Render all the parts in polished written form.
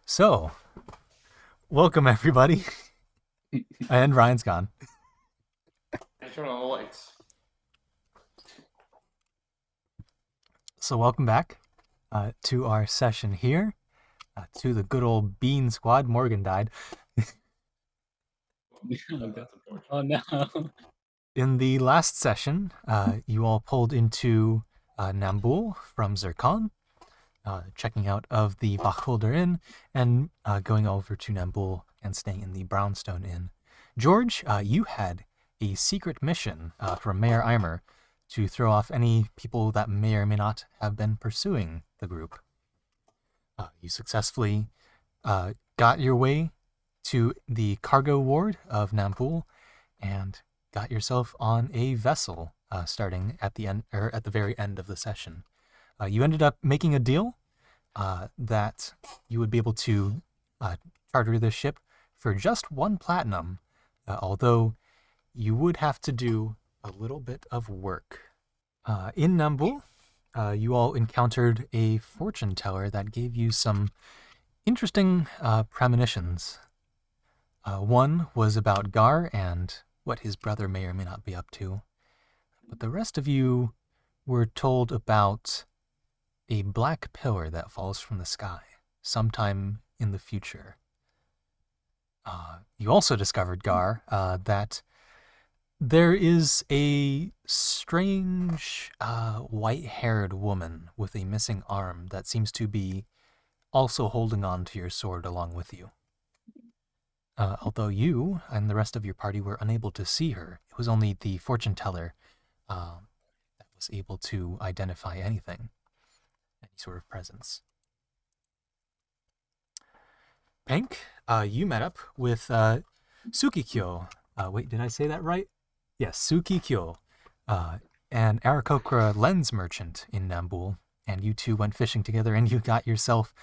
So, welcome everybody. And Ryan's gone. I turn on the lights. So, welcome back to our session here. To the good old Bean Squad. Morgan died. Oh no. In the last session, you all pulled into Nambul from Zircon, checking out of the Wacholder Inn, and going over to Nambul and staying in the Brownstone Inn. George, you had a secret mission from Mayor Eimer to throw off any people that may or may not have been pursuing the group. You successfully got your way to the cargo ward of Nambul and got yourself on a vessel starting at the end, or at the very end of the session. You ended up making a deal that you would be able to charter this ship for just 1 platinum, although you would have to do a little bit of work. In Nambul, you all encountered a fortune teller that gave you some interesting premonitions. One was about Gar and what his brother may or may not be up to, but the rest of you were told about a black pillar that falls from the sky sometime in the future. You also discovered, Gar, that there is a strange white-haired woman with a missing arm that seems to be also holding on to your sword along with you. Although you and the rest of your party were unable to see her, it was only the fortune teller that was able to identify anything, any sort of presence. Pink, you met up with Tsukikyo. Wait, did I say that right? Yes, Tsukikyo, an Aarakocra lens merchant in Nambul, and you two went fishing together, and you got yourself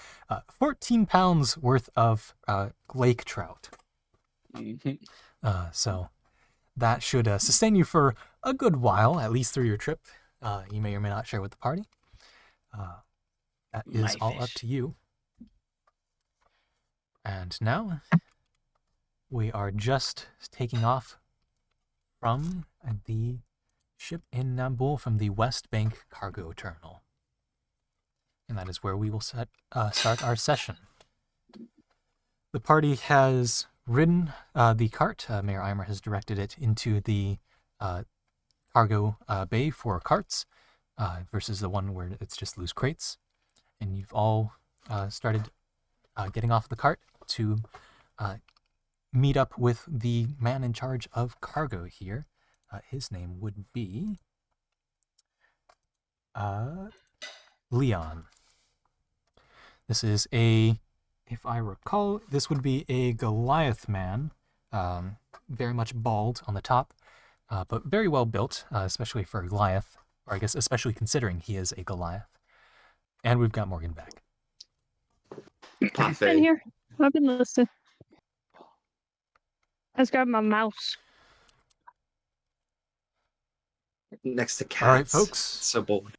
14 pounds worth of lake trout. So that should sustain you for a good while, at least through your trip. You may or may not share with the party. That is all up to you. And now we are just taking off from the ship in Nambul from the West Bank Cargo Terminal. And that is where we will start our session. The party has ridden the cart. Mayor Eimer has directed it into the cargo bay for carts versus the one where it's just loose crates. And you've all started getting off the cart to meet up with the man in charge of cargo here. His name would be Leon. This is if I recall, this would be a Goliath man, very much bald on the top, but very well built, especially for a Goliath, or I guess especially considering he is a Goliath. And we've got Morgan back. I've been here. I've been listening. Let's grab my mouse. Next to cats. All right, folks. So bold.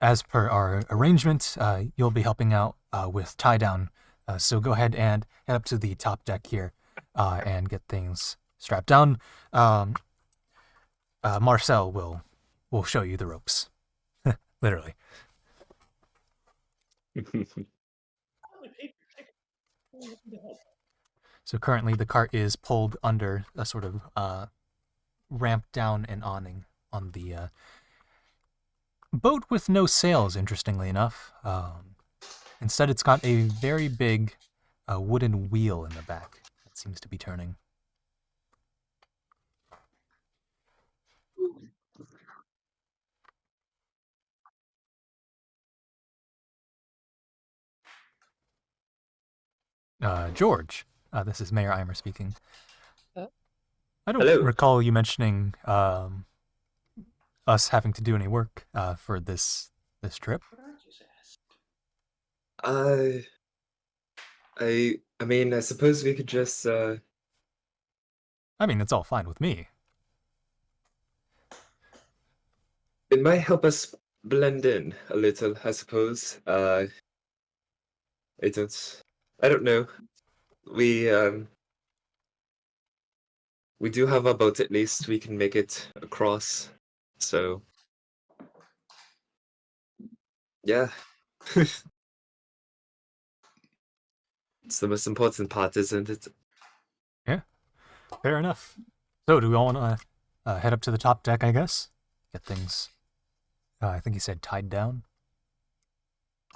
As per our arrangement, you'll be helping out with tie down. So go ahead and head up to the top deck here and get things strapped down. Marcel will show you the ropes, literally. So currently the cart is pulled under a sort of ramp down and awning on the boat with no sails, interestingly enough. Instead, it's got a very big wooden wheel in the back that seems to be turning. George, this is Mayor Eimer speaking. I don't recall you mentioning us having to do any work for this trip. I mean, I suppose we could just I mean, it's all fine with me. It might help us blend in a little, I suppose. I don't know. We do have our boat at least. We can make it across. So yeah. It's the most important part, isn't it? Yeah, fair enough. So, do we all want to head up to the top deck, I guess? Get things, I think he said tied down.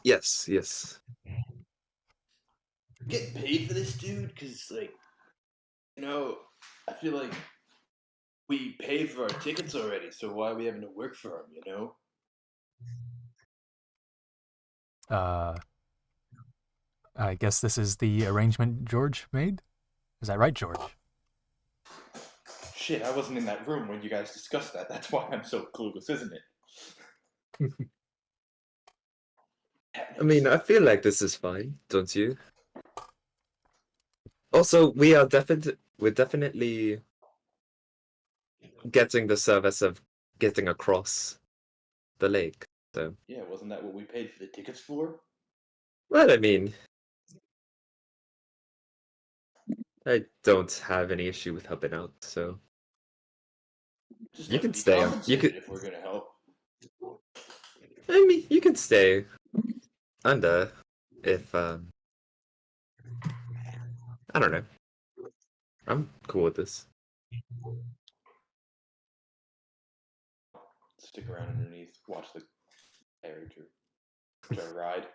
Yes, yes. Get paid for this, dude? Because, like, I feel like we paid for our tickets already, so why are we having to work for them, you know? I guess this is the arrangement George made? Is that right, George? Shit, I wasn't in that room when you guys discussed that. That's why I'm so clueless, isn't it? I mean, I feel like this is fine, don't you? Also, we're definitely getting the service of getting across the lake. So, Yeah, wasn't that what we paid for the tickets for? well, I mean, I don't have any issue with helping out. So Just you like to can be stay. You compensated could. if we're gonna help. I mean, you can stay under if I don't know. I'm cool with this. Stick around underneath, watch the carriage or ride.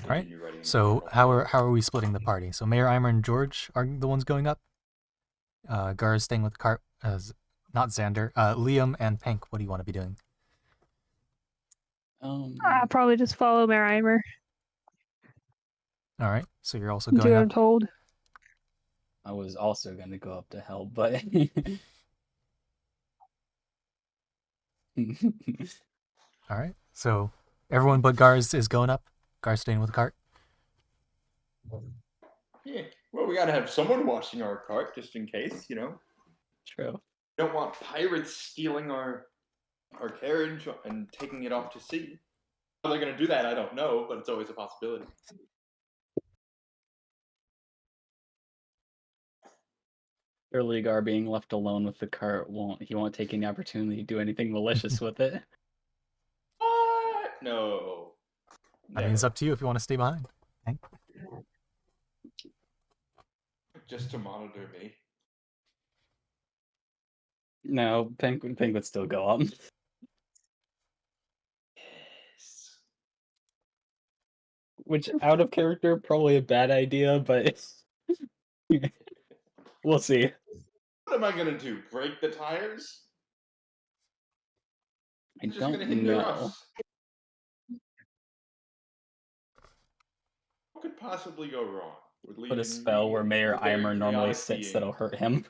All right. Continue writing So, normal how dialogue. are we splitting the party? So, Mayor Eimer and George are the ones going up. Gar is staying with not Xander. Liam and Pink, what do you want to be doing? I'll probably just follow Marimer. All right. So you're also Do going what up. I'm told. I was also going to go up to help, but All right. So everyone but Gar's is going up. Gar's staying with the cart. Yeah, well, we gotta have someone watching our cart just in case, you know. true. Don't want pirates stealing our carriage and taking it off to sea. How they're gonna do that, I don't know, but it's always a possibility. Surely Gar being left alone with the cart won't take any opportunity to do anything malicious with it. What? No. I mean, it's Never. up to you if you want to stay behind. Okay. Just to monitor me. No, Pink would still go up. Yes. Which, out of character, probably a bad idea, but we'll see. What am I gonna do? Break the tires? I It's just gonna don't hinder know. us. What could possibly go wrong? With Put a leaving spell me where Mayor a very Eimer normally chaotic sits being? that'll hurt him.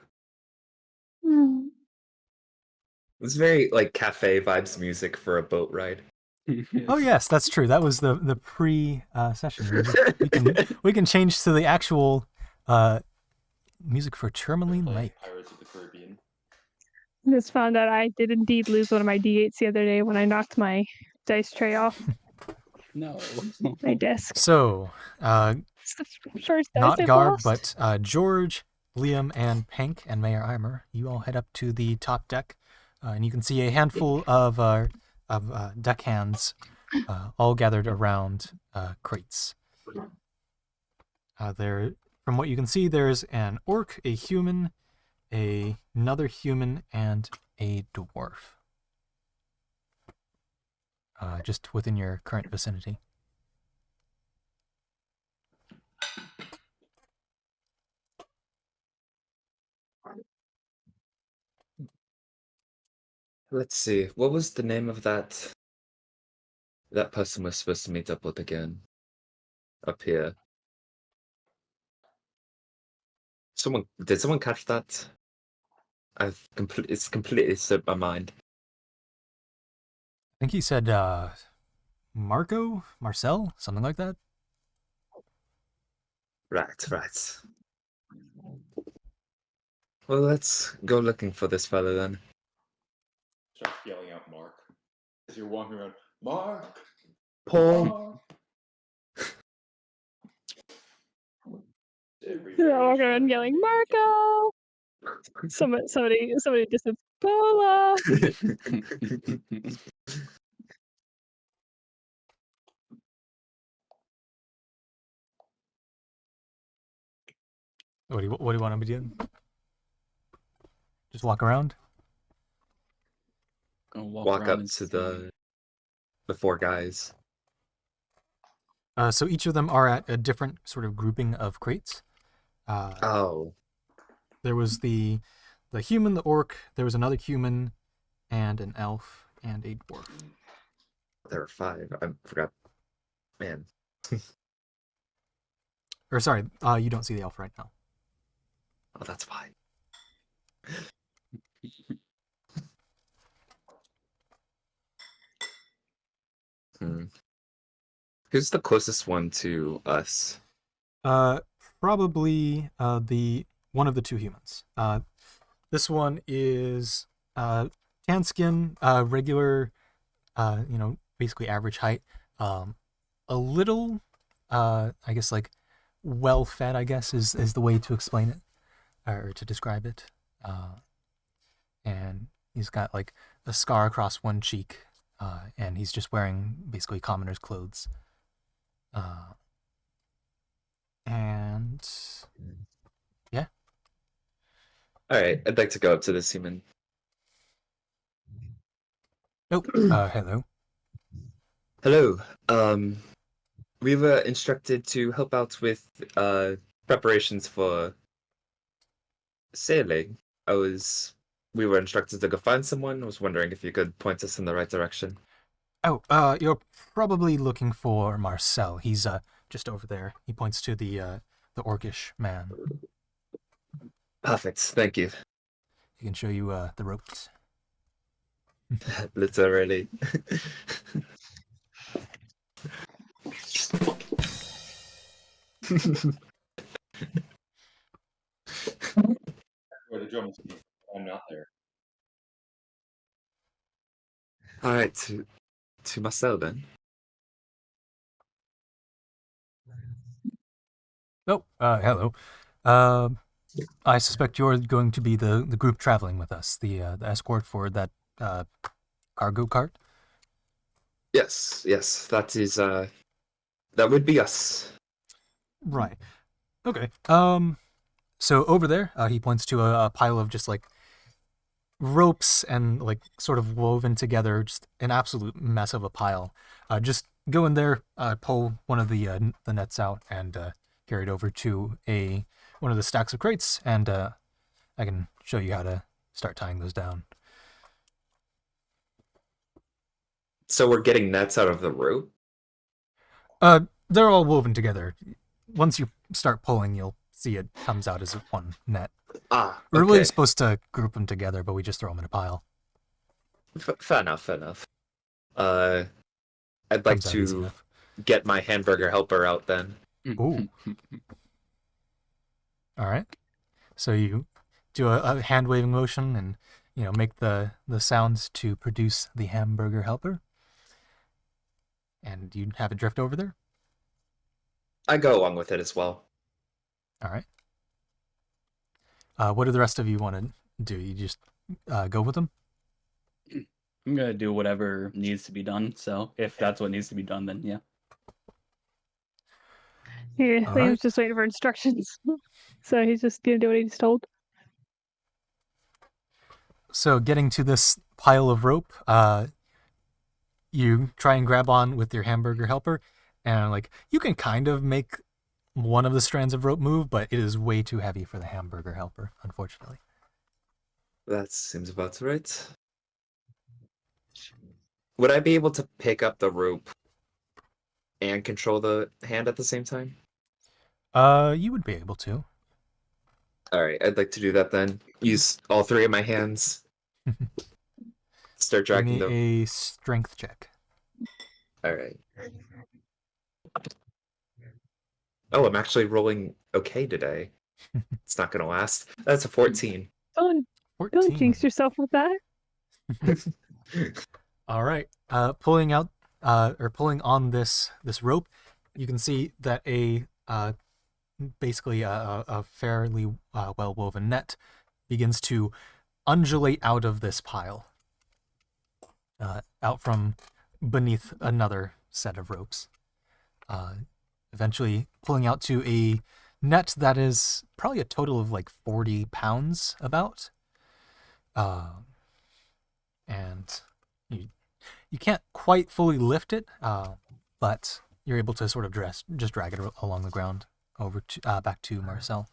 It's very like cafe vibes music for a boat ride. Oh yes, that's true. That was the pre session music. We can change to the actual music for Tourmaline Playing Lake. Pirates of the Caribbean. Just found out I did indeed lose one of my D8s the other day when I knocked my dice tray off No. my desk. So, It's the first dice not I've Gar, lost. but George, Liam, and Pink, and Mayor Eimer, you all head up to the top deck, and you can see a handful of deckhands all gathered around crates. From what you can see, there's an orc, a human, another human, and a dwarf. Just within your current vicinity. Let's see. What was the name of that person we're supposed to meet up with again? Up here. Did someone catch that? It's completely slipped my mind. I think he said Marcel, something like that. Right. Well, let's go looking for this fellow then. Start yelling out Mark as you're walking around. Mark. Paul. They're all walking around yelling, Marco! Somebody just said, Cola! What do you want to be doing? Just walk around? Gonna Walk around up and to see. the four guys. So each of them are at a different sort of grouping of crates. Oh, There was the human, the orc, there was another human, and an elf, and a dwarf. there were 5. I forgot. Man. Or sorry, you don't see the elf right now. Oh, that's fine. Who's the closest one to us? Probably the one of the 2 humans. This one is tan skin, regular, basically average height. A little, I guess like well fed. I guess is the way to explain it or to describe it. And he's got like a scar across one cheek, and he's just wearing basically commoner's clothes. And yeah. All right, I'd like to go up to this human. Oh, hello. Hello. We were instructed to help out with preparations for sailing. We were instructed to go find someone. I was wondering if you could point us in the right direction. Oh, you're probably looking for Marcel. He's just over there. He points to the orcish man. Perfect. Thank you. He can show you the ropes. Literally. Where the drum is. I'm not there. All right, to Marcel then. Oh, hello. I suspect you're going to be the group traveling with us, the escort for that cargo cart. Yes, that would be us. Right. Okay. So over there, he points to a pile of just like ropes and like sort of woven together, just an absolute mess of a pile. Just go in there, pull one of the nets out, and carry it over to one of the stacks of crates, and I can show you how to start tying those down. So we're getting nets out of the rope? They're all woven together. Once you start pulling, you'll see it comes out as one net. Ah, We're okay. really supposed to group them together, but we just throw them in a pile. Fair enough. I'd like Comes out easy to enough. get my hamburger helper out then. Ooh. All right. So you do a hand waving motion and make the sounds to produce the hamburger helper, and you have it drift over there. I go along with it as well. All right. What do the rest of you want to do? You just go with them? I'm gonna do whatever needs to be done. So if that's what needs to be done, then yeah. Yeah, All Liam's right. just waiting for instructions. So he's just gonna do what he's told. So getting to this pile of rope, you try and grab on with your hamburger helper, and like you can kind of make one of the strands of rope move, but it is way too heavy for the hamburger helper, unfortunately. That seems about right. Would I be able to pick up the rope and control the hand at the same time? You would be able to. All right, I'd like to do that then. Use all 3 of my hands. Start Give dragging me a strength check. All right. Oh, I'm actually rolling okay today. It's not gonna last. That's a 14. Don't 14. jinx yourself with that. All right. Pulling out or pulling on this rope, you can see that basically a fairly well woven net begins to undulate out of this pile, out from beneath another set of ropes, eventually pulling out to a net that is probably a total of like 40 pounds about. And you can't quite fully lift it, but you're able to sort of just drag it along the ground over to back to Marcel.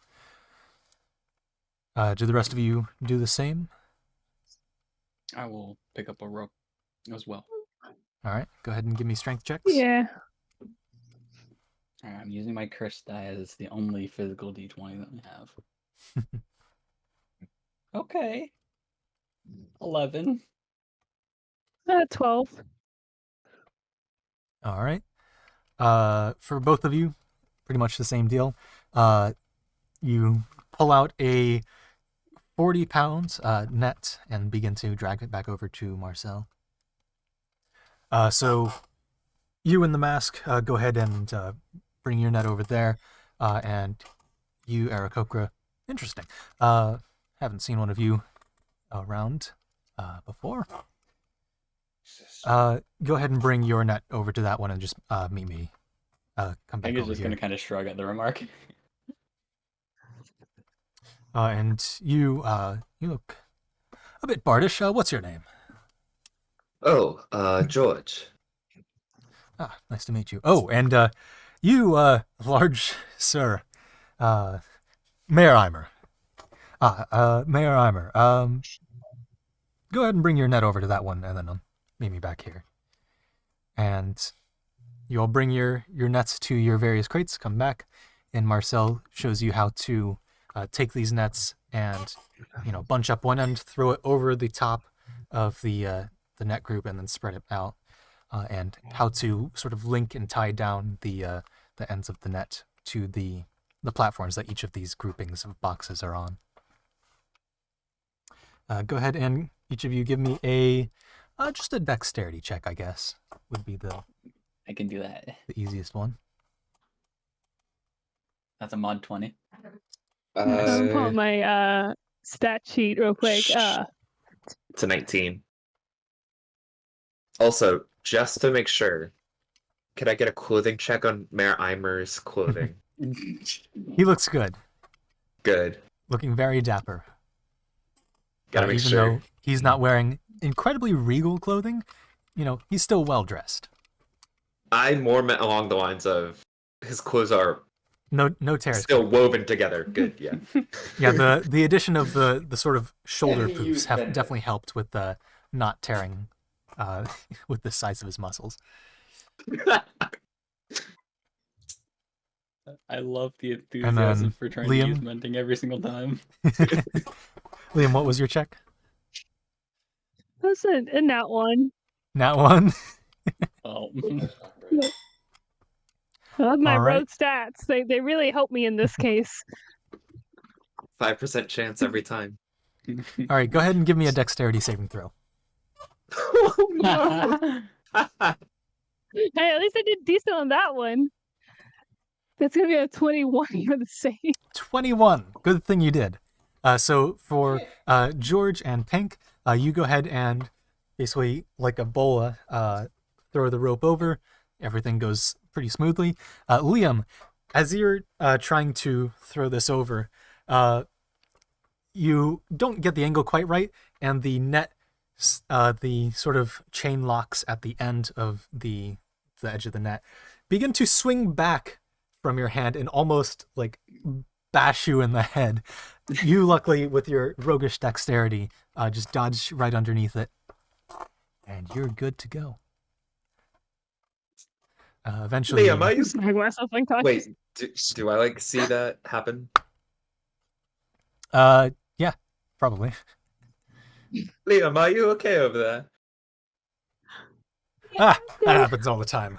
Do the rest of you do the same? I will pick up a rope as well. All right, go ahead and give me strength checks. Yeah. All right, I'm using my curse die as it's the only physical d20 that I have. Okay. 11. 12. All right. For both of you, pretty much the same deal. You pull out a 40 pounds net and begin to drag it back over to Marcel. So you in the mask, go ahead and bring your net over there. And you, Aarakocra, interesting. Haven't seen one of you around before. Go ahead and bring your net over to that one and just meet me. Come I back think he's over just here. going to kind of shrug at the remark. And you look a bit bardish. What's your name? Oh, George. Ah, nice to meet you. Oh, and you, large sir, Mayor Eimer. Mayor Eimer. Go ahead and bring your net over to that one, and then meet me back here. And you all bring your nets to your various crates. Come back, and Marcel shows you how to take these nets and bunch up one end, throw it over the top of the net group, and then spread it out. And how to sort of link and tie down the ends of the net to the platforms that each of these groupings of boxes are on. Go ahead and each of you give me just a dexterity check, I guess, would be the I can do that. easiest one. That's a mod 20. I'm pull up my stat sheet real quick. It's a 19. Also, just to make sure, could I get a clothing check on Mayor Eimer's clothing? He looks good, Good. looking very dapper. Gotta make Even sure. though he's not wearing incredibly regal clothing, he's still well dressed. I more meant along the lines of his clothes are No tears. still woven together. Good, yeah. Yeah, the addition of the sort of shoulder he poofs used have Bender. definitely helped with the not tearing with the size of his muscles. I love the And enthusiasm then for trying to use Liam? mending every single time. Liam, what was your check? That's a nat one. Nat one. Oh, I love my All right. road stats. They really help me in this case. 5% chance every time. All right, go ahead and give me a dexterity saving throw. Oh, no. Hey, at least I did decent on that one. That's gonna be a 21 for the save. 21. Good thing you did. So for George and Pink, you go ahead and basically, like a bola, throw the rope over. Everything goes pretty smoothly. Liam, as you're trying to throw this over, you don't get the angle quite right, and the net, the sort of chain locks at the end of the edge of the net begin to swing back from your hand and almost like bash you in the head. You, luckily, with your roguish dexterity, just dodge right underneath it, and you're good to go. Eventually, Liam, are you... Smack myself unconscious. Wait, do I see that happen? yeah, probably. Liam, are you okay over there? That happens all the time.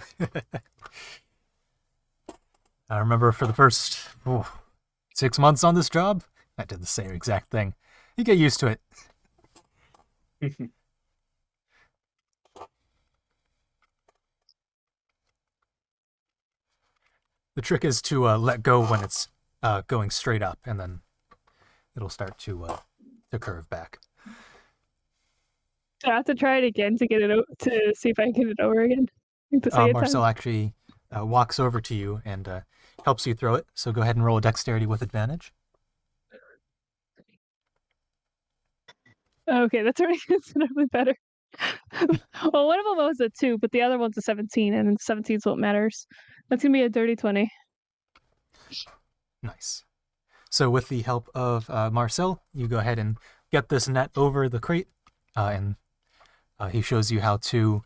I remember for the first 6 months on this job, I did the same exact thing. You get used to it. The trick is to let go when it's going straight up, and then it'll start to curve back. Do I have to try it again to get it to see if I can get it over again? The second Marcel time? actually walks over to you and helps you throw it. So go ahead and roll a dexterity with advantage. Okay, that's already considerably better. Well, one of them was a 2, but the other one's a 17, and 17 is what matters. That's gonna be a dirty 20. Nice. So with the help of Marcel, you go ahead and get this net over the crate, and he shows you how to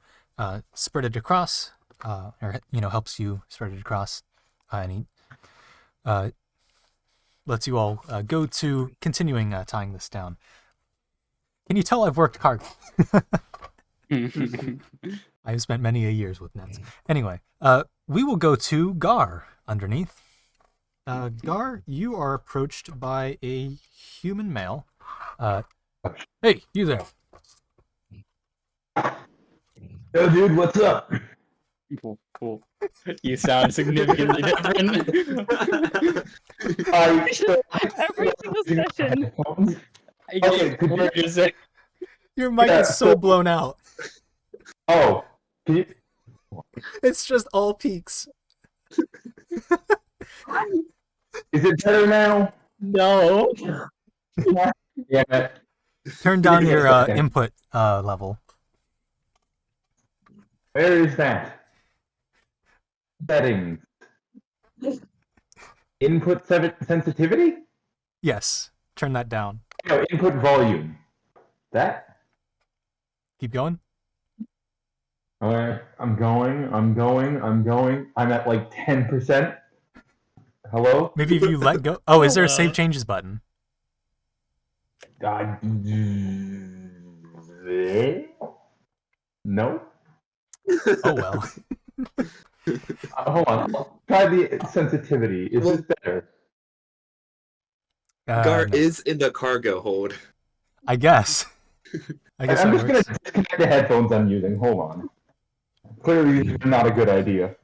spread it across, or helps you spread it across, and he lets you all go to continuing tying this down. Can you tell I've worked hard? I've spent many a years with nets. Anyway, we will go to Gar underneath. Gar, you are approached by a human male. Hey, you there. Yo, dude, what's up? Cool. You sound significantly different. Every single session. Okay, could What you- is it? Your mic Yeah, is so so- blown out. Oh, can you? It's just all peaks. Is it better now? No. Yeah. Turn down Give me a your second. input level. Where is that? Settings. Input sensitivity? Yes, turn that down. No, input volume. That? Keep going. Alright, I'm going. I'm at like 10%. Hello? Maybe if you let go. Oh, is there a Hello. save changes button? God. No? Oh well. Hold on. I'll try the sensitivity. Is this better? Gar No. is in the cargo hold. I guess. I guess I'm that just going works. to disconnect the headphones I'm using. Hold on. Clearly, these are not a good idea.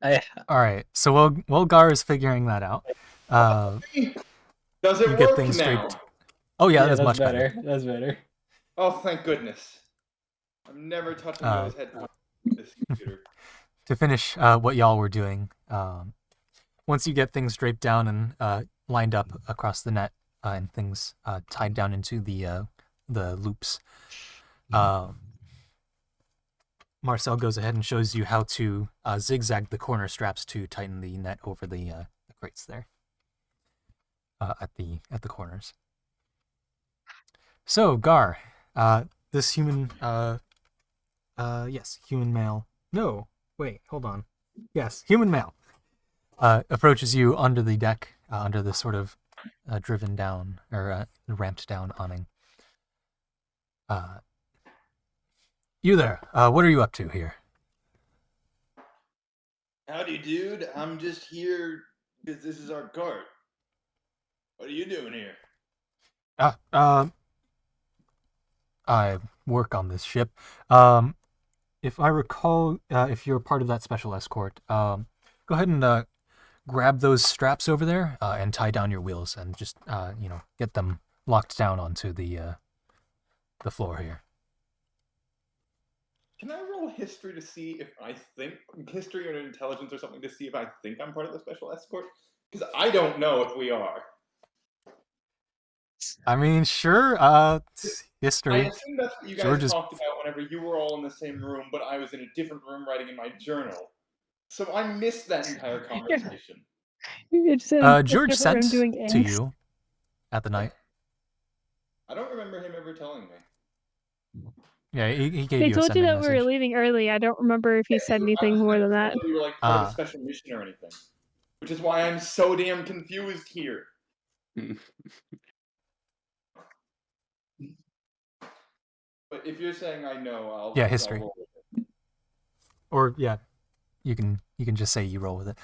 All right. So while Gar is figuring that out, Does it you get work things now? straight. Oh yeah, that's much better. That's better. Oh, thank goodness. I'm never touching those headphones on this computer. To finish what y'all were doing, once you get things draped down and lined up across the net and things tied down into the loops, Marcel goes ahead and shows you how to zigzag the corner straps to tighten the net over the crates there at the corners. So Gar, this human, yes, human male. No, wait, hold on. Yes, human male approaches you under the deck, under the sort of driven down or ramped down awning. You there? What are you up to here? Howdy, dude. I'm just here because this is our cart. What are you doing here? I work on this ship. If I recall, if you're part of that special escort, go ahead and grab those straps over there and tie down your wheels and just get them locked down onto the floor here. Can I roll history to see if I think history or intelligence or something to see if I think I'm part of the special escort? Because I don't know if we are. I mean, sure. I History. assume that's what you guys George is- talked about whenever you were all in the same room, but I was in a different room writing in my journal. So I missed that entire conversation. You're just in a George different room sent doing to angst. you at the night. I don't remember him ever telling me. Yeah, he gave They you a told you sending that we were message. leaving early. I don't remember if he said anything more than that. You were like part of Ah. a special mission or anything. Which is why I'm so damn confused here. But if you're saying I know, I'll Yeah, history. I'll roll. Or yeah, you can You can just say you roll with it.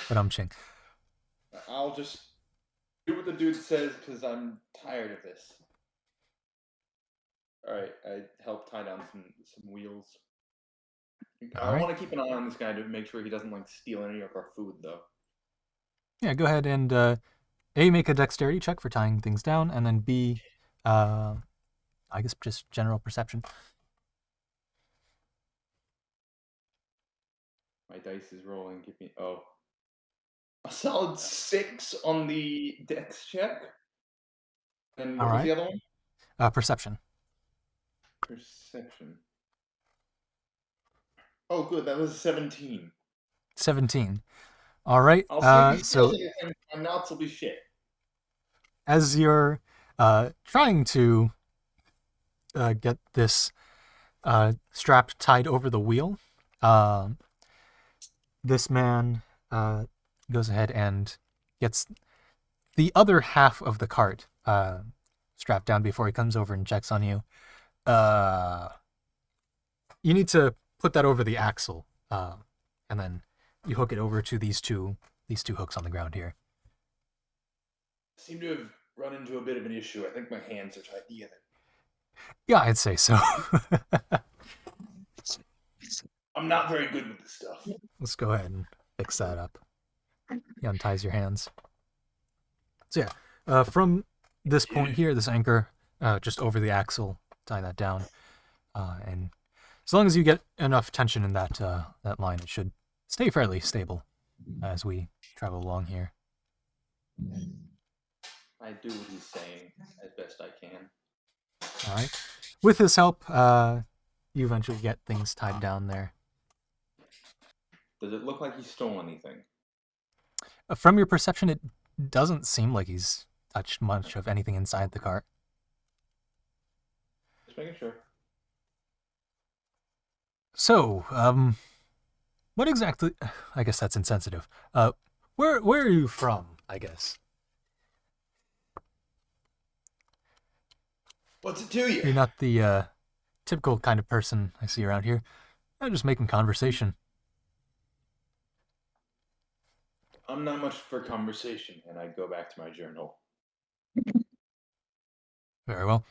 But Ching. I'll just do what the dude says because I'm tired of this. All right, I help tie down some wheels. I Alright. want to keep an eye on this guy to make sure he doesn't like steal any of our food, though. Yeah, go ahead and A, make a dexterity check for tying things down, and then B, I guess just general perception. My dice is rolling. Give me a solid 6 on the dex check. And what was the other one? Perception. Perception. Oh, good. That was 17. 17. All right. I'll see So my knots will be shit. as you're trying to get this strap tied over the wheel, this man goes ahead and gets the other half of the cart strapped down before he comes over and checks on you. You need to put that over the axle, and then you hook it over to these two hooks on the ground here. I seem to have run into a bit of an issue. I think my hands are tied together. Yeah, I'd say so. I'm not very good with this stuff. Let's go ahead and fix that up. He unties your hands. So yeah, from this point here, this anchor just over the axle, tie that down, and as long as you get enough tension in that line, it should stay fairly stable as we travel along here. I do what he's saying as best I can. All right. With his help, you eventually get things tied down there. Does it look like he stole anything? From your perception, it doesn't seem like he's touched much of anything inside the cart. Just making sure. So, what exactly? I guess that's insensitive. Where are you from? I guess What's it to you? you're not the typical kind of person I see around here. I'm just making conversation. I'm not much for conversation, and I go back to my journal. Very well.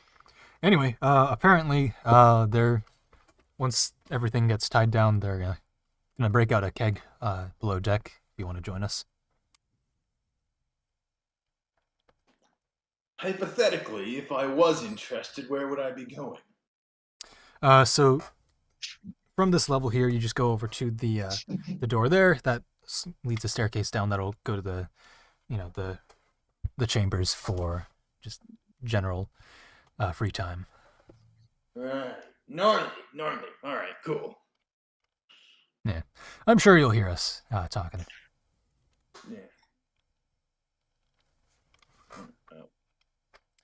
Anyway, apparently, they're once everything gets tied down, they're gonna break out a keg below deck. If you want to join us. Hypothetically, if I was interested, where would I be going? So from this level here, you just go over to the door there that leads a staircase down that'll go to the the chambers for just general free time. Right. Gnarly. All right, cool. Yeah, I'm sure you'll hear us talking. Yeah.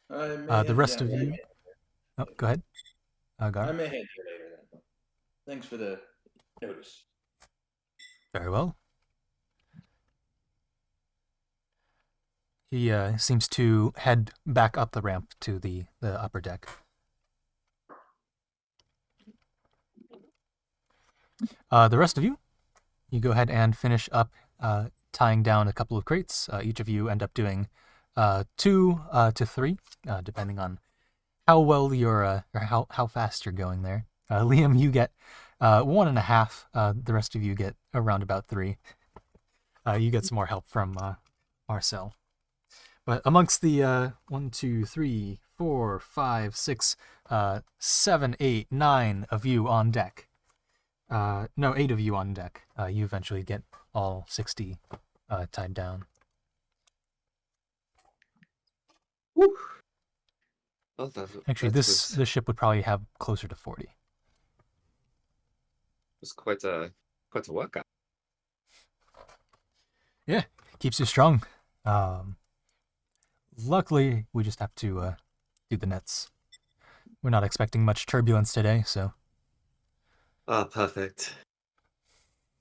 The rest of you. Oh, go ahead. I Gar. may head here later then. Thanks for the notice. Very well. He seems to head back up the ramp to the upper deck. The rest of you, you go ahead and finish up tying down a couple of crates. Each of you end up doing 2 to 3, depending on how well you're or how fast you're going there. Liam, you get 1.5. The rest of you get around about 3. You get some more help from Marcel. But amongst the 1, 2, 3, 4, 5, 6, 7, 8, 9 of you on deck. No, 8 of you on deck. You eventually get all 60 tied down. Woo. Oh, Actually, this ship would probably have closer to 40. was quite a workout. Yeah, keeps you strong. Luckily, we just have to do the nets. We're not expecting much turbulence today, so. Ah, perfect.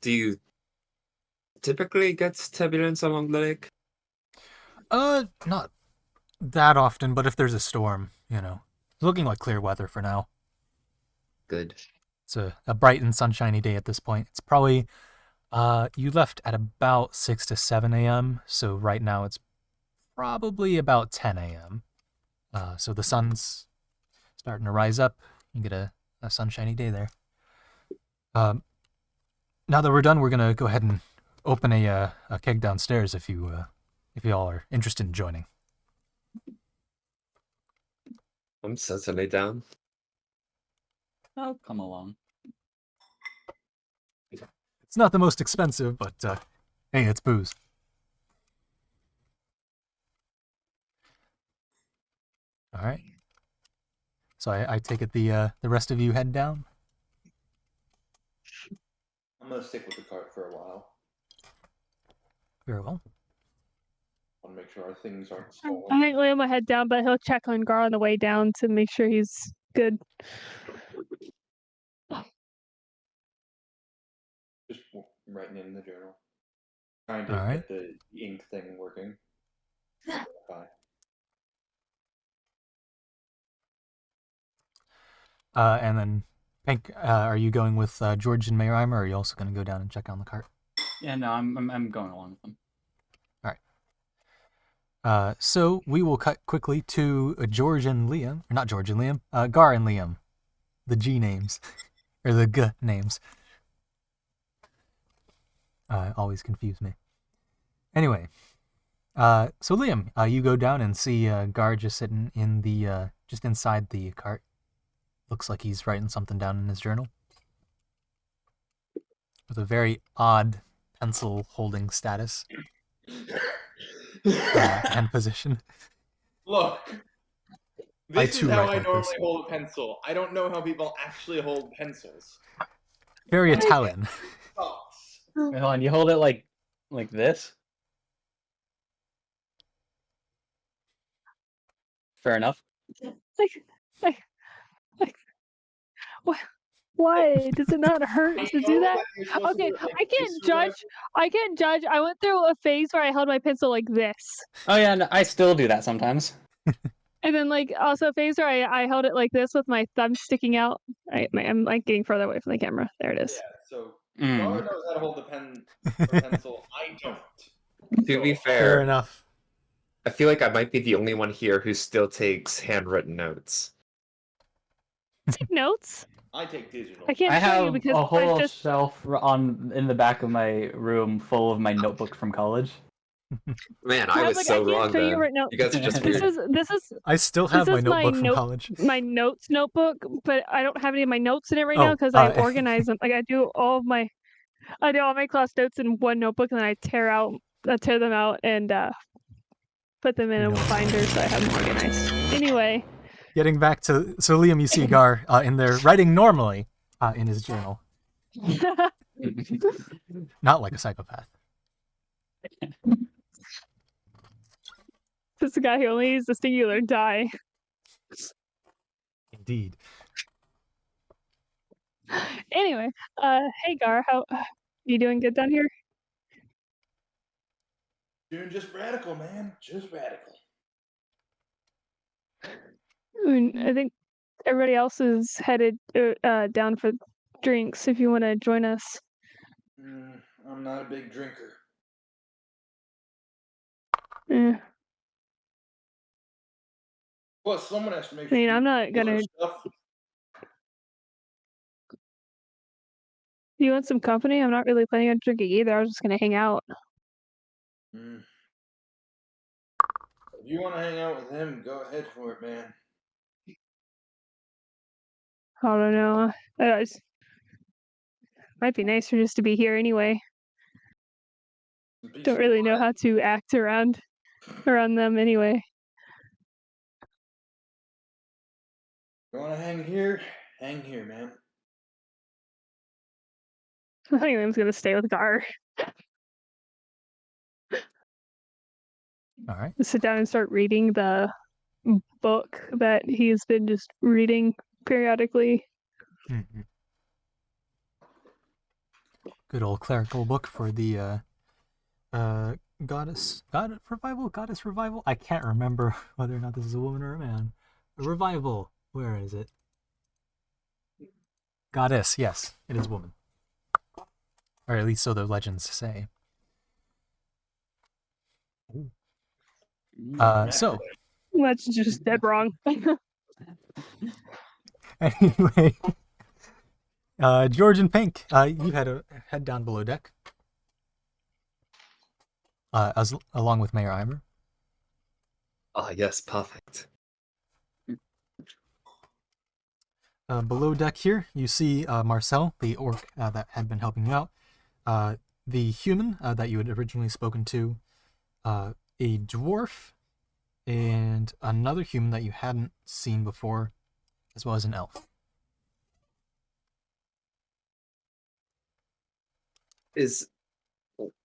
Do you typically get turbulence along the lake? Not that often, but if there's a storm, it's looking like clear weather for now. Good. It's a bright and sunshiny day at this point. It's probably You left at about 6 to 7 a.m., so right now it's probably about 10 a.m. So the sun's starting to rise up. You get a sunshiny day there. Now that we're done, we're gonna go ahead and open a keg downstairs if you all are interested in joining. I'm certainly down. I'll come along. It's not the most expensive, but hey, it's booze. All right. So I take it the rest of you head down. I'm gonna stick with the cart for a while. Very well. I want to make sure our things aren't I stolen. think Liam will head down, but he'll check on Gar on the way down to make sure he's good. Just writing in the journal. Trying to All right. get the ink thing working. Bye. And then, Pink, are you going with George and Mayreimer, or are you also going to go down and check on the cart? Yeah, no, I'm going along with them. So we will cut quickly to George and Liam, or not George and Liam, Gar and Liam, the G names, or the G names. Always confuse me. Anyway, so Liam, you go down and see Gar just sitting in the just inside the cart. Looks like he's writing something down in his journal with a very odd pencil holding status and position. Look, I this too is how write I like normally this. hold a pencil. I don't know how people actually hold pencils. Very Italian. Thoughts. Wait, hold on, you hold it like this? Fair enough. Why does it not hurt to do that? Okay, I can't judge. I went through a phase where I held my pencil like this, Oh yeah, no, I still do that sometimes. and then like also a phase where I held it like this with my thumb sticking out. I'm like getting further away from the camera. There it is. Yeah, so Mm. Gar knows how to hold a pen or pencil. I don't. To be Fair fair, enough. I feel like I might be the only one here who still takes handwritten notes. Take notes. I take digital. I can't I show you have because a I whole just shelf in the back of my room full of my notebooks from college. Man, I I was was like, so I can't wrong show you then. right now. You guys are just This weird. is I still this have my is my notebook from note college. my notes notebook, but I don't have any of my notes in it right now Oh, because I organize them. Like I do all my class notes in one notebook, and then I tear them out and put them in You a know. binder so I have them organized. Anyway, Getting back to so Liam, you see Gar in there writing normally in his journal, not like a psychopath. this is a guy who only uses the singular die. Indeed. Anyway, hey Gar, how you doing? Good down here? Doing just radical, man. Just radical. I think everybody else is headed down for drinks. If you want to join us. I'm not a big drinker. Eh. Plus, someone has to make I sure mean, I'm not gonna. stuff. You want some company? I'm not really planning on drinking either. I was just gonna hang out. If you want to hang out with him, go ahead for it, man. I don't know. Might be nicer just to be here anyway. Don't really know how to act around them anyway. You want to hang here? Hang here, man. I think Liam's gonna stay with Gar. All right. Sit down and start reading the book that he's been just reading periodically. Mm-hmm. Good old clerical book for the goddess revival. I can't remember whether or not this is a woman or a man. A revival. Where is it? Goddess. Yes, it is woman. or at least so the legends say. So That's just dead wrong. anyway, George and Pink, you head down below deck, along with Mayor Eimer. Ah, yes, perfect. Below deck here, you see Marcel, the orc that had been helping you out, the human that you had originally spoken to, a dwarf, and another human that you hadn't seen before, as well as an elf.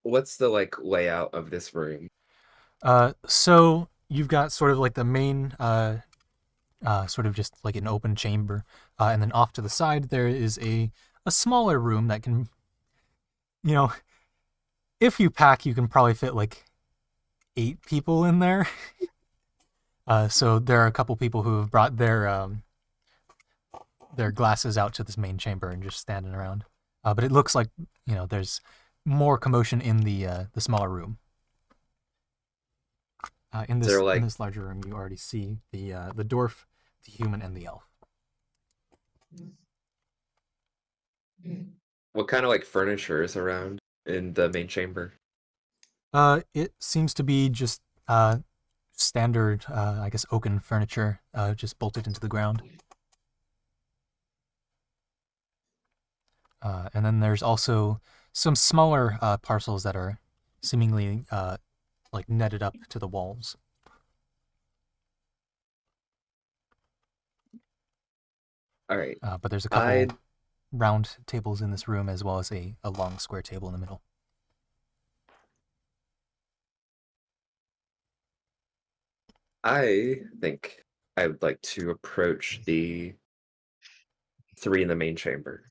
What's the layout of this room? So you've got sort of like the main, sort of just like an open chamber, and then off to the side there is a smaller room that can, if you pack, you can probably fit like 8 people in there. So there are a couple people who have brought their glasses out to this main chamber and just standing around. But it looks like there's more commotion in the smaller room. In this larger room, you already see the dwarf, the human, and the elf. What kind of furniture is around in the main chamber? It seems to be just standard, I guess, oaken furniture, just bolted into the ground. And then there's also some smaller parcels that are seemingly netted up to the walls. All right. But there's a couple round tables in this room, as well as a long square table in the middle. I think I would like to approach the 3 in the main chamber.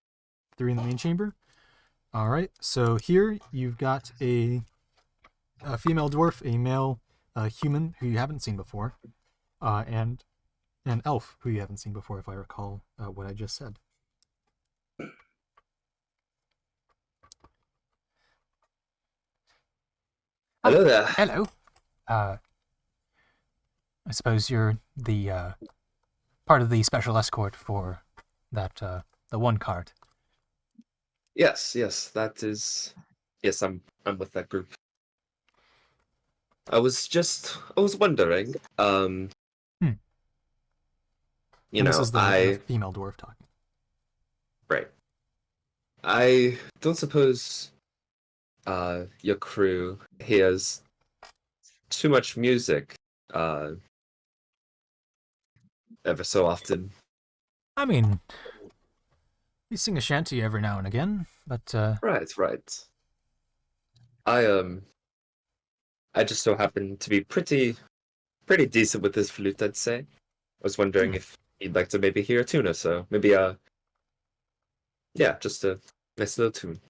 3 in the main chamber? All right, so here you've got a female dwarf, a male human who you haven't seen before, and an elf who you haven't seen before, if I recall what I just said. Hello there. Hello. I suppose you're the part of the special escort for that the one cart. Yes, that is. Yes, I'm with that group. I was wondering, And this is the female dwarf talking. Right. I don't suppose your crew hears too much music ever so often. I mean, we sing a shanty every now and again, but Right. I just so happen to be pretty decent with this flute, I'd say. I was wondering if you'd like to maybe hear a tune or so. Maybe just a nice little tune.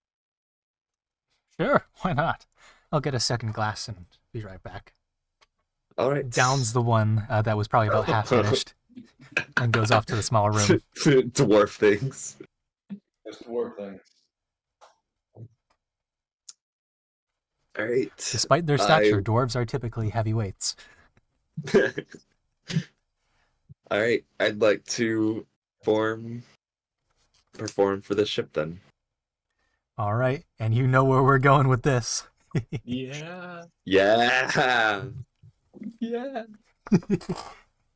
Sure, why not? I'll get a second glass and be right back. All right. Downs the one that was probably about half finished and goes off to the smaller room. Dwarf things. Just dwarf things. All right. Despite their stature, dwarves are typically heavyweights. All right. I'd like to perform for the ship then. All right, and you know where we're going with this. Yeah. Yeah. Yeah.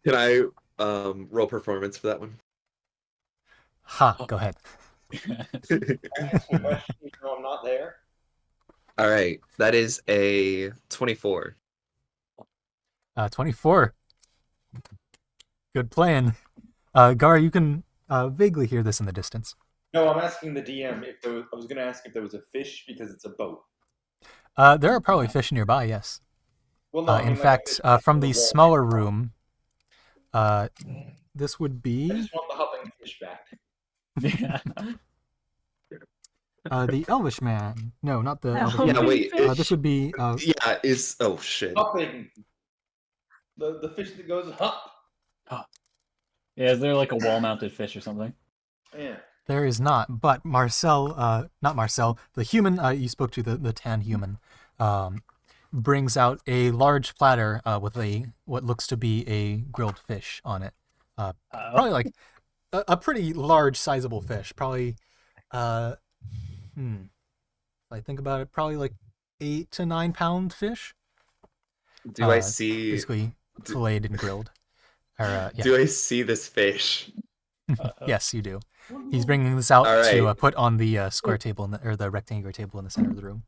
Can I roll performance for that one? Ha, go ahead. I'm not there. All right. That is a 24. 24. Good plan. Gar, you can vaguely hear this in the distance. No, I'm asking the DM if there was, I was going to ask if there was a fish because it's a boat. There are probably fish nearby, yes. Well, no, I mean, in like, fact, from the smaller room, this would I be just want the hopping fish back. Yeah. the Elvish man. No, not the Elvish Elvish man. Yeah, wait. This would be Yeah, is oh shit. Hopping. The fish that goes hop. Yeah, is there like a wall-mounted fish or something? Yeah. There is not, but not Marcel, the human you spoke to, the tan human, brings out a large platter with what looks to be a grilled fish on it. Probably like a pretty large, sizable fish. Probably, if I think about it, probably like 8 to 9 pound fish. Do I see? Basically filleted and grilled. Or, yeah. Do I see this fish? Yes, you do. He's bringing this out All to right. put on the square table or the rectangular table in the center of the room.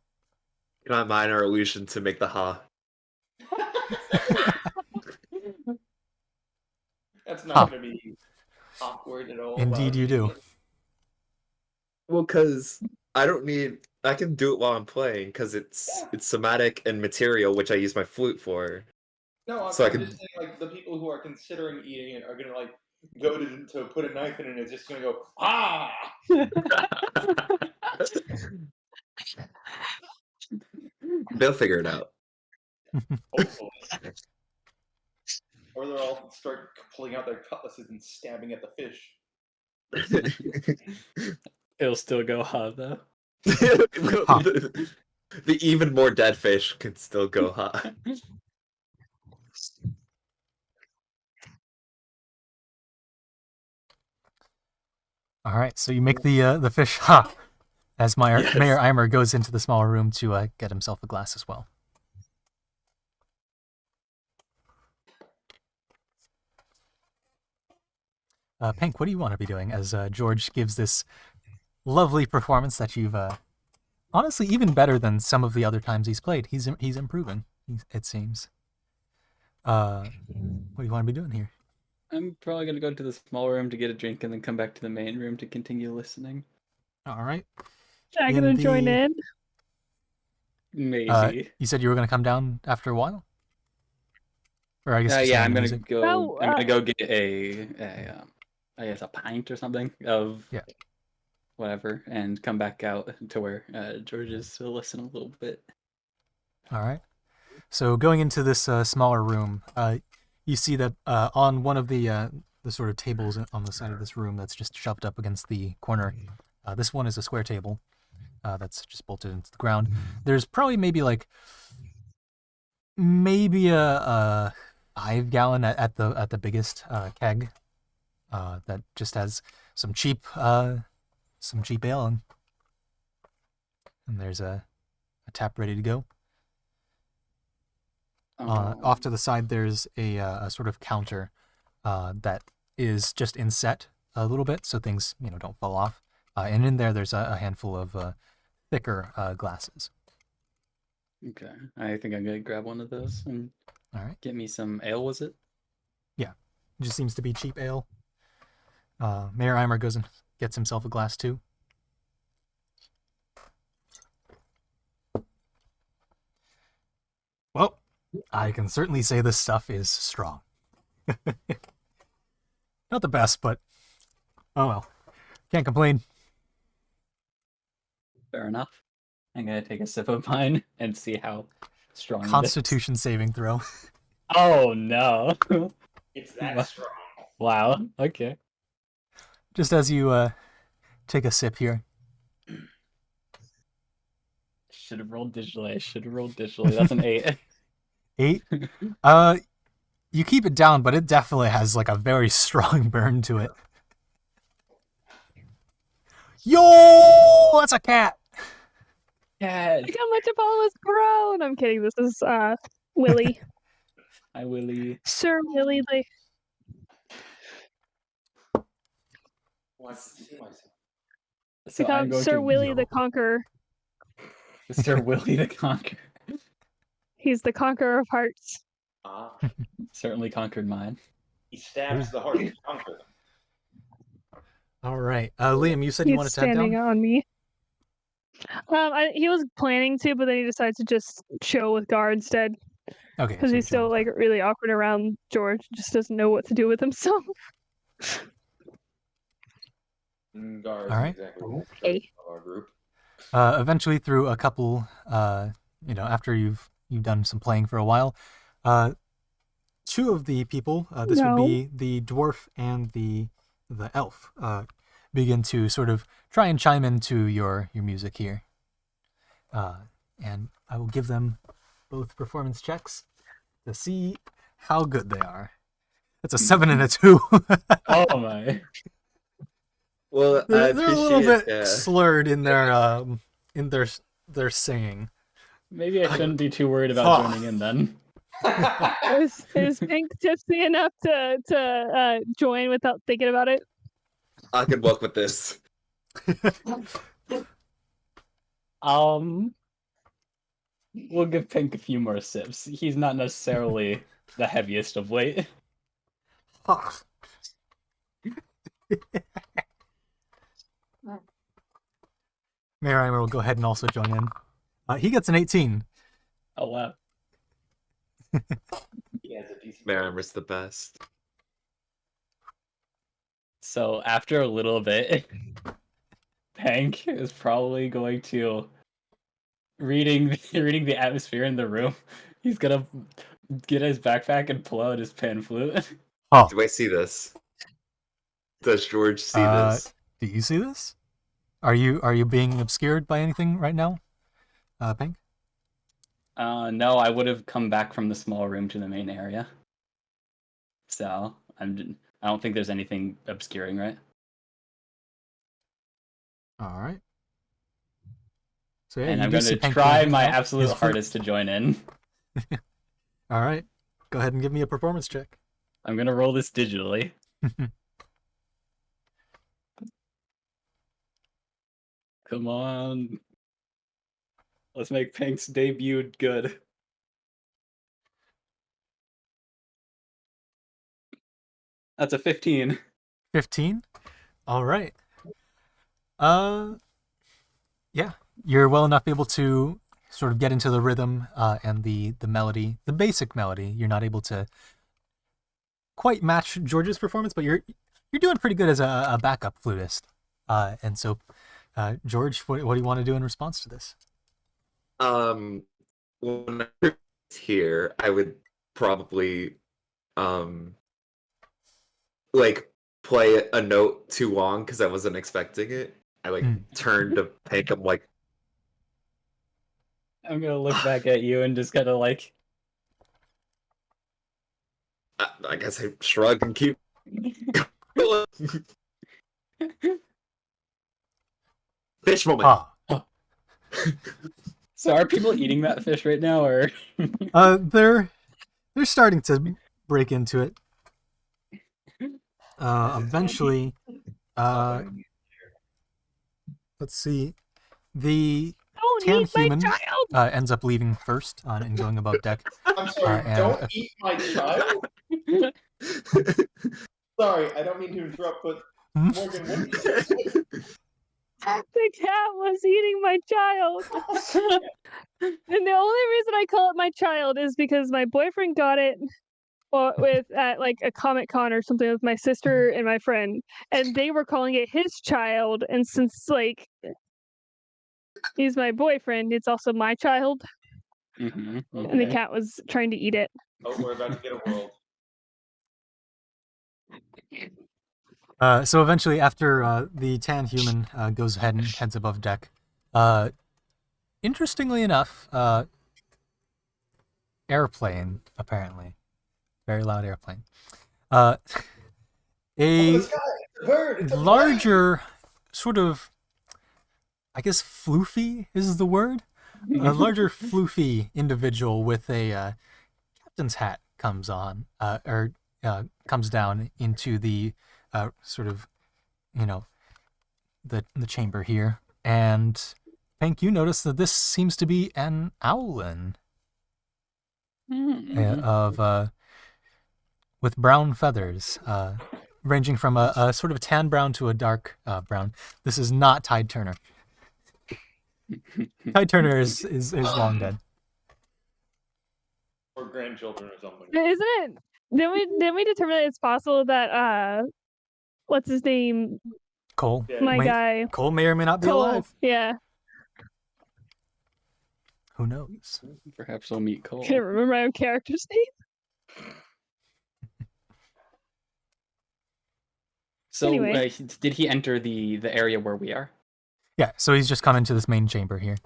Can I mine our illusion to make the ha? That's not going to be awkward at all. Indeed, you do. Well, because I don't need. I can do it while I'm playing because it's somatic and material, which I use my flute for. No, So I I'm can- just saying, like, the people who are considering eating it are going to, like, go to put a knife in it and it's just going to go, ah! They'll figure it out. Hopefully. Or they'll all start pulling out their cutlasses and stabbing at the fish. It'll still go hot though. the even more dead fish can still go hot. All right, so you make the fish as Mayor Eimer goes into the smaller room to get himself a glass as well. Pink, what do you want to be doing as George gives this lovely performance that you've honestly even better than some of the other times he's played. He's improving. It seems. What do you want to be doing here? I'm probably gonna go to the small room to get a drink and then come back to the main room to continue listening. All right. I'm gonna join in. Maybe. You said you were going to come down after a while? Or I guess just yeah, hearing I'm the gonna music? go. Oh, I'm gonna go get I guess a pint or something of whatever, and come back out to where George is to listen a little bit. All right. So going into this smaller room, you see that on one of the sort of tables on the side of this room that's just shoved up against the corner, this one is a square table that's just bolted into the ground. There's probably maybe a 5-gallon at the biggest keg that just has some cheap ale and there's a tap ready to go. Off to the side, there's a sort of counter that is just inset a little bit, so things don't fall off. And in there, there's a handful of thicker glasses. Okay, I think I'm gonna grab one of those and All right. get me some ale. Was it? Yeah, it just seems to be cheap ale. Mayor Eimer goes and gets himself a glass too. Well, I can certainly say this stuff is strong. Not the best, but oh well. Can't complain. Fair enough. I'm gonna take a sip of mine and see how strong. it is. Constitution saving throw. Oh no! It's that strong. Wow. Okay. Just as you take a sip here. Should have rolled digitally. That's an 8. 8. You keep it down, but it definitely has a very strong burn to it. Yo, that's a cat. Yeah. Look how much Apollo has grown. I'm kidding. This is Willie. Hi, Willie. Sir Willie. So I'm going Sir to Willie the Conqueror. Sir Willie the Conqueror. He's the conqueror of hearts. Certainly conquered mine. He stabs the heart to conquer them. All right. Liam, you said you He's wanted to head standing down? on me. He was planning to, but then he decided to just chill with Gar instead. Okay. Because so he's still you're really awkward around George. Just doesn't know what to do with himself. Gar is All right. exactly what Hey. of our group. Eventually, through a couple, after you've done some playing for a while, two of the people, this would be the dwarf and the elf, begin to sort of try and chime into your music here. And I will give them both performance checks to see how good they are. It's a 7 and a 2. Oh my. Well, they're I a little appreciate bit slurred in their singing. Maybe I shouldn't be too worried about joining in then. Is Pink tipsy enough to join without thinking about it? I can work with this. We'll give Pink a few more sips. He's not necessarily the heaviest of weight. Marimer will go ahead and also join in. He gets an 18. Oh wow. He has a decent. Marimer's the best. So after a little bit, Pank is probably going to reading the atmosphere in the room. He's gonna get his backpack and pull out his pan flute. Oh, Do I see this? Does George see this? do you see this? Are you being obscured by anything right now, Pink? No, I would have come back from the small room to the main area. So I don't think there's anything obscuring, right? All right. So yeah, And you I'm do going see to Pink try hanging my out. absolute His flute. hardest to join in. All right. Go ahead and give me a performance check. I'm going to roll this digitally. Come on. Let's make Pink's debut good. That's a 15. 15. All right. Yeah, you're well enough able to sort of get into the rhythm and the melody, the basic melody. You're not able to quite match George's performance, but you're doing pretty good as a backup flutist. And so, George, what do you want to do in response to this? When I was here, I would probably like play a note too long because I wasn't expecting it. I like turned to Pink. I'm like, I'm going to look back at you and just kind of like... I guess I shrug and keep. Fish moment. So are people eating that fish right now, or? They're starting to break into it. Eventually, let's see. The Don't tan eat my human child! ends up leaving first and going above deck. I'm sorry, and- don't eat my child? Sorry, I don't mean to interrupt, but Morgan, what did you say? The cat was eating my child. And the only reason I call it my child is because my boyfriend got it at like a Comic Con or something with my sister and my friend, and they were calling it his child. And since like he's my boyfriend, it's also my child. Mm-hmm. And the cat was trying to eat it. Oh, we're about to get a world. So eventually, after the tan human goes ahead and heads above deck, interestingly enough, airplane, apparently. Very loud airplane. A It's a bird. It's a larger, sort of, I guess floofy is the word? A larger floofy individual with a captain's hat comes on, comes down into the sort of, the chamber here. And Pink, you notice that this seems to be an owlin with brown feathers, ranging from a sort of tan brown to a dark brown. This is not Tide Turner. Tide Turner is long dead. Or grandchildren or something. Isn't it? Didn't we determine that it's possible that what's his name? Cole. Yeah. My guy. Cole may or may not be Cole. alive. Yeah. Who knows? Perhaps we'll meet Cole. Can't remember my own character's name. So, Anyway. did he enter the area where we are? Yeah, so he's just come into this main chamber here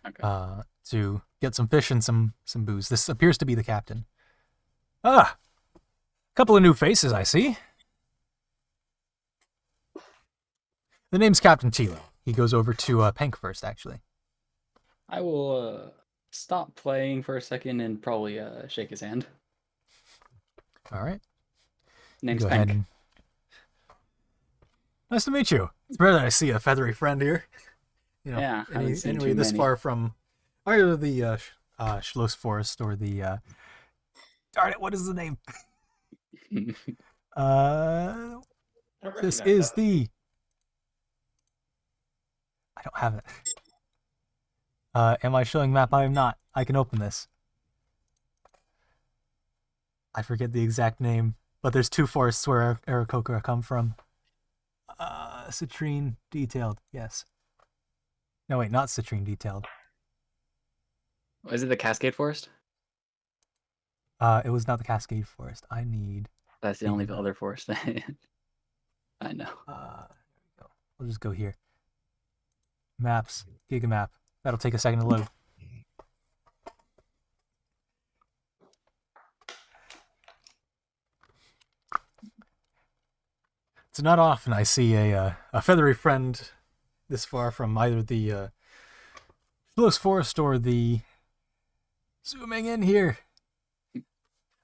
Okay. to get some fish and some booze. This appears to be the captain. Ah, couple of new faces I see. The name's Captain Tilo. He goes over to Pank first, actually. I will stop playing for a second and probably shake his hand. All right. Name's Go Pank. ahead and... Nice to meet you. It's rare that I see a feathery friend here. You know, Yeah, haven't seen anyway, too this many. far from either the Schloss Forest or the... Darn it, what is the name? I don't This recognize is that. the... I don't have it. Am I showing map? I am not. I can open this. I forget the exact name, but there's two forests where Aarakocra come from. Citrine Detailed, yes. No, wait, not Citrine Detailed. Is it the Cascade Forest? It was not the Cascade Forest. I need... That's the only Yeah. other forest I know. There we go. We'll just go here. Maps. Gigamap. That'll take a second to load. It's not often I see a feathery friend this far from either the Schloss Forest or the... Zooming in here.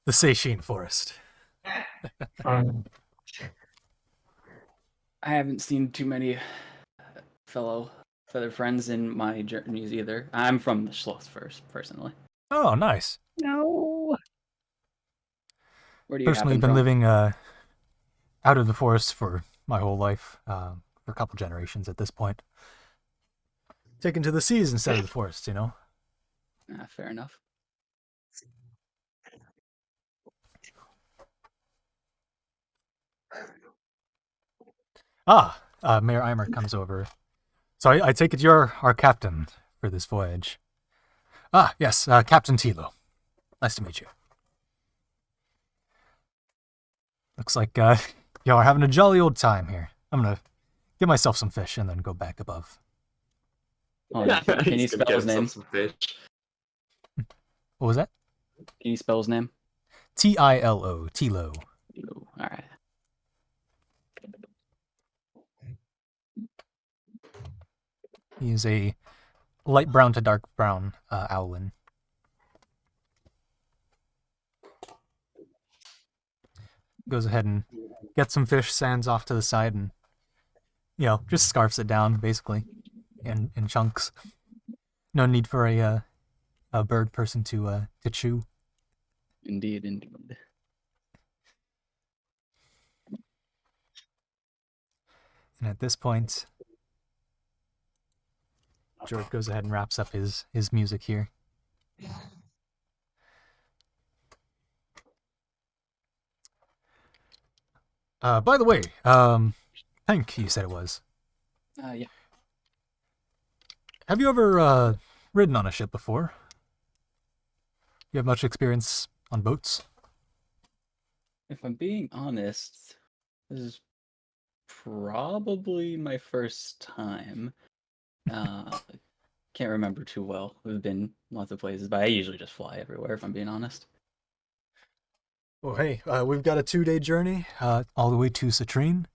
The Seishin Forest. Um, I haven't seen too many fellow feather friends in my journeys either. I'm from the Schloss first, personally. Oh, nice. No. Where do you Personally, happen been from? living out of the forest for my whole life, for a couple generations at this point. Taken to the seas instead of the forest, you know? Fair enough. Mayor Eimer comes over. So I take it you're our captain for this voyage. Ah, yes, Captain Tilo. Nice to meet you. Looks like y'all are having a jolly old time here. I'm gonna get myself some fish and then go back above. Oh, can you He's gonna spell get his name? himself some fish. What was that? Can you spell his name? Tilo. Tilo. Oh, all right. He is a light brown to dark brown owlin. Goes ahead and gets some fish, sands off to the side, and just scarfs it down basically, in chunks. No need for a bird person to chew. Indeed. And at this point, George goes ahead and wraps up his music here. By the way, Hank, you said it was. Yeah. Have you ever ridden on a ship before? You have much experience on boats? If I'm being honest, this is probably my first time. Can't remember too well. We've been lots of places, but I usually just fly everywhere, if I'm being honest. Well, hey, we've got a 2-day journey all the way to Citrine.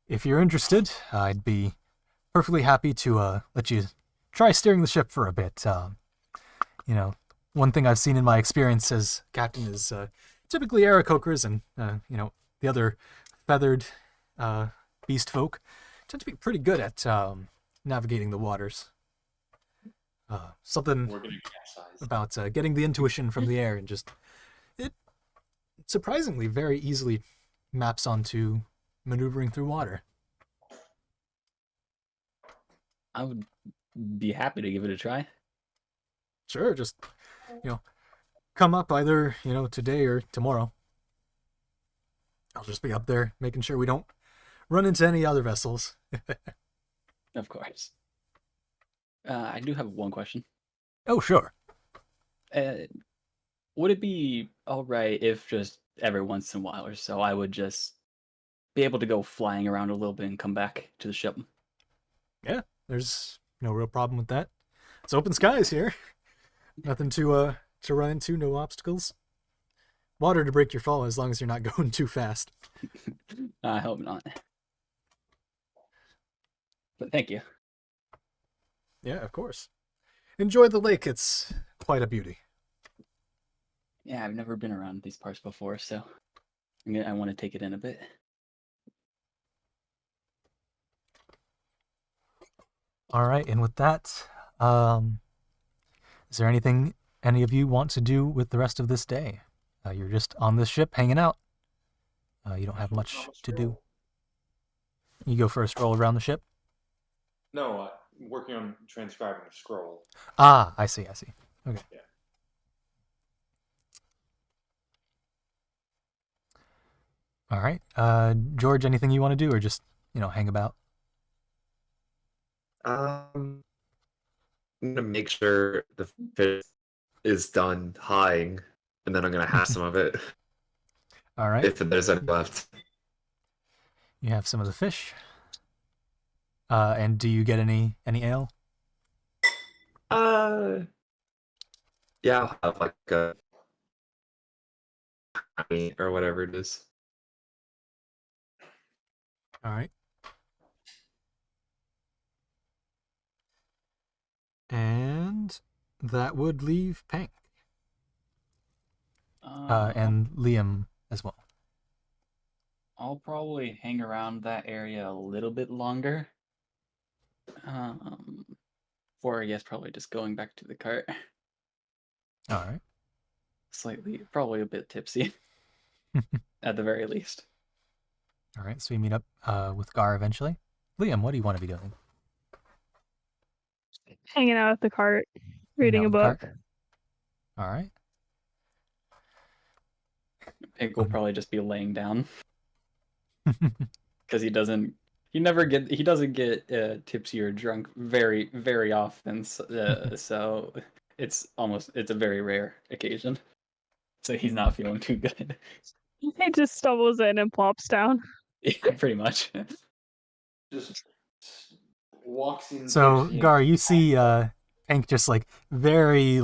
If you're interested, I'd be perfectly happy to let you try steering the ship for a bit. One thing I've seen in my experience as captain is typically Aarakocras and the other feathered beast folk tend to be pretty good at navigating the waters. Something We're gonna capsize. about getting the intuition from the air and just it surprisingly very easily maps onto maneuvering through water. I would be happy to give it a try. Sure, just come up either today or tomorrow. I'll just be up there making sure we don't run into any other vessels. Of course. I do have one question. Oh, sure. Would it be all right if just every once in a while or so I would just be able to go flying around a little bit and come back to the ship. Yeah, there's no real problem with that. It's open skies here. Nothing to run into, no obstacles. Water to break your fall as long as you're not going too fast. I hope not. But thank you. Yeah, of course. Enjoy the lake. It's quite a beauty. Yeah, I've never been around these parts before, so I want to take it in a bit. All right, and with that, is there anything any of you want to do with the rest of this day? You're just on this ship hanging out. You don't have much to do. You go for a stroll around the ship? No, I'm working on transcribing a scroll. Ah, I see. Okay. Yeah. All right. George, anything you want to do or just, hang about? I'm gonna make sure the fish is done high, and then I'm gonna have some of it All right. if there's any left. You have some of the fish. And do you get any ale? Yeah, I'll have like a honey or whatever it is. All right. And that would leave Pank and Liam as well. I'll probably hang around that area a little bit longer. Or I guess probably just going back to the cart. All right. Probably a bit tipsy. At the very least. All right. So we meet up with Gar eventually. Liam, what do you want to be doing? Hanging out at the cart, reading a Hanging out with book. the cart? All right. Pink will probably just be laying down. Because he doesn't get tipsy or drunk very, very often. So it's a very rare occasion. So he's not feeling too good. He just stumbles in and plops down. Yeah, pretty much. Just walks in. So tipsy and- Gar, you see Pank just very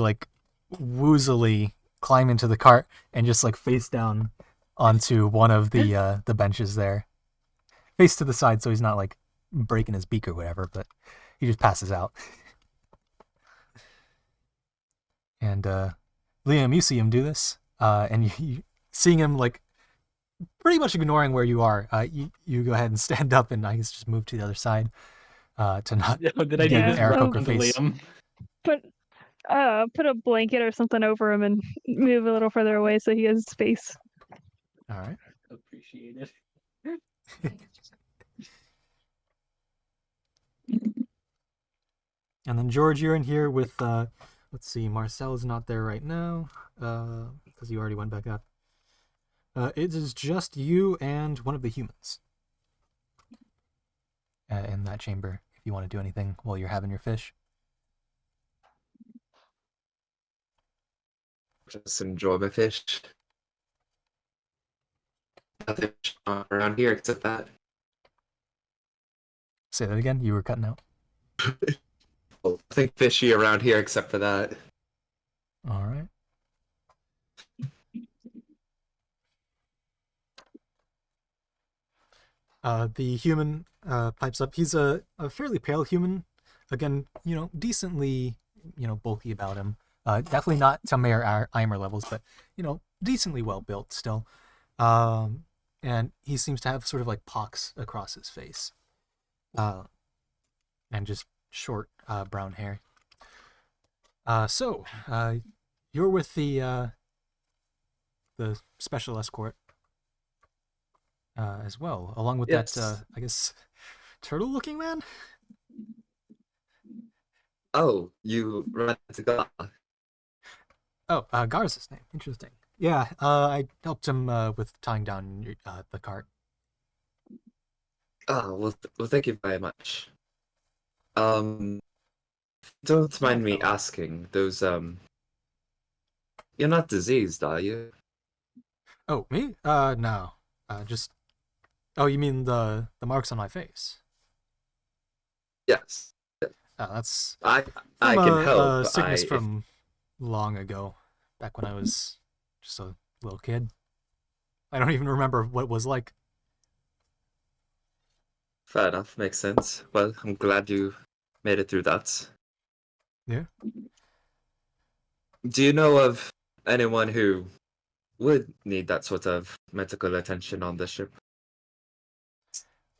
woozily climb into the cart and just face down onto one of the benches there. Face to the side so he's not breaking his beak or whatever, but he just passes out. And Liam, you see him do this, and you seeing him pretty much ignoring where you are. You go ahead and stand up and I guess just move to the other side to not Did I do get this an Aaron wrong Coker to face. Liam? Put a blanket or something over him and move a little further away so he has space. All right. Appreciate it. And then George, you're in here with let's see, Marcel is not there right now because he already went back up. It is just you and one of the humans in that chamber. If you want to do anything while you're having your fish. Just enjoy my fish. Nothing around here except that. Say that again. You were cutting out. Nothing fishy around here except for that. All right. The human pipes up. He's a fairly pale human. Again, decently, bulky about him. Definitely not to Mayor Eimer levels, but, decently well built still. And he seems to have sort of pox across his face. And just short brown hair. So you're with the special escort as well, along with Yes. that, I guess, turtle-looking man? Oh, you ran into God. Oh, Gar's his name. Interesting. Yeah, I helped him with tying down the cart. Oh, well, thank you very much. Don't mind me asking, those, you're not diseased, are you? Oh, me? No. Just Oh, you mean the marks on my face? Yes. That's I from can help. a sickness if from long ago, back when I was just a little kid. I don't even remember what it was like. fair enough, makes sense. Well, I'm glad you made it through that. Yeah. Do you know of anyone who would need that sort of medical attention on the ship?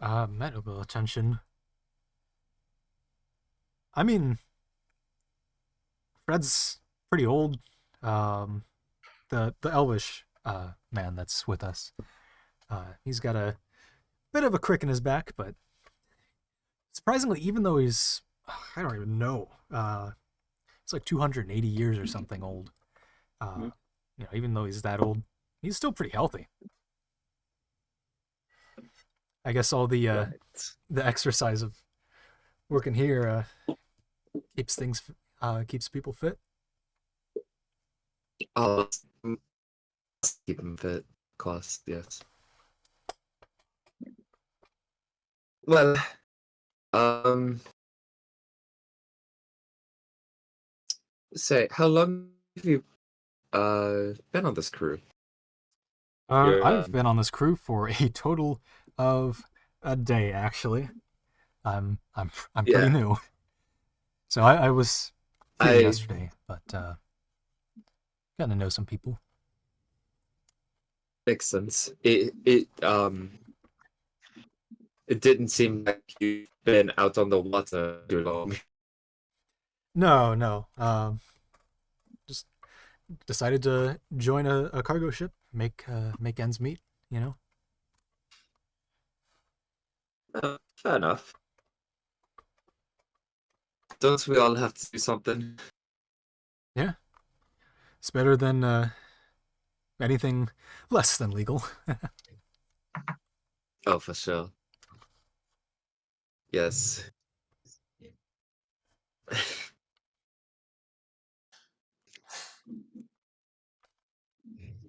Medical attention. I mean, Fred's pretty old. The elvish man that's with us. He's got a bit of a crick in his back, but surprisingly, even though he's I don't even know. It's like 280 years or something old. Even though he's that old, he's still pretty healthy. I guess all the Right. the exercise of working here keeps people fit. I'll keep him fit, of course, yes. Well, say, how long have you been on this crew? I've been on this crew for a total of a day, actually. I'm pretty Yeah. new, so I was here I yesterday, but got to know some people. makes sense. It didn't seem like you've been out on the water too long. No. Just decided to join a cargo ship, make ends meet. You know. Fair enough. Don't we all have to do something? Yeah. It's better than anything less than legal. Oh, for sure. Yes.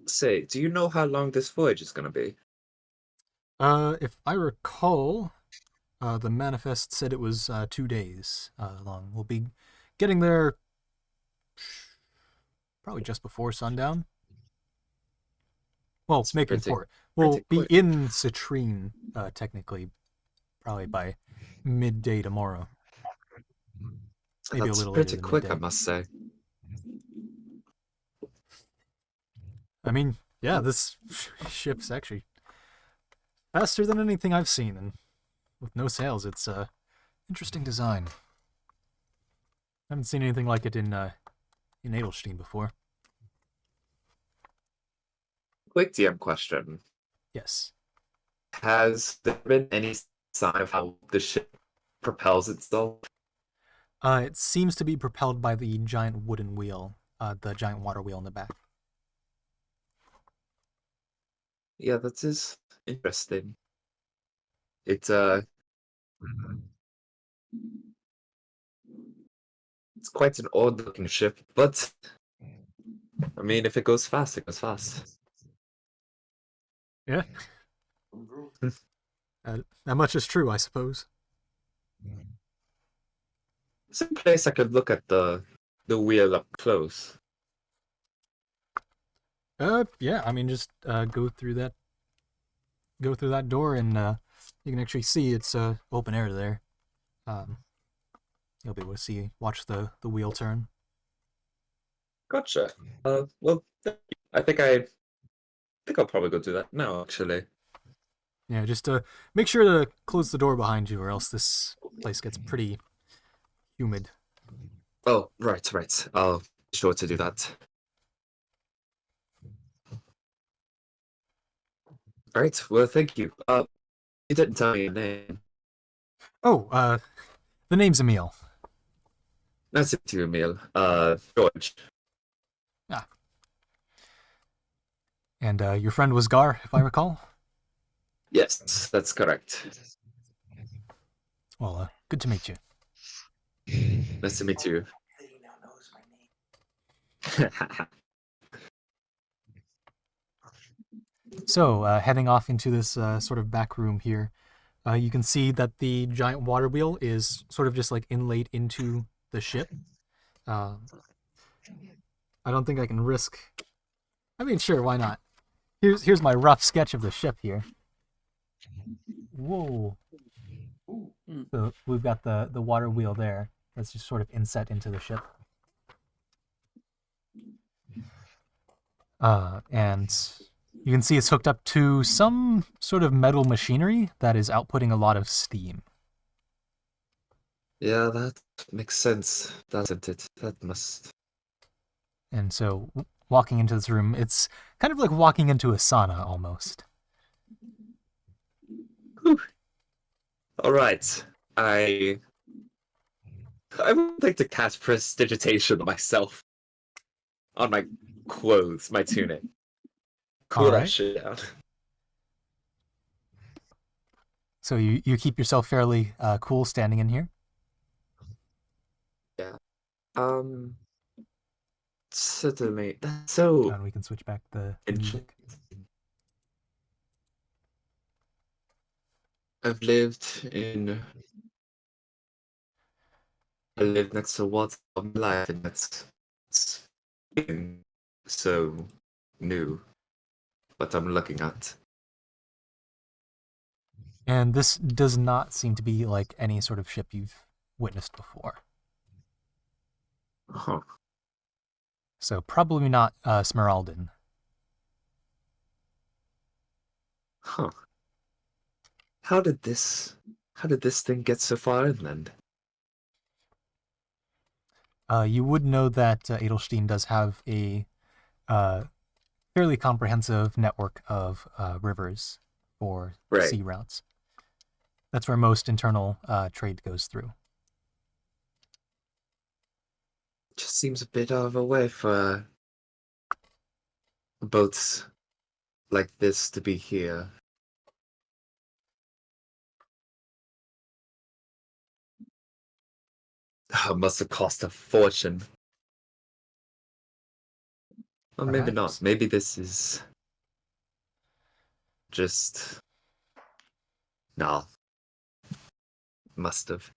Say, do you know how long this voyage is gonna be? If I recall, the manifest said it was 2 days long. We'll be getting there probably just before sundown. Well, It's making pretty- port. We'll pretty be quick. in Citrine, technically, probably by midday tomorrow. Maybe That's a little later pretty than quick, I midday. must say. I mean, yeah, this ship's actually faster than anything I've seen, and with no sails, it's interesting design. Haven't seen anything like it in Edelstein before. Quick DM question. Yes. Has there been any sign of how the ship propels itself? It seems to be propelled by the giant wooden wheel, the giant water wheel in the back. Yeah, that is interesting. It's quite an odd looking ship, but I mean if it goes fast, it goes fast. Yeah. That much is true, I suppose. It's a place I could look at the wheel up close. Yeah. I mean, just go through that door, and you can actually see it's open air there. You'll be able to watch the wheel turn. Gotcha. Well, thank you. I think I'll probably go do that now, actually. Yeah, just make sure to close the door behind you, or else this place gets pretty humid. Oh, right. I'll be sure to do that. All right. Well, thank you. You didn't tell me your name. Oh, the name's Emil. Nice to meet you, Emil. George. And your friend was Gar, if I recall. Yes, that's correct. Well, good to meet you. Nice to meet you. He now knows my name. So, heading off into this sort of back room here, you can see that the giant water wheel is sort of just like inlaid into the ship. I don't think I can risk. I mean, sure, why not? Here's my rough sketch of the ship here. Whoa. So we've got the water wheel there. That's just sort of inset into the ship. And you can see it's hooked up to some sort of metal machinery that is outputting a lot of steam. Yeah, that makes sense, doesn't it? That must. And so walking into this room, it's kind of like walking into a sauna almost. All right. I would like to cast prestidigitation on myself. On my clothes, my tunic. Cool that Alright. shit down. So you keep yourself fairly cool standing in here. Certainly. That's so And we can switch back the interesting. music. I lived next to water all my life, and it's been so new. What I'm looking at. And this does not seem to be like any sort of ship you've witnessed before. Huh. So probably not Smeraldan. Huh. How did this thing get so far inland? You would know that Edelstein does have a fairly comprehensive network of rivers for Right. sea routes. That's where most internal trade goes through. Just seems a bit out of a way for boats like this to be here. Must have cost a fortune. Or maybe not. Perhaps. Maybe this is just. No. Must have.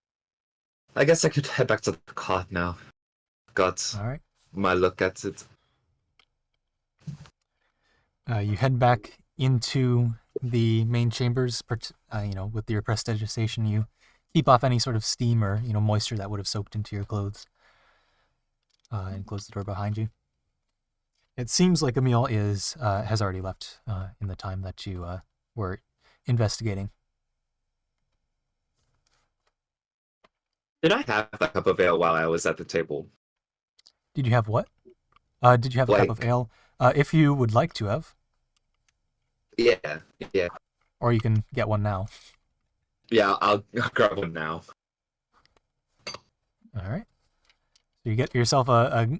I guess I could head back to the cart now. Got All right. my look at it. You head back into the main chambers. With your prestidigitation, you keep off any sort of steam or moisture that would have soaked into your clothes, and close the door behind you. It seems like Emil has already left in the time that you were investigating. Did I have a cup of ale while I was at the table? Did you have what? Did you have a cup of Like- ale? If you would like to have, Yeah. or you can get one now. Yeah, I'll grab one now. All right. So you get yourself a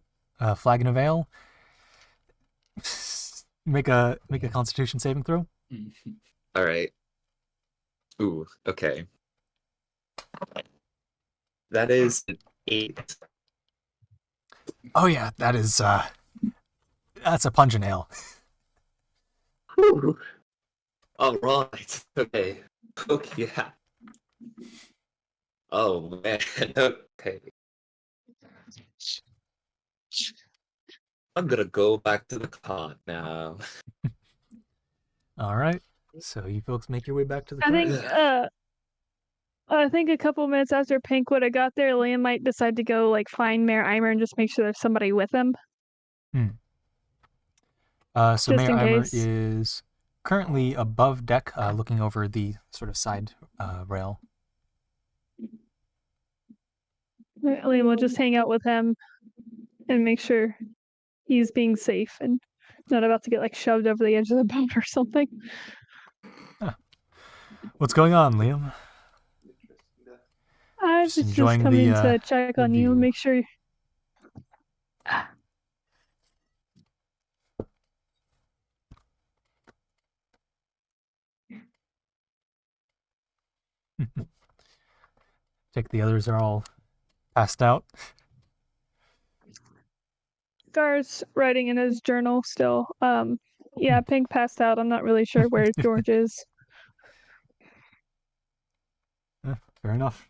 flagon of ale. Make a Constitution saving throw. Alright. Ooh, okay. That is an 8. Oh yeah, that's a pungent ale. Whew. Alright. Okay. Okay, yeah. Oh man. Okay. I'm gonna go back to the cart now. All right. So you folks make your way back to the I car. think I think a couple minutes after Pink would have got there, Liam might decide to go like find Mayor Eimer and just make sure there's somebody with him. So Just Mayor in Eimer case. is currently above deck, looking over the sort of side rail. Liam will just hang out with him and make sure he's being safe and not about to get like shoved over the edge of the boat or something. What's going on, Liam? I Just was enjoying just coming the, to check the on you and view. make sure. Check the others are all passed out. Scar's writing in his journal still. Yeah, Pink passed out. I'm not really sure where George is. Fair enough.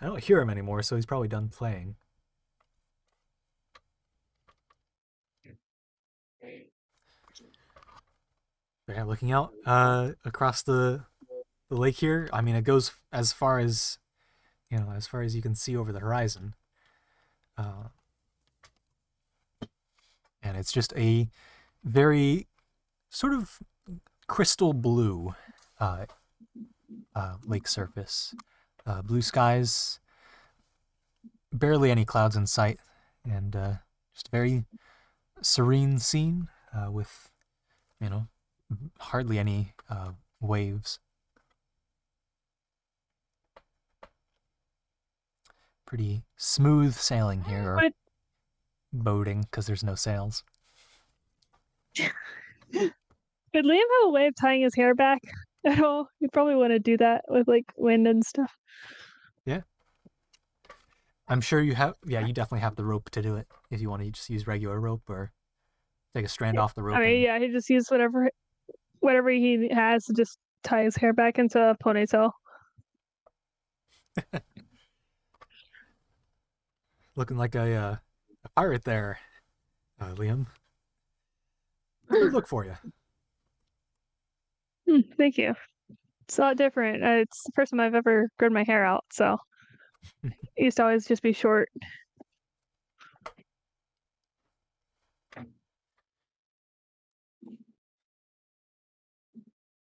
I don't hear him anymore, so he's probably done playing. But yeah, looking out across the lake here, I mean, it goes as far as as far as you can see over the horizon. And it's just a very sort of crystal blue lake surface. Blue skies, barely any clouds in sight, and just a very serene scene with, hardly any waves. Pretty smooth sailing here, or But boating, because there's no sails. Did Liam have a way of tying his hair back at all? You'd probably want to do that with like wind and stuff. Yeah. I'm sure you have, you definitely have the rope to do it if you want to just use regular rope or take a strand off the rope. I mean, yeah, he just used whatever he has to just tie his hair back into a ponytail. Looking like a pirate there, Liam. Good look for you. Thank you. It's a lot different. It's the first time I've ever grown my hair out, so it used to always just be short.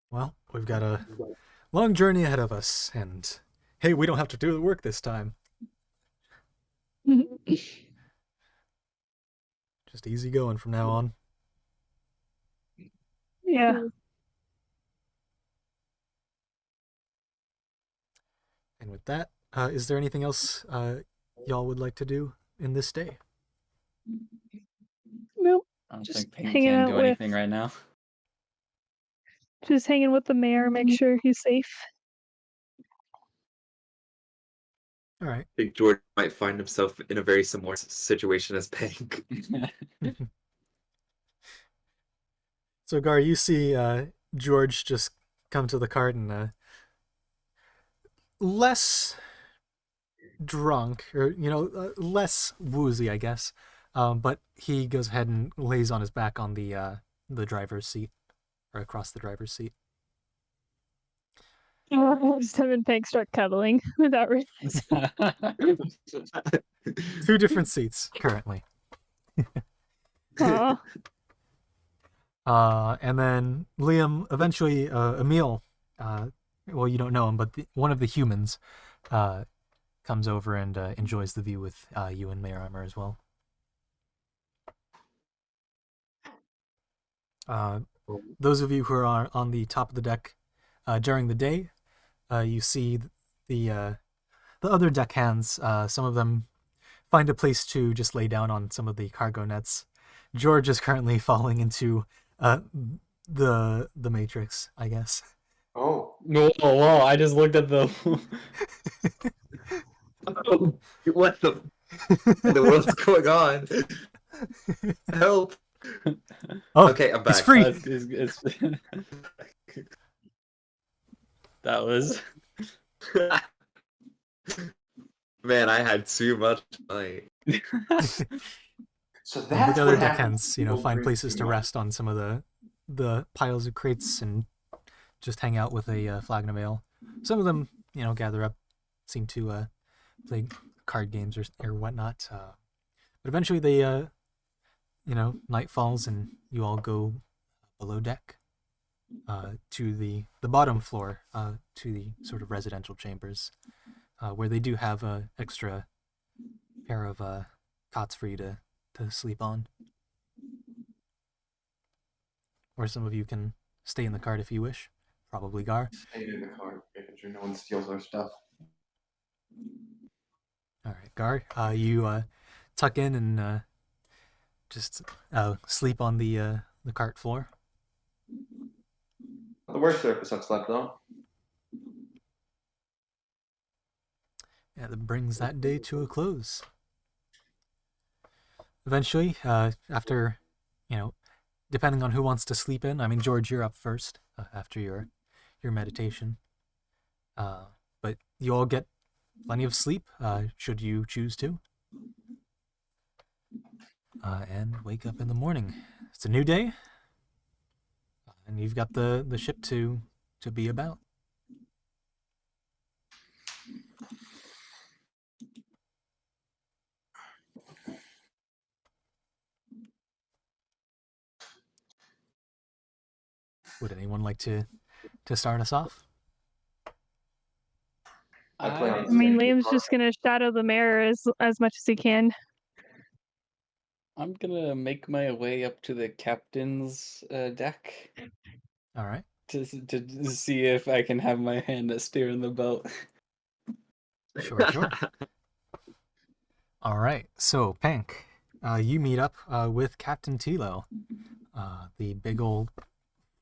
Well, we've got a long journey ahead of us, and hey, we don't have to do the work this time. Just easy going from now on. Yeah. And with that, is there anything else y'all would like to do in this day? Nope. I don't Just think Pink hanging can out do with- anything right now. Just hanging with the mayor, make sure he's safe. All right. I think George might find himself in a very similar situation as Pink. So, Gar, you see George just come to the cart and less drunk, or less woozy, I guess. But he goes ahead and lays on his back on the driver's seat, or across the driver's seat. Just him and Pink start cuddling without realizing. 2 different seats currently. Aw. And then Liam, eventually, Emil, well, you don't know him, but one of the humans comes over and enjoys the view with you and Mayor Armor as well. Those of you who are on the top of the deck during the day, you see the other deckhands. Some of them find a place to just lay down on some of the cargo nets. George is currently falling into the Matrix, I guess. Oh, Whoa, I just looked at the... What the world's going on? Help! Oh, Okay, I'm back. it's free. That was... Man, I had too much night. so And that's with the other what happens deckhands, when people find drink places too to much. rest on some of the piles of crates and just hang out with a flagon of ale. Some of them, gather up, seem to play card games or whatnot. But eventually they, night falls and you all go below deck to the bottom floor, to the sort of residential chambers, where they do have a extra pair of cots for you to sleep on. Or some of you can stay in the cart if you wish. Probably Gar. Stay in the car, making sure no one steals our stuff. All right, Gar. You tuck in and just sleep on the cart floor. The worst surface I've slept on. Yeah, that brings that day to a close. Eventually, after depending on who wants to sleep in. I mean, George, you're up first after your meditation. But you all get plenty of sleep, should you choose to. And wake up in the morning. It's a new day, and you've got the ship to be about. Would anyone like to start us off? I mean, Liam's just gonna shadow the mirror as much as he can. I'm gonna make my way up to the captain's deck All right. to see if I can have my hand at steering the boat. Sure. All right. So, Pank, you meet up with Captain Tilo, the big old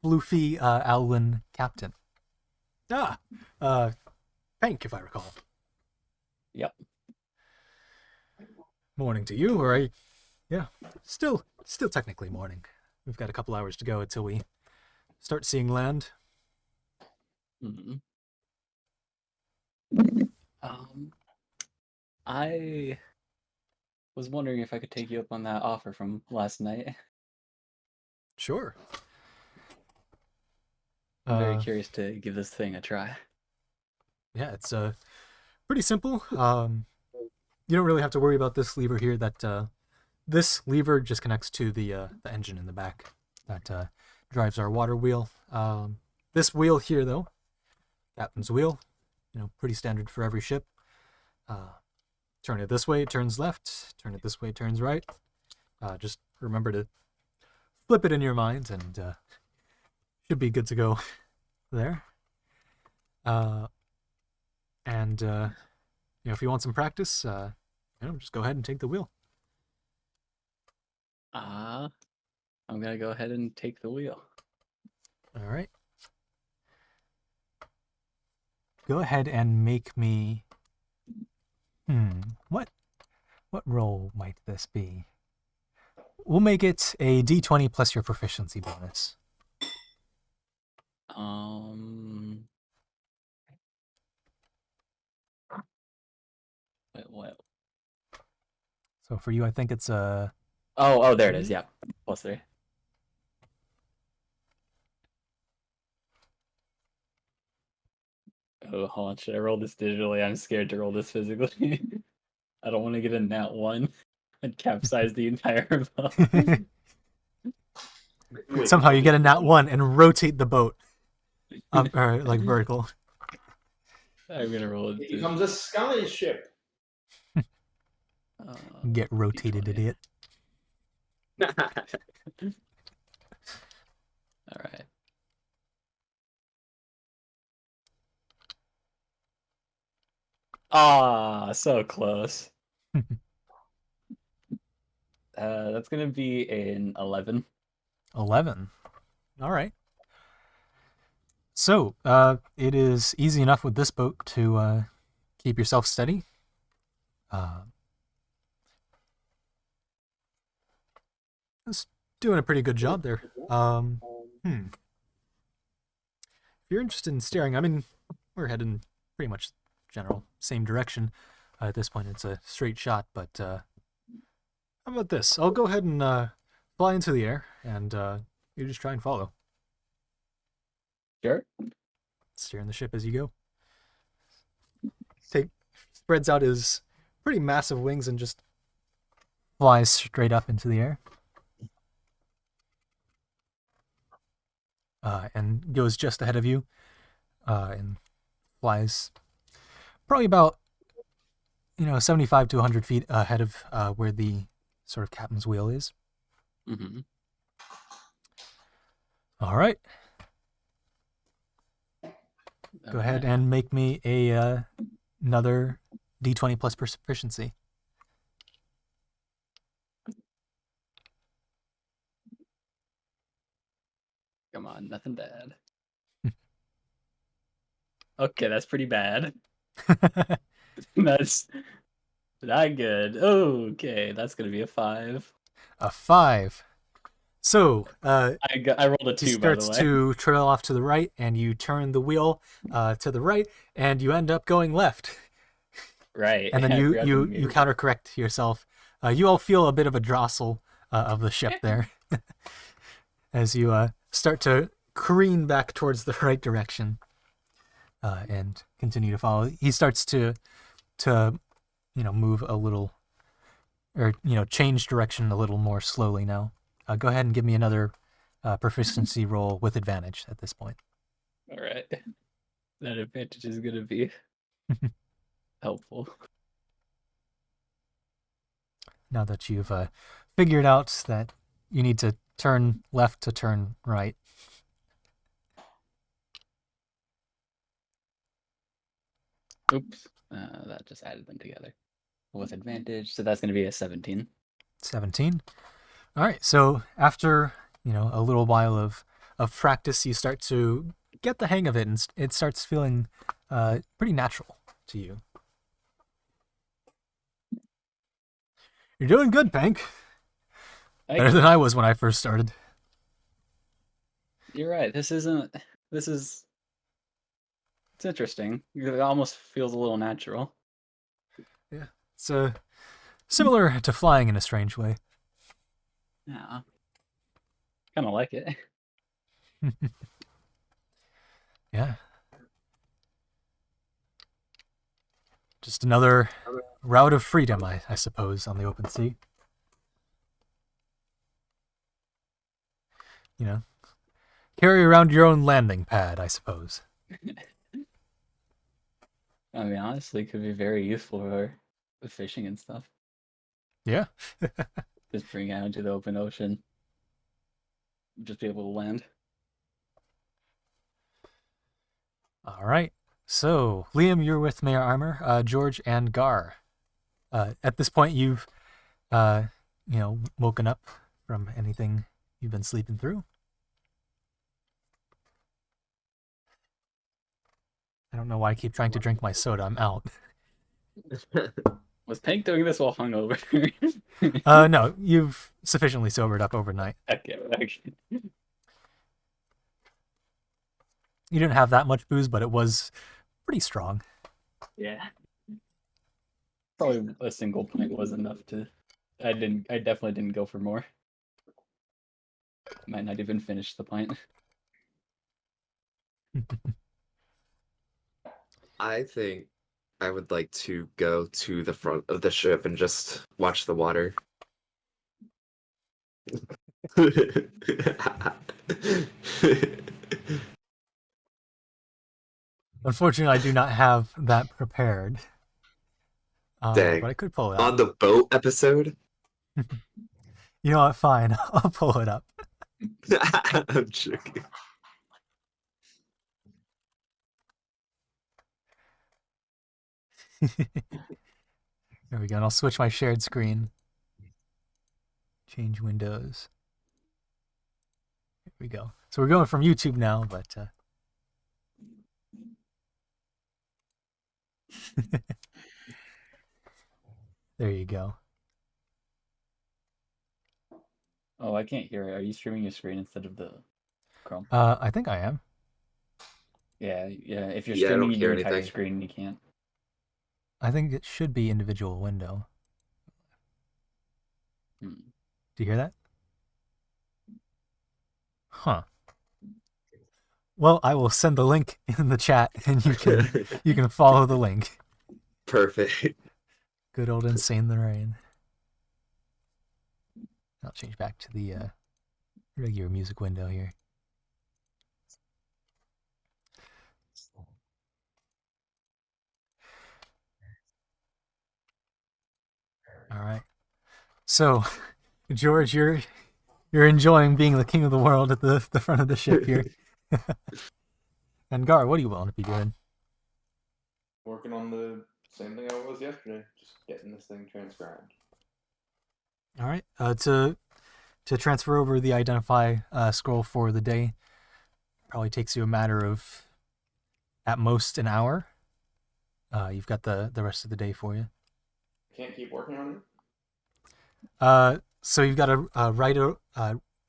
floofy Owlin captain. Pank, if I recall. Yep. Morning to you, or yeah, still technically morning. We've got a couple hours to go until we start seeing land. Mm-hmm. I was wondering if I could take you up on that offer from last night. Sure. I'm very curious to give this thing a try. Yeah, it's pretty simple. You don't really have to worry about this lever here. That this lever just connects to the engine in the back that drives our water wheel. This wheel here, though, captain's wheel, pretty standard for every ship. Turn it this way, it turns left. Turn it this way, it turns right. Just remember to flip it in your mind, and should be good to go there. And if you want some practice, just go ahead and take the wheel. I'm gonna go ahead and take the wheel. All right. Go ahead and make me. What roll might this be? We'll make it a D20 plus your proficiency bonus. Wait, what? So for you, I think it's a. Oh, there it is. Yeah, +3. Oh, hold on. Should I roll this digitally? I'm scared to roll this physically. I don't want to get a nat 1 and capsize the entire boat. Somehow you get a nat 1 and rotate the boat up, or like vertical. I'm gonna roll it. It becomes a scully ship. Get rotated, idiot. All right. So close. That's gonna be an 11. 11. All right. So, it is easy enough with this boat to keep yourself steady. It's doing a pretty good job there. If you're interested in steering, I mean, we're heading pretty much general same direction. At this point, it's a straight shot, but how about this? I'll go ahead and fly into the air, and you just try and follow. Sure. Steering the ship as you go. Spreads out his pretty massive wings and just flies straight up into the air. And goes just ahead of you, and flies probably about 75 to 100 feet ahead of where the sort of captain's wheel is. Mm-hmm. All right. Go ahead and make me another D20 plus proficiency. Come on, nothing bad. Okay, that's pretty bad. That's not good. Okay, that's gonna be a 5. A 5. So, I rolled a he 2, by the starts way. to trail off to the right, and you turn the wheel to the right, and you end up going left. Right. And then I you forgot you to you move. countercorrect yourself. You all feel a bit of a jostle of the ship there as you start to careen back towards the right direction and continue to follow. He starts to move a little, or change direction a little more slowly now. Go ahead and give me another proficiency roll with advantage at this point. All right. That advantage is gonna be helpful. Now that you've figured out that you need to turn left to turn right. Oops. That just added them together with advantage. So that's gonna be a 17. 17. All right. So after a little while of practice, you start to get the hang of it, and it starts feeling pretty natural to you. You're doing good, Pank. Better than I was when I first started. You're right. It's interesting. It almost feels a little natural. Yeah. It's similar to flying in a strange way. Yeah. Kind of like it. Yeah. Just another route of freedom, I suppose, on the open sea. Carry around your own landing pad, I suppose. I mean, honestly, it could be very useful for fishing and stuff. Yeah. Just bring it out into the open ocean. Just be able to land. All right. So, Liam, you're with Mayor Armor, George, and Gar. At this point, you've, woken up from anything you've been sleeping through. I don't know why I keep trying to drink my soda. I'm out. Was Pank doing this while hungover? No, you've sufficiently sobered up overnight. Okay. You didn't have that much booze, but it was pretty strong. Yeah. Probably a single pint was enough to. I definitely didn't go for more. Might not even finish the pint. I think I would like to go to the front of the ship and just watch the water. Unfortunately, I do not have that prepared. Dang. But I could pull it On up. the boat episode? You know what? Fine. I'll pull it up. I'm joking. There we go. And I'll switch my shared screen. Change windows. Here we go. So we're going from YouTube now, but there you go. Oh, I can't hear it. Are you streaming your screen instead of the Chrome? I think I am. Yeah. If you're Yeah, I don't streaming hear your entire anything. screen, you can't. I think it should be individual window. Hmm. Do you hear that? Huh. Well, I will send the link in the chat, and you can follow the link. Perfect. Good old Insane Lorraine. I'll change back to the regular music window here. All right. So, George, you're enjoying being the king of the world at the front of the ship here. And Gar, what are you willing to be doing? Working on the same thing I was yesterday, just getting this thing transcribed. All right. To transfer over the identify scroll for the day, probably takes you a matter of, at most, an hour. You've got the rest of the day for you. Can't keep working on it? So you've got to write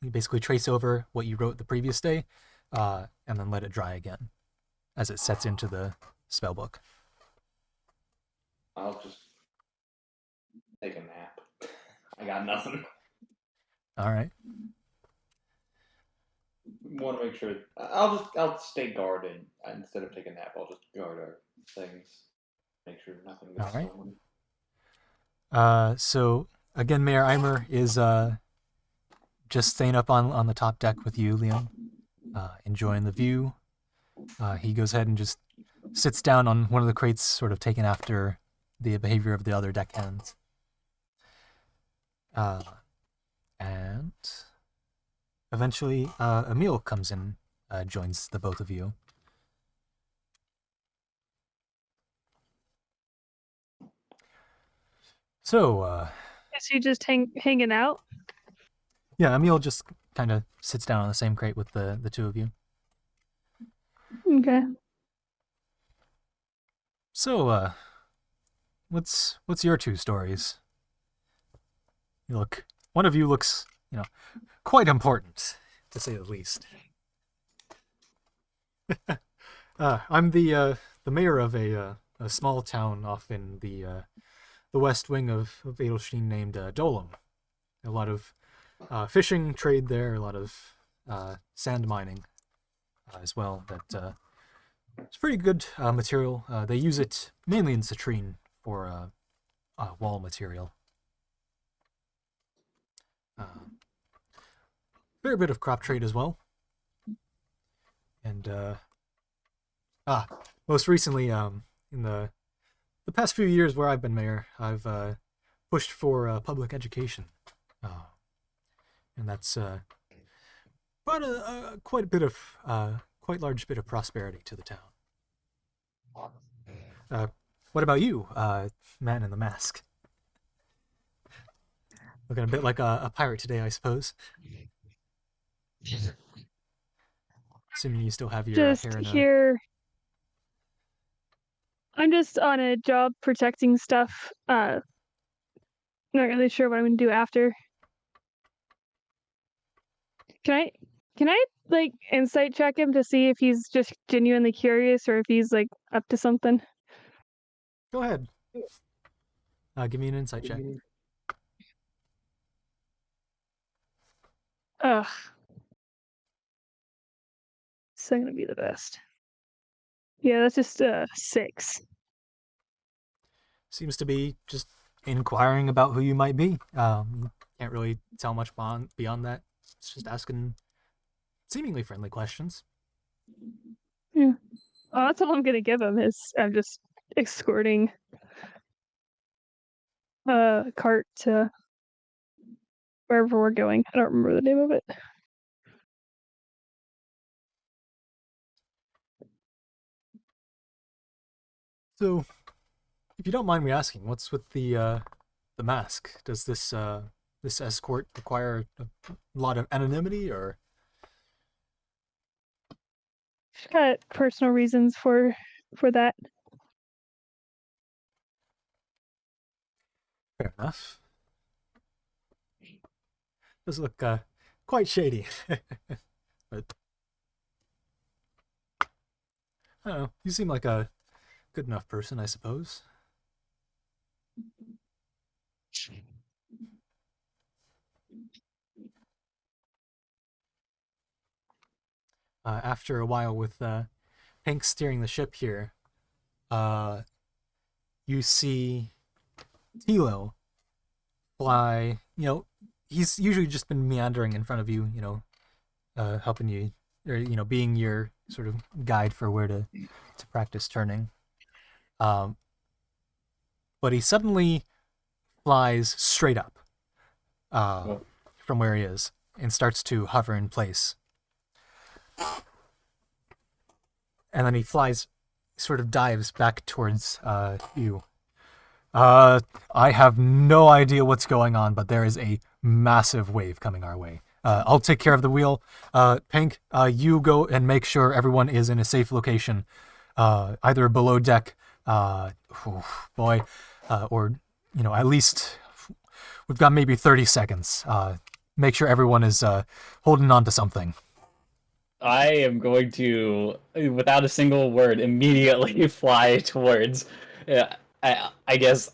You basically trace over what you wrote the previous day, and then let it dry again as it sets into the spell book. I'll just take a nap. I got nothing. All right. Want to make sure. I'll stay guarded instead of take a nap. I'll just guard our things. Make sure nothing gets All right. stolen. So again, Mayor Eimer is just staying up on the top deck with you, Liam, enjoying the view. He goes ahead and just sits down on one of the crates, sort of taken after the behavior of the other deckhands. And eventually, Emil comes in, joins the both of you. So, Is he just hanging out? yeah, Emil just kind of sits down on the same crate with the two of you. Okay. So, what's your two stories? One of you looks, quite important, to say the least. I'm the mayor of a small town off in the west wing of Edelstein named Dolam. A lot of fishing trade there, a lot of sand mining as well. That it's pretty good material. They use it mainly in citrine for wall material. Fair bit of crop trade as well. And most recently, in the past few years where I've been mayor, I've pushed for public education, and that's brought quite large bit of prosperity to the town. What about you, man in the mask? Looking a bit like a pirate today, I suppose. Assuming you still have your Just hair in a... here. I'm just on a job protecting stuff. Not really sure what I'm gonna do after. Can I like insight check him to see if he's just genuinely curious or if he's like up to something? Go ahead. Give me an insight check. Ugh. It's not gonna be the best. Yeah, that's just 6. Seems to be just inquiring about who you might be. You can't really tell much beyond that. It's just asking seemingly friendly questions. Yeah. Oh, that's all I'm gonna give him is I'm just escorting a cart to wherever we're going. I don't remember the name of it. So, if you don't mind me asking, what's with the mask? Does this escort require a lot of anonymity, or? She's got personal reasons for that. Fair enough. Does look quite shady. But I don't know. You seem like a good enough person, I suppose. After a while with Hank steering the ship here, you see Tilo fly. He's usually just been meandering in front of you, helping you, or being your sort of guide for where to practice turning. But he suddenly flies straight up from where he is and starts to hover in place. And then he sort of dives back towards you. I have no idea what's going on, but there is a massive wave coming our way. I'll take care of the wheel. Pink, you go and make sure everyone is in a safe location, either below deck, or at least we've got maybe 30 seconds. make sure everyone is holding on to something. I am going to, without a single word, immediately fly towards, I guess,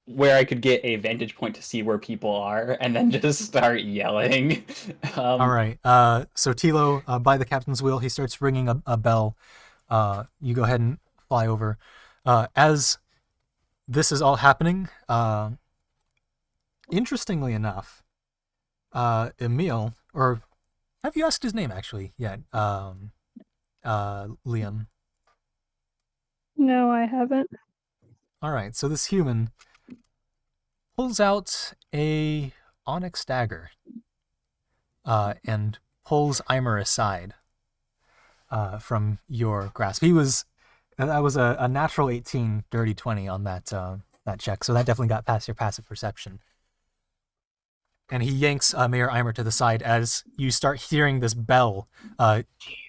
where I could get a vantage point to see where people are, and then just start yelling. All right. So Tilo, by the captain's wheel, he starts ringing a bell. You go ahead and fly over. As this is all happening, interestingly enough, Emil, or have you asked his name actually yet? Liam. No, I haven't. All right. So this human pulls out a onyx dagger, and pulls Eimer aside from your grasp. That was a natural 18 dirty 20 on that check, so that definitely got past your passive perception. And he yanks Mayor Eimer to the side as you start hearing this bell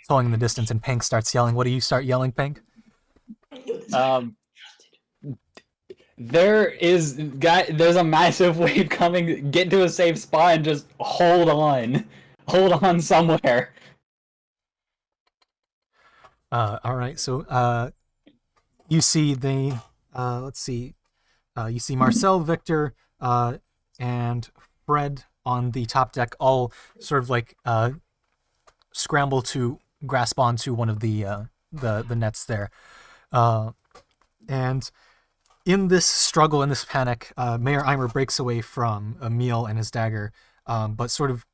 tolling in the distance, and Pink starts yelling. What do you start yelling, Pink? There's a massive wave coming. Get to a safe spot and just hold on somewhere. All right, so you see let's see, you see Marcel, Victor, and Fred on the top deck, all sort of like scramble to grasp onto one of the nets there, and in this struggle, in this panic, Mayor Eimer breaks away from Emil and his dagger, but sort of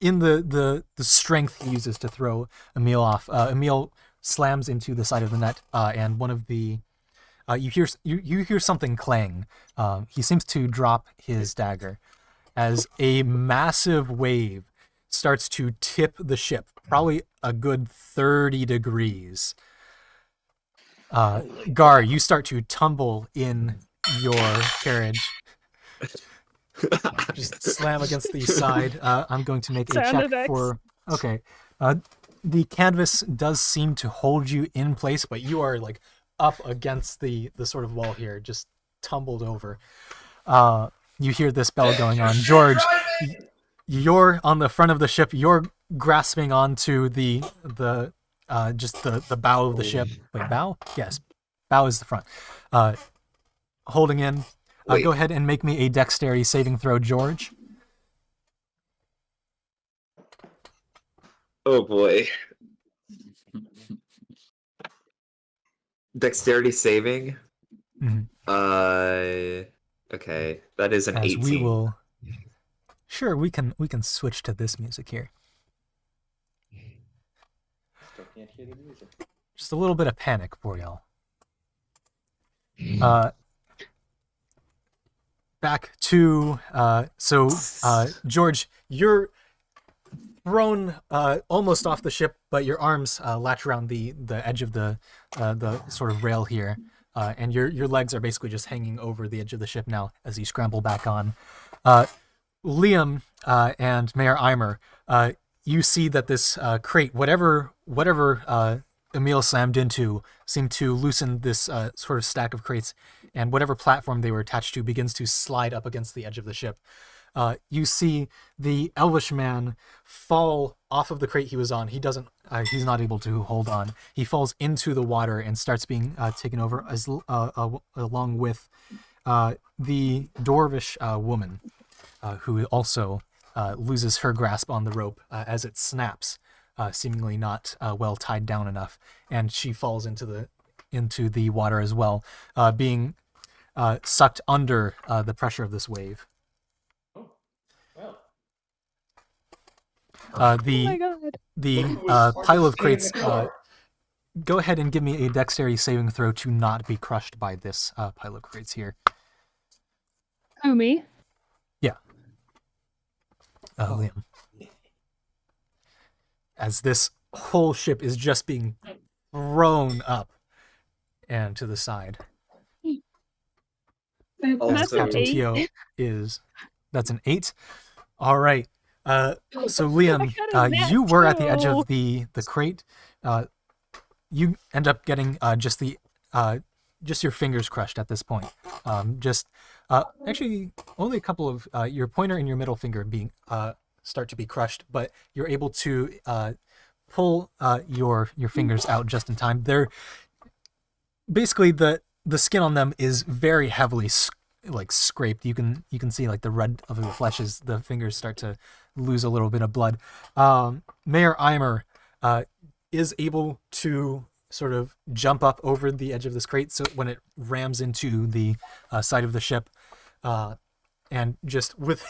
in the strength he uses to throw Emil off, Emil slams into the side of the net, and one of the you hear something clang. He seems to drop his dagger as a massive wave starts to tip the ship, probably a good 30 degrees. Gar, you start to tumble in your carriage. Just slam against the side. I'm going to make a Sound check effects. for... Okay. The canvas does seem to hold you in place, but you are like up against the sort of wall here, just tumbled over. You hear this bell going on. George, you're on the front of the ship. You're grasping onto the just the bow of the ship. Wait, bow? Yes, bow is the front. Holding in. Go ahead and make me a dexterity saving throw, George. Oh boy. Dexterity saving. Mhm. Okay, that is an As 18. we will. Sure, we can switch to this music here. Still can't hear the music. Just a little bit of panic for y'all. Back to George, you're thrown almost off the ship, but your arms latch around the edge of the sort of rail here, and your legs are basically just hanging over the edge of the ship now as you scramble back on. Liam and Mayor Eimer, you see that this crate, whatever Emil slammed into, seemed to loosen this sort of stack of crates, and whatever platform they were attached to begins to slide up against the edge of the ship. You see the elvish man fall off of the crate he was on. He's not able to hold on. He falls into the water and starts being taken over along with the dwarvish woman, who also loses her grasp on the rope as it snaps, seemingly not well tied down enough, and she falls into the water as well, being sucked under the pressure of this wave. Oh, well. Oh my god. The pile of crates. Go ahead and give me a dexterity saving throw to not be crushed by this pile of crates here. Who, me? Yeah. Liam. As this whole ship is just being thrown up and to the side. That's an Captain 8. Tio that's an 8. All right. So Liam, got a nat you were at the edge 2. of the crate. You end up getting just your fingers crushed at this point. Just Actually, only a couple of your pointer and your middle finger being start to be crushed, but you're able to pull your fingers out just in time. They're basically the skin on them is very heavily scraped. You can see like the red of the flesh as the fingers start to lose a little bit of blood. Mayor Eimer is able to sort of jump up over the edge of this crate, so when it rams into the side of the ship, and just with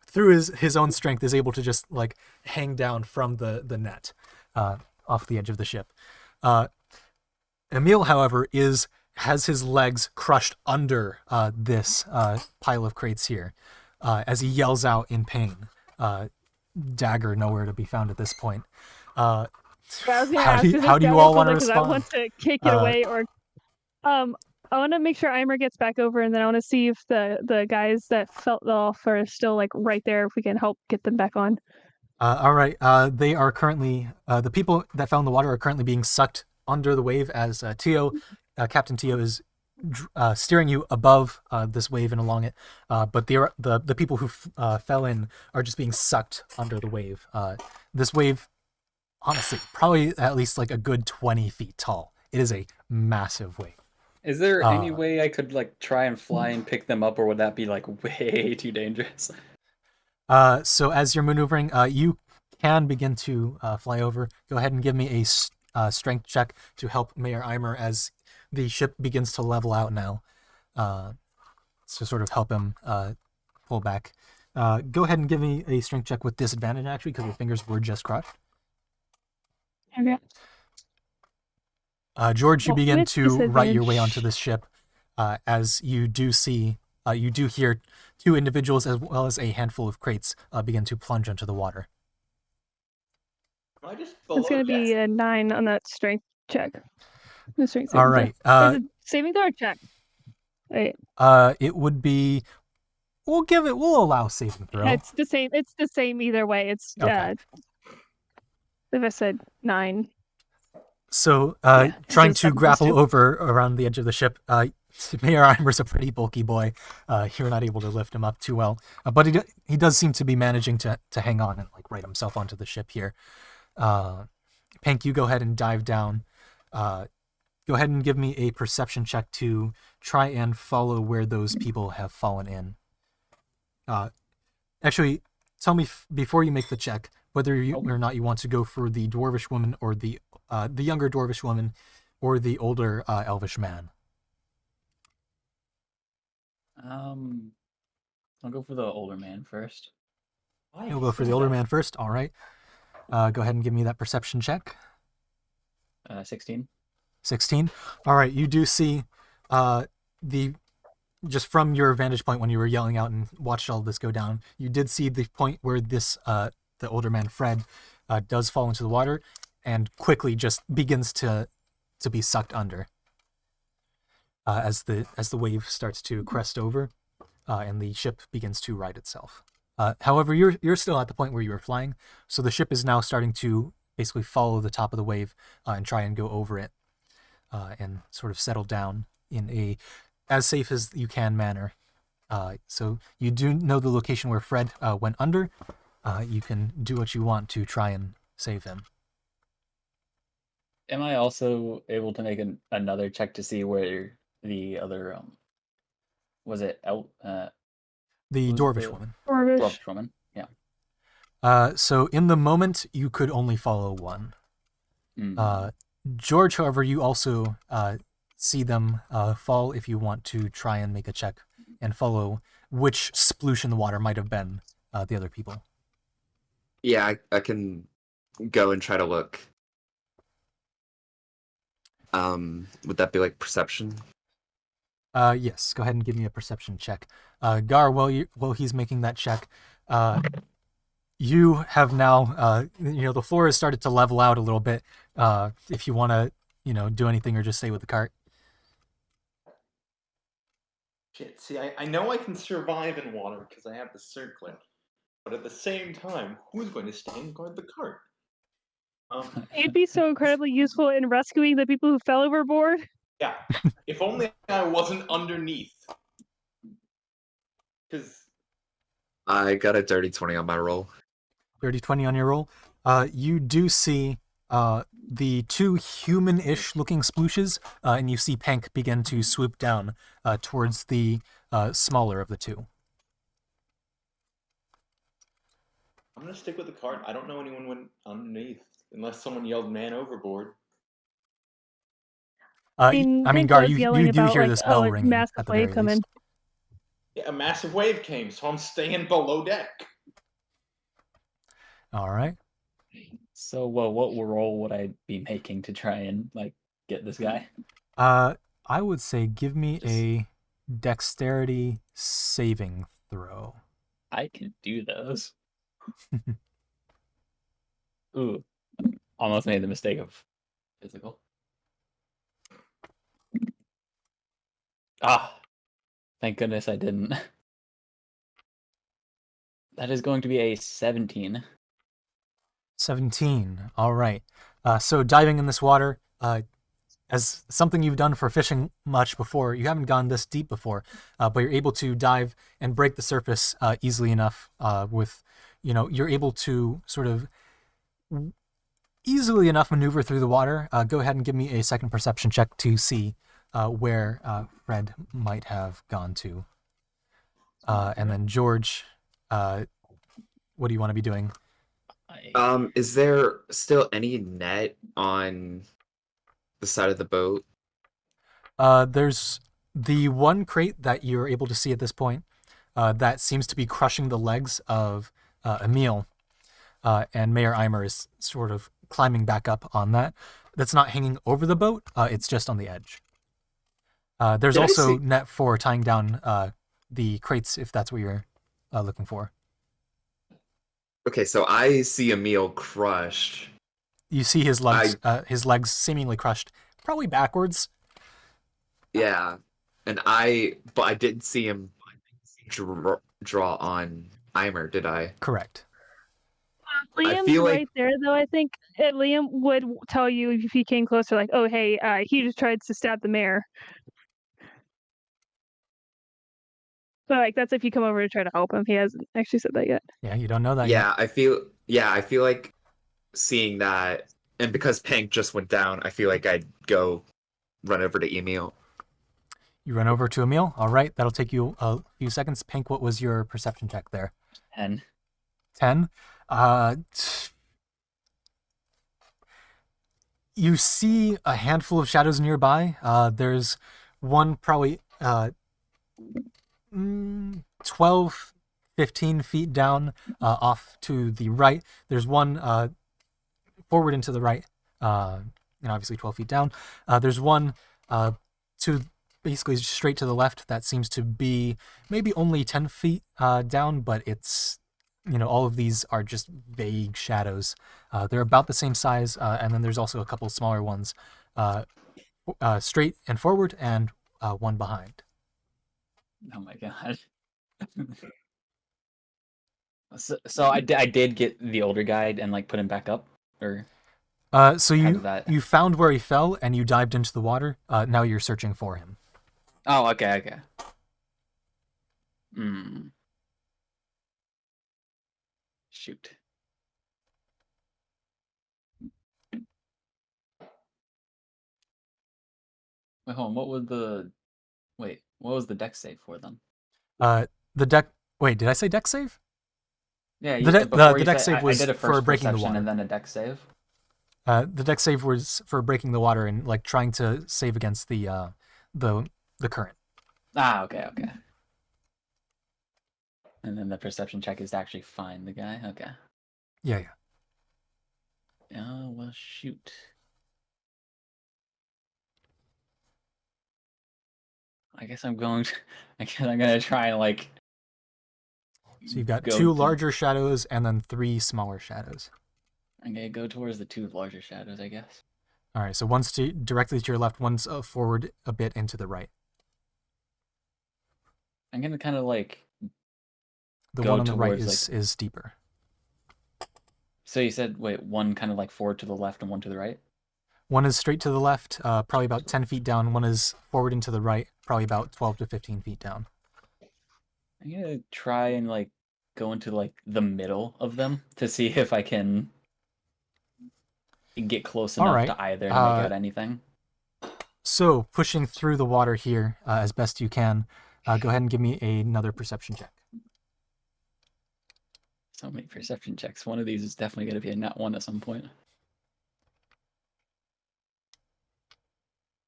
through his own strength is able to just like hang down from the net off the edge of the ship. Emil, however, has his legs crushed under this pile of crates here as he yells out in pain. Dagger nowhere to be found at this point. How do you all want to respond? I want to kick it away, or I want to make sure Eimer gets back over, and then I want to see if the guys that fell off are still like right there. If we can help get them back on. All right. They are currently the people that fell in the water are currently being sucked under the wave as Captain Tio is steering you above this wave and along it. But the people who fell in are just being sucked under the wave. This wave, honestly, probably at least like a good 20 feet tall. It is a massive wave. Is there any way I could like try and fly and pick them up, or would that be like way too dangerous? So as you're maneuvering, you can begin to fly over. Go ahead and give me a strength check to help Mayor Eimer as the ship begins to level out now. To sort of help him pull back. Go ahead and give me a strength check with disadvantage, actually, because your fingers were just crushed. Okay. George, you begin to right your way onto this ship as you do see, you do hear two individuals as well as a handful of crates begin to plunge into the water. It's going to be a 9 on that strength check. The strength All right. Saving throw check. Wait. It would be. We'll allow saving throw. It's the same. It's the same either way. It's okay. If I said 9. So, trying to grapple over around the edge of the ship. Mayor Eimer's a pretty bulky boy. You're not able to lift him up too well, but he does seem to be managing to hang on and like right himself onto the ship here. Pank, you go ahead and dive down. Go ahead and give me a perception check to try and follow where those people have fallen in. Actually, tell me before you make the check whether or not you want to go for the dwarvish woman or the younger dwarvish woman or the older elvish man. I'll go for the older man first. You'll go for the older man first. All right. Go ahead and give me that perception check. 16. 16. All right. You do see just from your vantage point when you were yelling out and watched all this go down, you did see the point where this the older man Fred does fall into the water and quickly just begins to be sucked under as the wave starts to crest over and the ship begins to right itself. However, you're still at the point where you were flying, so the ship is now starting to basically follow the top of the wave and try and go over it and sort of settle down in a as safe as you can manner. So you do know the location where Fred went under. You can do what you want to try and save him. Am I also able to make another check to see where the other was it the dwarvish woman? Dwarvish woman, yeah. So in the moment, you could only follow one. Mm. George, however, you also see them fall if you want to try and make a check and follow which sploosh in the water might have been the other people. Yeah, I can go and try to look. Would that be like perception? Yes, go ahead and give me a perception check. Gar, while he's making that check, you have now, the floor has started to level out a little bit. If you want to, do anything or just stay with the cart. Shit, see, I know I can survive in water because I have the circlet. But at the same time, who's going to stay and guard the cart? It'd be so incredibly useful in rescuing the people who fell overboard. Yeah, if only I wasn't underneath. Because I got a dirty 20 on my roll. 30-20 on your roll. You do see the two human-ish looking splooshes, and you see Pank begin to swoop down towards the smaller of the two. I'm gonna stick with the cart. I don't know anyone went underneath unless someone yelled "man overboard." I mean, Hank Gar, was you yelling do about hear like, this oh, bell a ringing massive at the wave very coming. least. Yeah, a massive wave came, so I'm staying below deck. All right. So, what roll would I be making to try and like get this guy? I would say give me Just- a dexterity saving throw. I can do those. Ooh, almost made the mistake of physical. Ah, thank goodness I didn't. That is going to be a 17. 17. All right. So diving in this water, as something you've done for fishing much before, you haven't gone this deep before, but you're able to dive and break the surface easily enough with, you're able to sort of easily enough maneuver through the water. Go ahead and give me a second perception check to see where Fred might have gone to. And then George, what do you want to be doing? Is there still any net on the side of the boat? There's the one crate that you're able to see at this point that seems to be crushing the legs of Emil, and Mayor Eimer is sort of climbing back up on that. That's not hanging over the boat, it's just on the edge. There's Did I also see- net for tying down the crates if that's what you're looking for. Okay, so I see Emil crushed. You see his legs seemingly crushed, probably backwards. Yeah, but I didn't see him draw on Eimer, did I? Correct. Liam's feel like- right there, though. I think Liam would tell you if he came closer, like, "Oh, hey, he just tried to stab the mayor." But like, that's if you come over to try to help him. He hasn't actually said that yet. Yeah, you don't know that yet. I feel like seeing that, and because Pank just went down, I feel like I'd go run over to Emil. You run over to Emil. All right, that'll take you a few seconds. Pink, what was your perception check there? 10. 10. You see a handful of shadows nearby. There's one probably 12, 15 feet down off to the right. There's one forward and to the right, and obviously 12 feet down. There's one to basically straight to the left that seems to be maybe only 10 feet down, but it's, all of these are just vague shadows. They're about the same size, and then there's also a couple smaller ones straight and forward and one behind. Oh my god. So I did get the older guy and like put him back up, or So How you did that- you found where he fell and you dived into the water. Now you're searching for him. oh, okay. Shoot. Wait, hold on. What was the deck save for them? The deck. Wait, did I say deck save? Yeah, The deck- before the you deck said- save was I did a for first breaking the perception water. and then a deck save. The deck save was for breaking the water and like trying to save against the current. Ah, okay. And then the perception check is to actually find the guy. Okay. Yeah. Oh well, shoot. I guess I'm going to try and like. So you've got go two to- larger shadows and then three smaller shadows. I'm gonna go towards the two larger shadows, I guess. All right. So one's directly to your left, one's forward a bit into the right. I'm gonna kind of like. The Go one on the right towards, is deeper. So you said one kind of like forward to the left and one to the right. One is straight to the left, probably about 10 feet down. One is forward into the right, probably about 12 to 15 feet down. I'm gonna try and like go into like the middle of them to see if I can get close All enough right. to either to make out anything. So pushing through the water here as best you can. Go ahead and give me another perception check. So many perception checks. One of these is definitely gonna be a nat 1 at some point.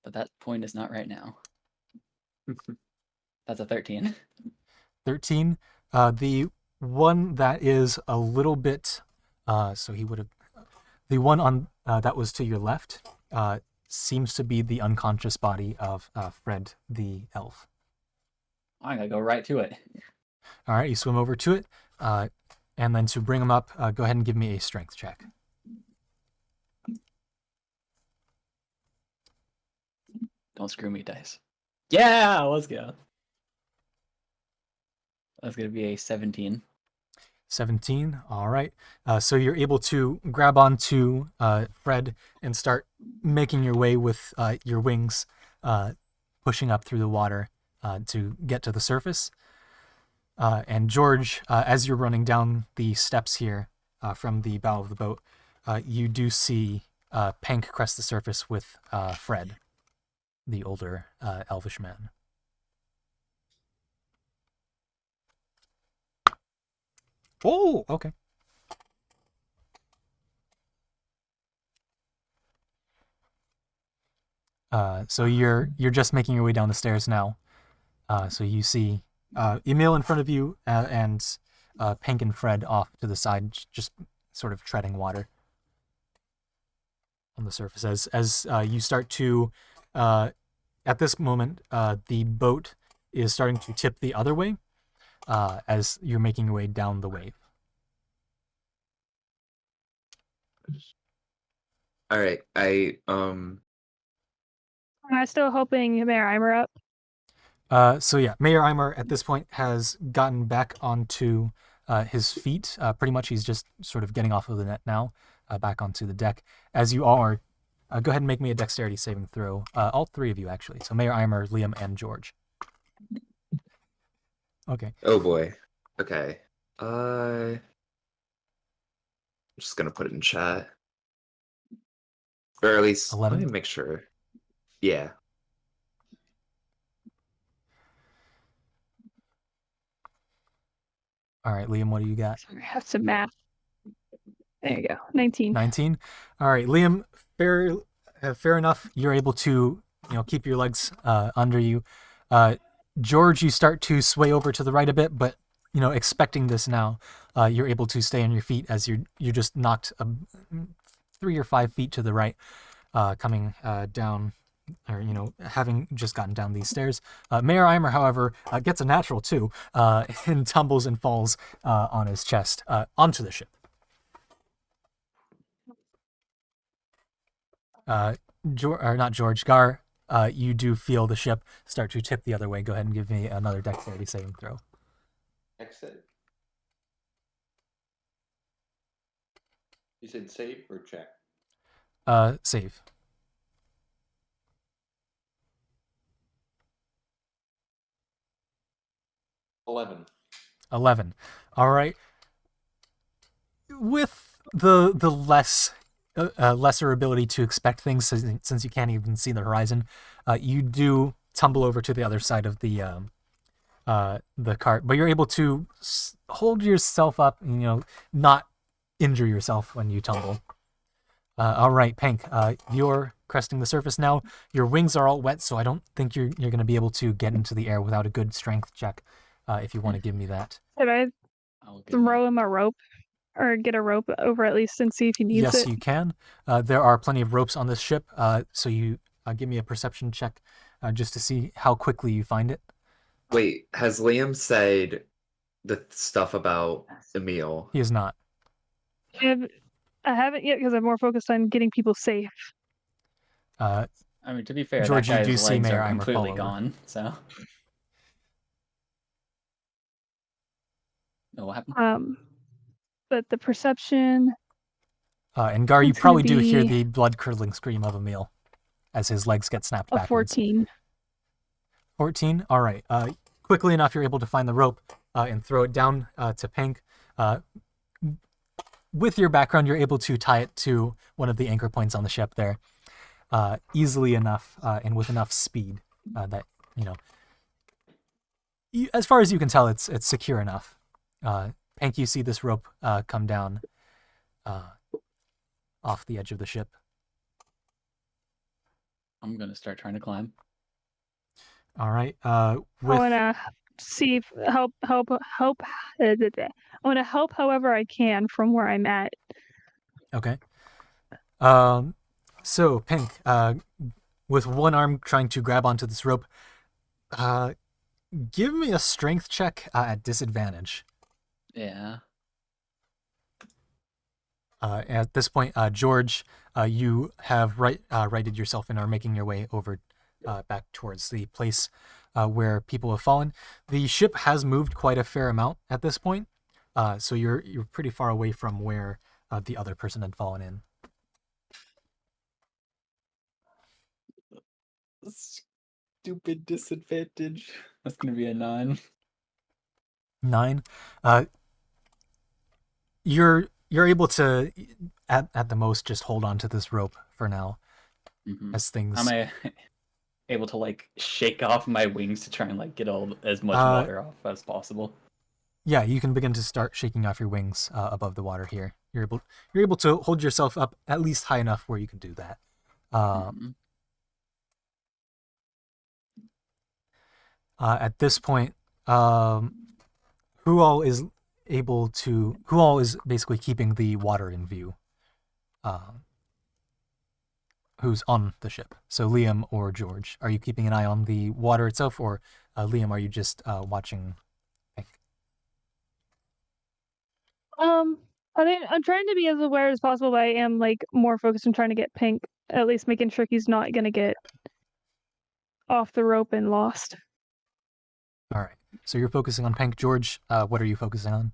But that point is not right now. That's a 13. 13. The one that is a little bit, so he would have, the one on that was to your left seems to be the unconscious body of Fred the elf. I'm gonna go right to it. All right, you swim over to it, and then to bring him up, go ahead and give me a strength check. Don't screw me, dice. Yeah, let's go. That's gonna be a 17. 17. All right. So you're able to grab onto Fred and start making your way with your wings, pushing up through the water to get to the surface. And George, as you're running down the steps here from the bow of the boat, you do see Pank crest the surface with Fred, the older elvish man. Oh, okay. So you're just making your way down the stairs now. So you see Emil in front of you and Pank and Fred off to the side, just sort of treading water on the surface. As you start to, at this moment, the boat is starting to tip the other way as you're making your way down the wave. All right, Am I still hoping Mayor Eimer up? So yeah, Mayor Eimer at this point has gotten back onto his feet. Pretty much he's just sort of getting off of the net now, back onto the deck. As you all are, go ahead and make me a dexterity saving throw. All three of you, actually. So Mayor Eimer, Liam, and George. Okay. oh boy. Okay. I'm just gonna put it in chat, or at least 11? let me make sure. Yeah. All right, Liam, what do you got? I have some math. There you go. 19. 19. All right, Liam, fair enough. You're able to, keep your legs under you. George, you start to sway over to the right a bit, but expecting this now, you're able to stay on your feet as you're just knocked 3 or 5 feet to the right, coming down, or having just gotten down these stairs. Mayor Eimer, however, gets a natural 2 and tumbles and falls on his chest onto the ship. Not George, Gar, you do feel the ship start to tip the other way. Go ahead and give me another dexterity saving throw. Exit. You said save or check? Save. $11. 11. All right. With the lesser ability to expect things, since you can't even see the horizon, you do tumble over to the other side of the cart, but you're able to hold yourself up, and, not injure yourself when you tumble. All right, Pank, you're cresting the surface now. Your wings are all wet, so I don't think you're going to be able to get into the air without a good strength check. If you want to give me that. Should I I'll give throw him a rope? Or get a rope over at least and see if he needs Yes, it? you can. There are plenty of ropes on this ship, so you give me a perception check just to see how quickly you find it. Wait, has Liam said the stuff about Emil? He is not. I haven't yet because I'm more focused on getting people safe. I mean, to be fair, George, that you do guy's see legs Mayor are Eimer fall completely over. gone. So, what happened? But the perception. And Gar, you It's gonna probably do hear be the blood-curdling scream of Emil as his legs get snapped A backwards. 14. 14? All right. Quickly enough, you're able to find the rope. and throw it down to Pink. With your background, you're able to tie it to one of the anchor points on the ship there, easily enough and with enough speed that as far as you can tell, it's secure enough. Pink, you see this rope come down off the edge of the ship. I'm gonna start trying to climb. All right. I wanna see if help. I wanna help however I can from where I'm at. Okay. So Pink, with one arm trying to grab onto this rope, give me a strength check at disadvantage. Yeah. At this point, George, you have righted yourself and are making your way over back towards the place where people have fallen. The ship has moved quite a fair amount at this point, so you're pretty far away from where the other person had fallen in. Stupid disadvantage. That's gonna be a 9. 9. You're able to at the most just hold on to this rope for now, as things. Am I able to like shake off my wings to try and like get as much water off as possible? Yeah, you can begin to start shaking off your wings above the water here. You're able to hold yourself up at least high enough where you can do that. At this point, who all is basically keeping the water in view? Who's on the ship? So Liam or George, are you keeping an eye on the water itself, or Liam, are you just watching? I think I'm trying to be as aware as possible, but I am like more focused on trying to get Pink, at least making sure he's not gonna get off the rope and lost. All right. So you're focusing on Pink. George, what are you focusing on?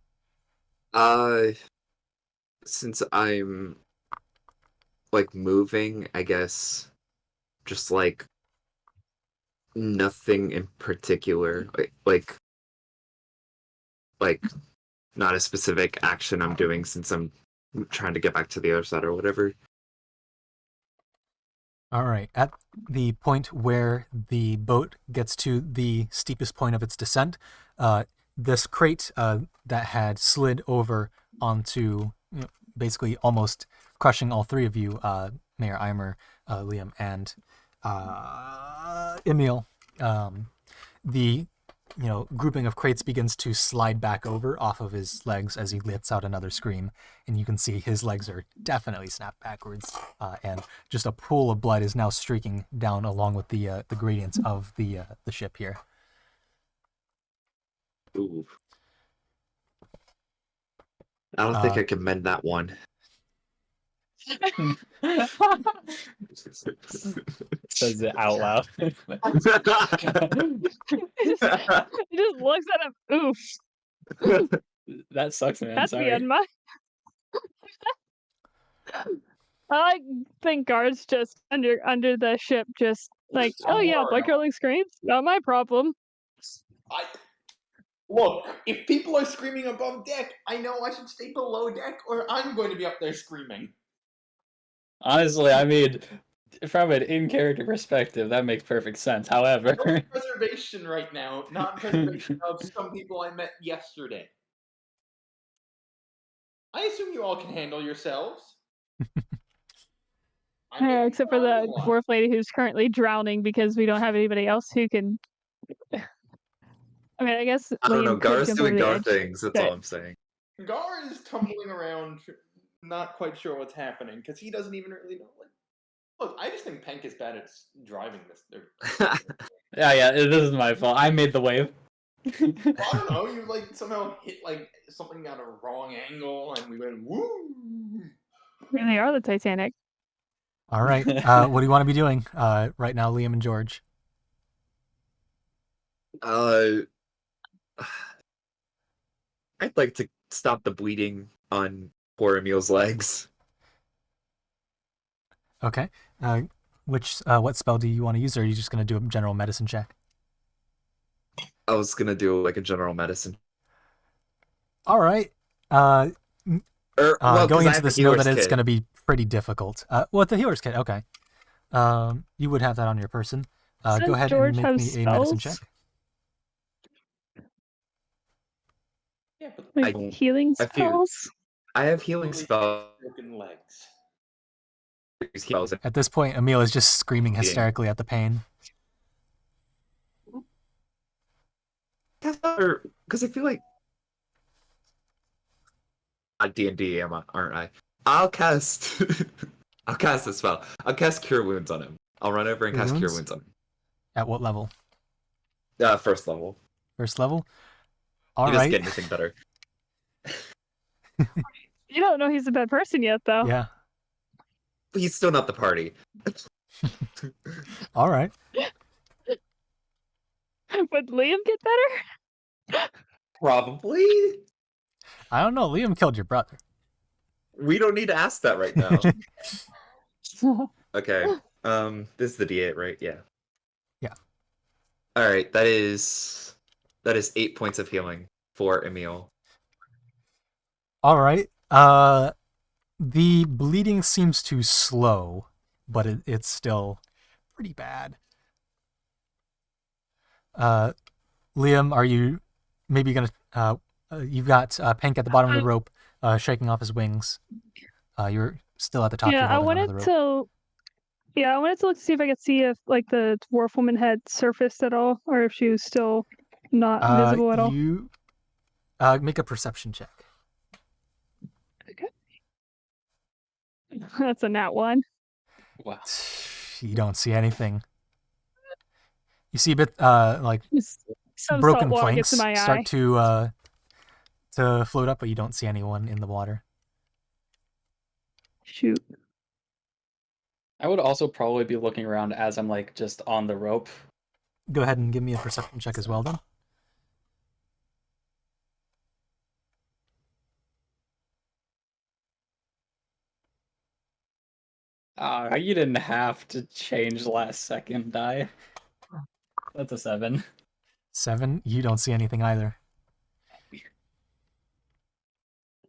Since I'm like moving, I guess just like nothing in particular, like not a specific action I'm doing since I'm trying to get back to the other side or whatever. All right. At the point where the boat gets to the steepest point of its descent, this crate that had slid over onto, basically almost crushing all three of you, Mayor Eimer, Liam, and Emil, the grouping of crates begins to slide back over off of his legs as he lets out another scream, and you can see his legs are definitely snapped backwards, and just a pool of blood is now streaking down along with the gradients of the ship here. Ooh. I don't think I can mend that one. Says it out loud. He just looks at him. Oof. That sucks, man. That's Sorry. the end. I think guards just under the ship, just like, oh yeah, blood curdling screams, not my problem. Look, if people are screaming above deck, I know I should stay below deck, or I'm going to be up there screaming. Honestly, I mean, from an in-character perspective, that makes perfect sense. However, Preservation right now, not preservation of some people I met yesterday. I assume you all can handle yourselves. Except for the dwarf lady who's currently drowning because we don't have anybody else who can. I mean, I guess I don't Liam know. could Gar's jump doing over the Gar edge, things. That's but- all I'm saying. Gar is tumbling around, not quite sure what's happening, because he doesn't even really know. Like, look, I just think Penk is bad at driving this. yeah, this is my fault. I made the wave. Well, I don't know. You like somehow hit like something at a wrong angle, and we went woo. They are the Titanic. All right. What do you want to be doing right now, Liam and George? I'd like to stop the bleeding on poor Emil's legs. Okay. What spell do you want to use, or are you just going to do a general medicine check? I was gonna do like a general medicine. All right. Well, Going because I into have the this, know healer's that it's kit. going to be pretty difficult. Well, the healer's kit, okay. You would have that on your person. Go Doesn't ahead George and make have me a medicine spells? check. Yeah, but Like I- healing I feel- spells? I have healing only spells. broken legs. At this point, Emil is just screaming Yeah. hysterically at the pain. Because I feel like D&D, aren't I? I'll cast. I'll cast a spell. I'll cast Cure Wounds on him. I'll run over and Cure cast Cure Wounds? Wounds on him. At what level? First level. First level? He All doesn't right. get anything better. You don't know he's a bad person yet, though. Yeah. But he's still not the party. All right. Would Liam get better? Probably. I don't know. Liam killed your brother. We don't need to ask that right now. Okay. This is the D8, right? Yeah. Yeah. All right. That is 8 points of healing for Emil. All right. The bleeding seems to slow, but it's still pretty bad. Liam, are you maybe gonna? You've got Pink at the bottom of the rope, shaking off his wings. You're still at the top. Yeah, You're I holding onto wanted the rope. to. Yeah, I wanted to look to see if I could see if like the dwarf woman had surfaced at all, or if she was still not visible at all. You make a perception check. That's a nat 1. Wow. You don't see anything. You see a bit like Some broken salt water planks gets in my start eye. to float up, but you don't see anyone in the water. Shoot. I would also probably be looking around as I'm like just on the rope. Go ahead and give me a perception check as well, then. You didn't have to change last second, die. That's a 7. 7. You don't see anything either.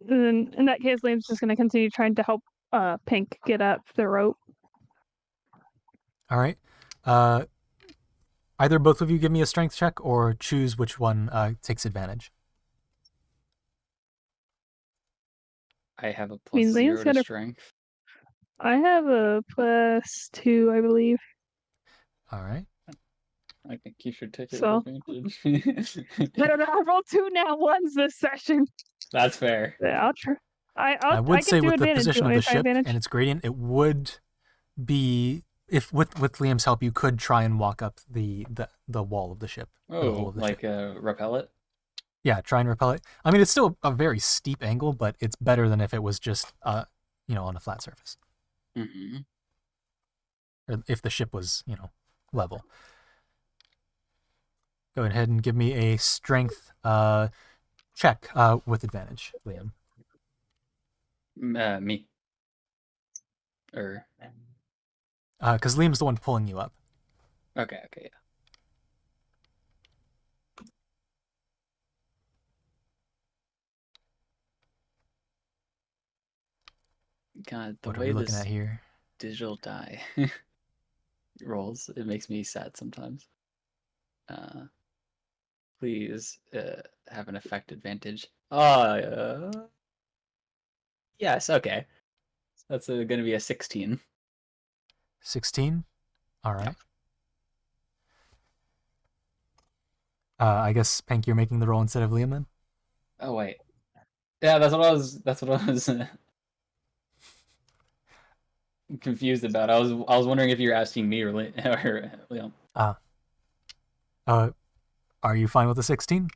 Then in that case, Liam's just going to continue trying to help Pink get up the rope. All right. Either both of you give me a strength check, or choose which one takes advantage. I have a mean, plus Liam's 0 got to a- strength. I have a +2, I believe. All right. I think you should take it So- with advantage. I don't know. I rolled 2 nat 1s this session. That's fair. Yeah, I'll try. I would I say can do with the advantage. position You of want me the to try ship advantage? and its gradient, it would be if with Liam's help, you could try and walk up the wall of the ship. or the hull Oh, of the like ship. repel it? Yeah, try and repel it. I mean, it's still a very steep angle, but it's better than if it was just on a flat surface, Mm-hmm. or if the ship was level. Go ahead and give me a strength check with advantage, Liam. Me. Or Because Liam's the one pulling you up. okay, yeah. God, the What are way we looking this at here? digital die rolls, it makes me sad sometimes. Please have an effect advantage. Yes, okay. That's going to be a 16. 16? All right. I guess, Pank, you're making the roll instead of Liam then? Oh wait. Yeah, that's what I was confused about. I was wondering if you're asking me or Liam. Are you fine with the 16?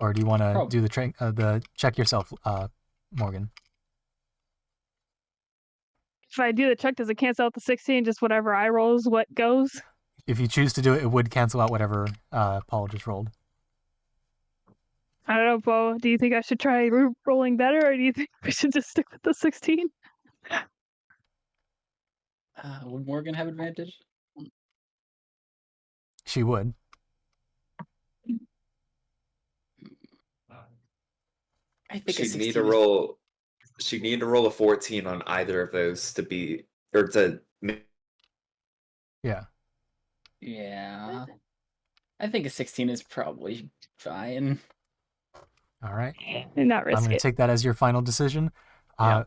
Or do you want to do the check yourself, Morgan? If I do the check, does it cancel out the 16? Just whatever I rolls, what goes? If you choose to do it, it would cancel out whatever Paul just rolled. I don't know, Bo. Do you think I should try rolling better, or do you think we should just stick with the 16? Would Morgan have advantage? She would. I think a She'd 16 need to is- roll. She'd need to roll a 14 on either of those to be or to. Yeah. Yeah. I think a 16 is probably fine. All right. And not I'm risk going to it. take that as your final decision. Yeah.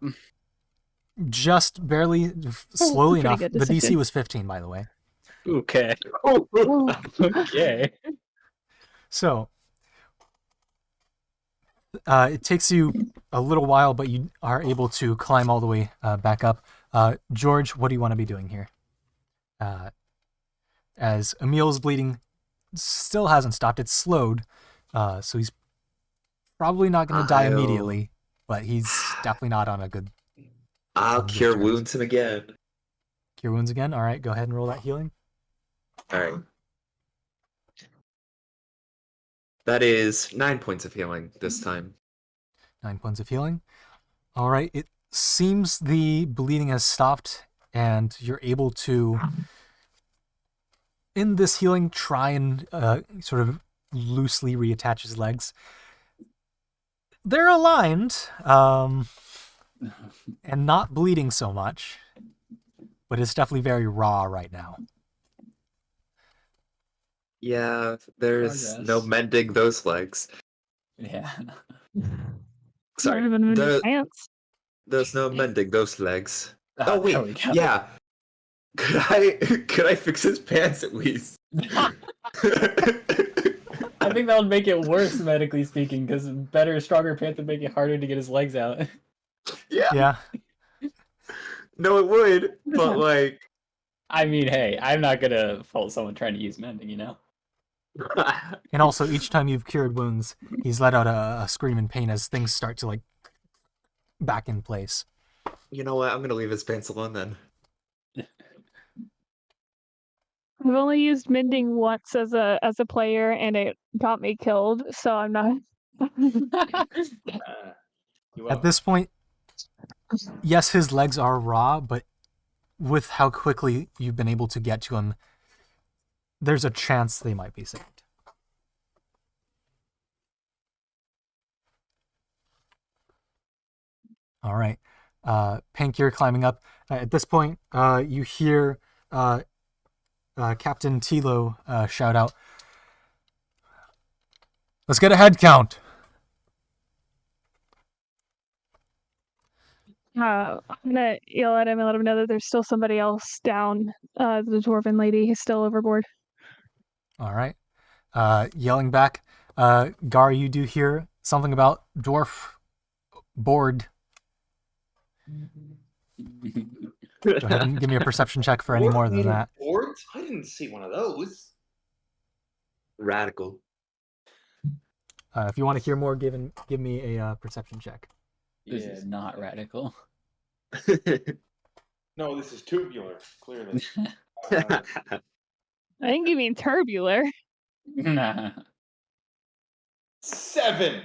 Just barely, slowly pretty enough. good The DC decision. was 15, by the way. Okay. Ooh. Okay. So it takes you a little while, but you are able to climb all the way back up. George, what do you want to be doing here? As Emil's bleeding still hasn't stopped. It's slowed, so he's probably not going to die I'll- immediately, but he's definitely not on a good I'll good cure terms. wounds him again. Cure wounds again. All right, go ahead and roll that healing. All right. That is 9 points of healing this time. 9 points of healing. All right, it seems the bleeding has stopped, and you're able to, in this healing, try and sort of loosely reattach his legs. They're aligned, and not bleeding so much, but it's definitely very raw right now. Yeah, there's no Progress. mending those legs. Yeah. Sorry, Not even in his pants. there's no mending those legs. Ah, Oh there we wait, go. yeah. Could I fix his pants at least? I think that would make it worse, medically speaking, because better, stronger pants would make it harder to get his legs out. Yeah. Yeah. No, it would, but like. I mean, hey, I'm not gonna fault someone trying to use mending, you know? And also, each time you've cured wounds, he's let out a scream in pain as things start to, like, back in place. You know what? I'm gonna leave his pants alone then. I've only used mending once as a player, and it got me killed. So I'm not. At this point, yes, his legs are raw, but with how quickly you've been able to get to him, there's a chance they might be saved. All right. Pank, you're climbing up. At this point, you hear Captain Tilo shout out, "Let's get a head count." I'm gonna yell at him and let him know that there's still somebody else down. The dwarven lady is still overboard. All right. Yelling back, Gar, you do hear something about dwarf board. Go ahead and give me a perception check for any more than that. Boards? I didn't see one of those. Radical. If you want to hear more, give me a perception check. This is not radical. No, this is tubular, clearly. I think you mean turbular. Nah. 7.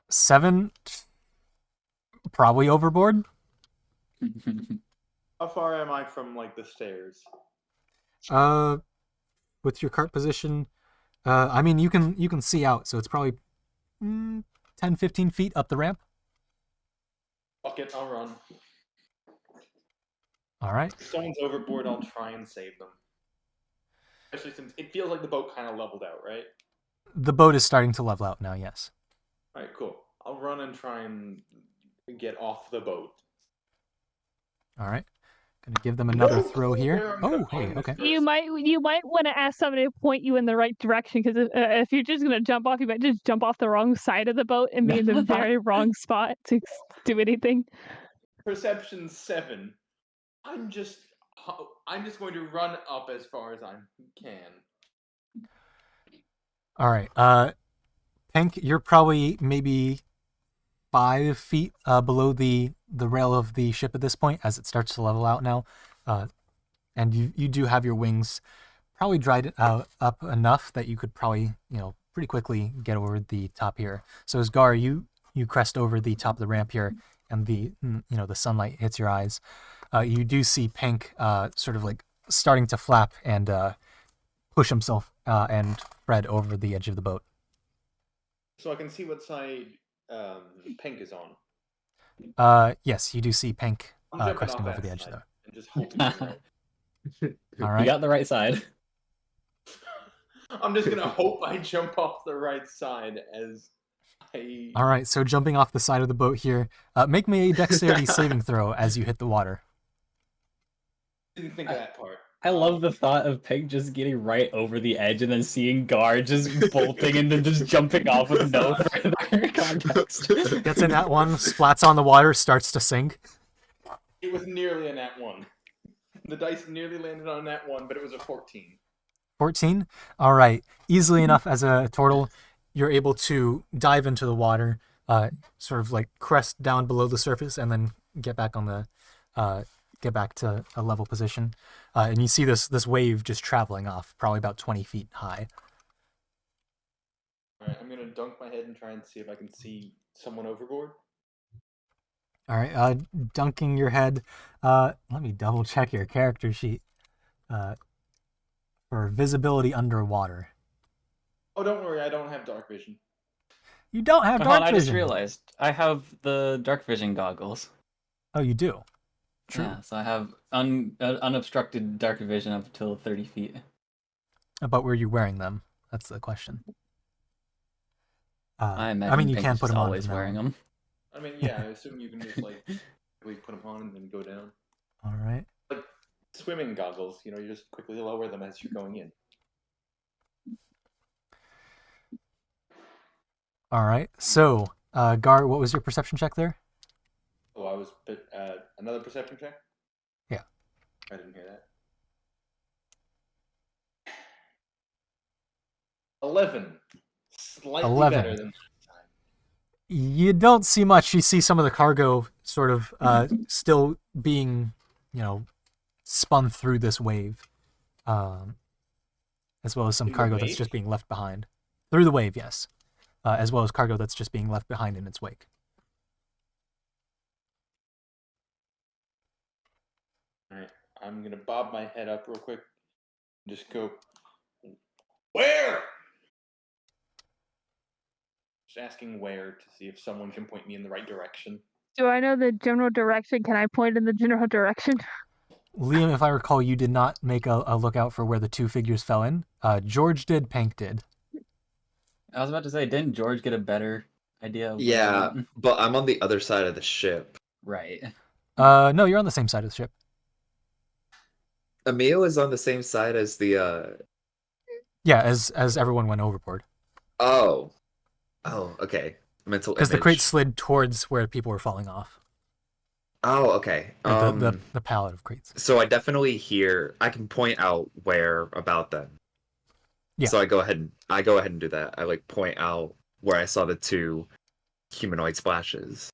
7, probably overboard. How far am I from like the stairs? With your cart position, I mean you can see out, so it's probably 10, 15 feet up the ramp. Fuck it, I'll run. All right. If someone's overboard, I'll try and save them. Especially since it feels like the boat kind of leveled out, right? The boat is starting to level out now. Yes. Alright, cool. I'll run and try and get off the boat. All right. Gonna give them another throw here. Oh, hey, okay. You might want to ask somebody to point you in the right direction, because if you're just gonna jump off, you might just jump off the wrong side of the boat and be in the very wrong spot to do anything. Perception 7. I'm just going to run up as far as I can. All right. Pink, you're probably maybe 5 feet below the rail of the ship at this point, as it starts to level out now, and you do have your wings probably dried up enough that you could probably pretty quickly get over the top here. So as Gar, you crest over the top of the ramp here, and the sunlight hits your eyes. You do see Pink sort of like starting to flap and push himself and Fred over the edge of the boat. So I can see what side Pink is on. Yes, you do see Pink I'm jumping cresting off over that the edge side there. and just hoping I'm right. All You right. got the right side. I'm just gonna hope I jump off the right side as I. All right. So jumping off the side of the boat here, make me a dexterity saving throw as you hit the water. Didn't think of that part. I love the thought of Peg just getting right over the edge and then seeing Gar just bolting and then just jumping off with no further context. Gets in that one, splats on the water, starts to sink. It was nearly a nat 1. The dice nearly landed on a nat 1, but it was a 14. 14. All right. Easily enough as a turtle, you're able to dive into the water, sort of like crest down below the surface, and then get back on the, get back to a level position. And you see this wave just traveling off, probably about 20 feet high. Alright, I'm gonna dunk my head and try and see if I can see someone overboard. All right. Dunking your head. Let me double check your character sheet. For visibility underwater. Oh, don't worry, I don't have dark vision. You don't have Hold on, dark I vision. just realized I have the dark vision goggles. Oh, you do. True. Yeah, so I have unobstructed dark vision up till 30 feet. But were you wearing them? That's the question. I imagine mean, you Pink can is put just them on. always from now wearing on. them. I mean, yeah, I assume you can just like quickly put them on and then go down. All right. Like swimming goggles, you just quickly lower them as you're going in. All right. So, Gar, what was your perception check there? Oh, I was another perception check? Yeah. I didn't hear that. 11. Slightly 11. better than last time. You don't see much. You see some of the cargo sort of still being, spun through this wave, as well as some Through the cargo that's wave? just being left behind. Through the wave, yes. As well as cargo that's just being left behind in its wake. Alright, I'm gonna bob my head up real quick and just go, where? Just asking where to see if someone can point me in the right direction. Do I know the general direction? Can I point in the general direction? Liam, if I recall, you did not make a lookout for where the two figures fell in. George did, Pank did. I was about to say, didn't George get a better idea of where they Yeah, went? but I'm on the other side of the ship. Right. No, you're on the same side of the ship. Emil is on the same side as the Yeah, as everyone went overboard. Oh, okay. Mental Because the image. crate slid towards where people were falling off. Oh, okay. Or the pallet of crates. So I definitely I can point out where about them. Yeah. So I go ahead and do that. I point out where I saw the two humanoid splashes.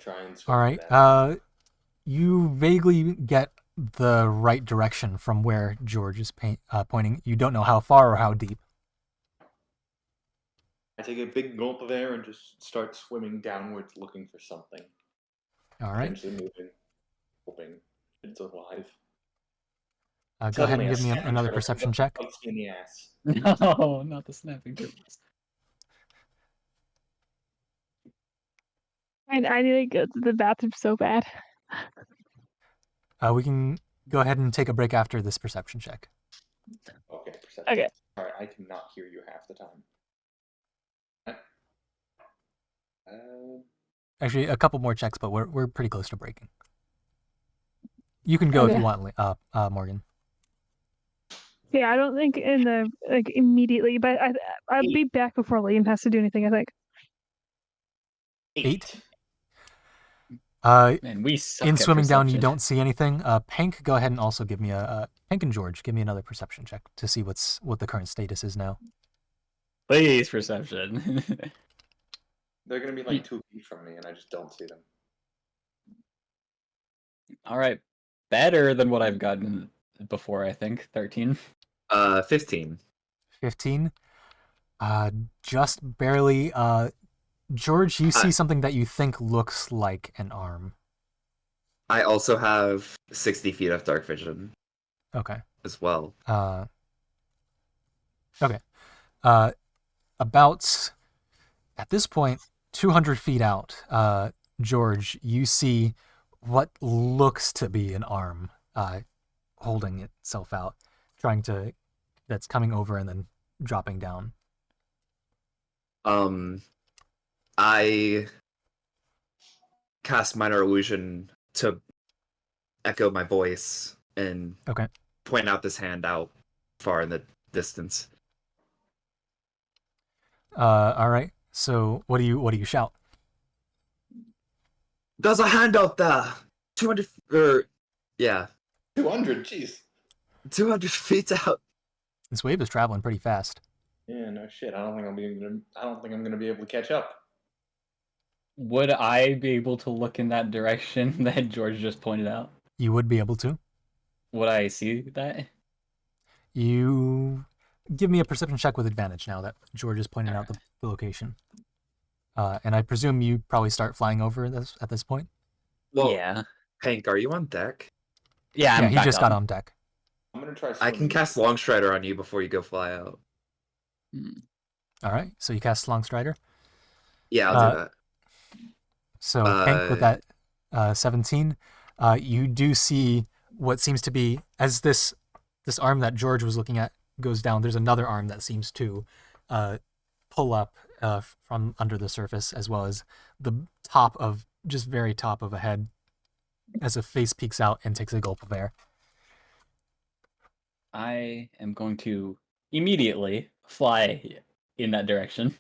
Try and swim All right. back. You vaguely get the right direction from where George is pointing. You don't know how far or how deep. I take a big gulp of air and just start swimming downwards looking for something. All right. Eventually moving, hoping it's alive. Go ahead Suddenly and a give me snapping another turtle perception comes up check. and bites me in the ass. No, not the snapping turtles. I need to go to the bathroom so bad. We can go ahead and take a break after this perception check. Okay, perception. Okay. Alright, I cannot hear you half the time. Actually, a couple more checks, but we're pretty close to breaking. You can go if Okay. you want, Morgan. Yeah, I don't think in the immediately, but I'll be back before Liam has to do anything. I think. 8. Man, we suck In at swimming down, you perception. don't see anything. Pank, go ahead and also give me Pank and George, give me another perception check to see what the current status is now. Please, perception. They're gonna be like 2 feet from me and I just don't see them. All right. Better than what I've gotten before, I think. 13. 15. 15. Just barely. George, you see something that you think looks like an arm. I also have 60 feet of dark vision Okay. as well. Okay. About at this point, 200 feet out, George, you see what looks to be an arm holding itself out, that's coming over and then dropping down. I cast minor illusion to echo my voice and Okay. point out this hand out far in the distance. All right. So what do you shout? There's a hand out there. 200 yeah, 200, jeez. 200 feet out. This wave is traveling pretty fast. Yeah, no shit. I don't think I'm gonna be able to catch up. Would I be able to look in that direction that George just pointed out? You would be able to. Would I see that? You give me a perception check with advantage now that George is pointing out the location. And I presume you probably start flying over at this point? Well, Yeah. Hank, are you on deck? Yeah, Yeah, he just got on deck. I'm gonna try. I can swimming. cast Longstrider on you before you go fly out. All right, so you cast Longstrider. Yeah, I'll do that. So Hank, with that 17, you do see what seems to be, as this arm that George was looking at goes down, there's another arm that seems to pull up from under the surface, as well as the very top of a head, as a face peeks out and takes a gulp of air. I am going to immediately fly in that direction.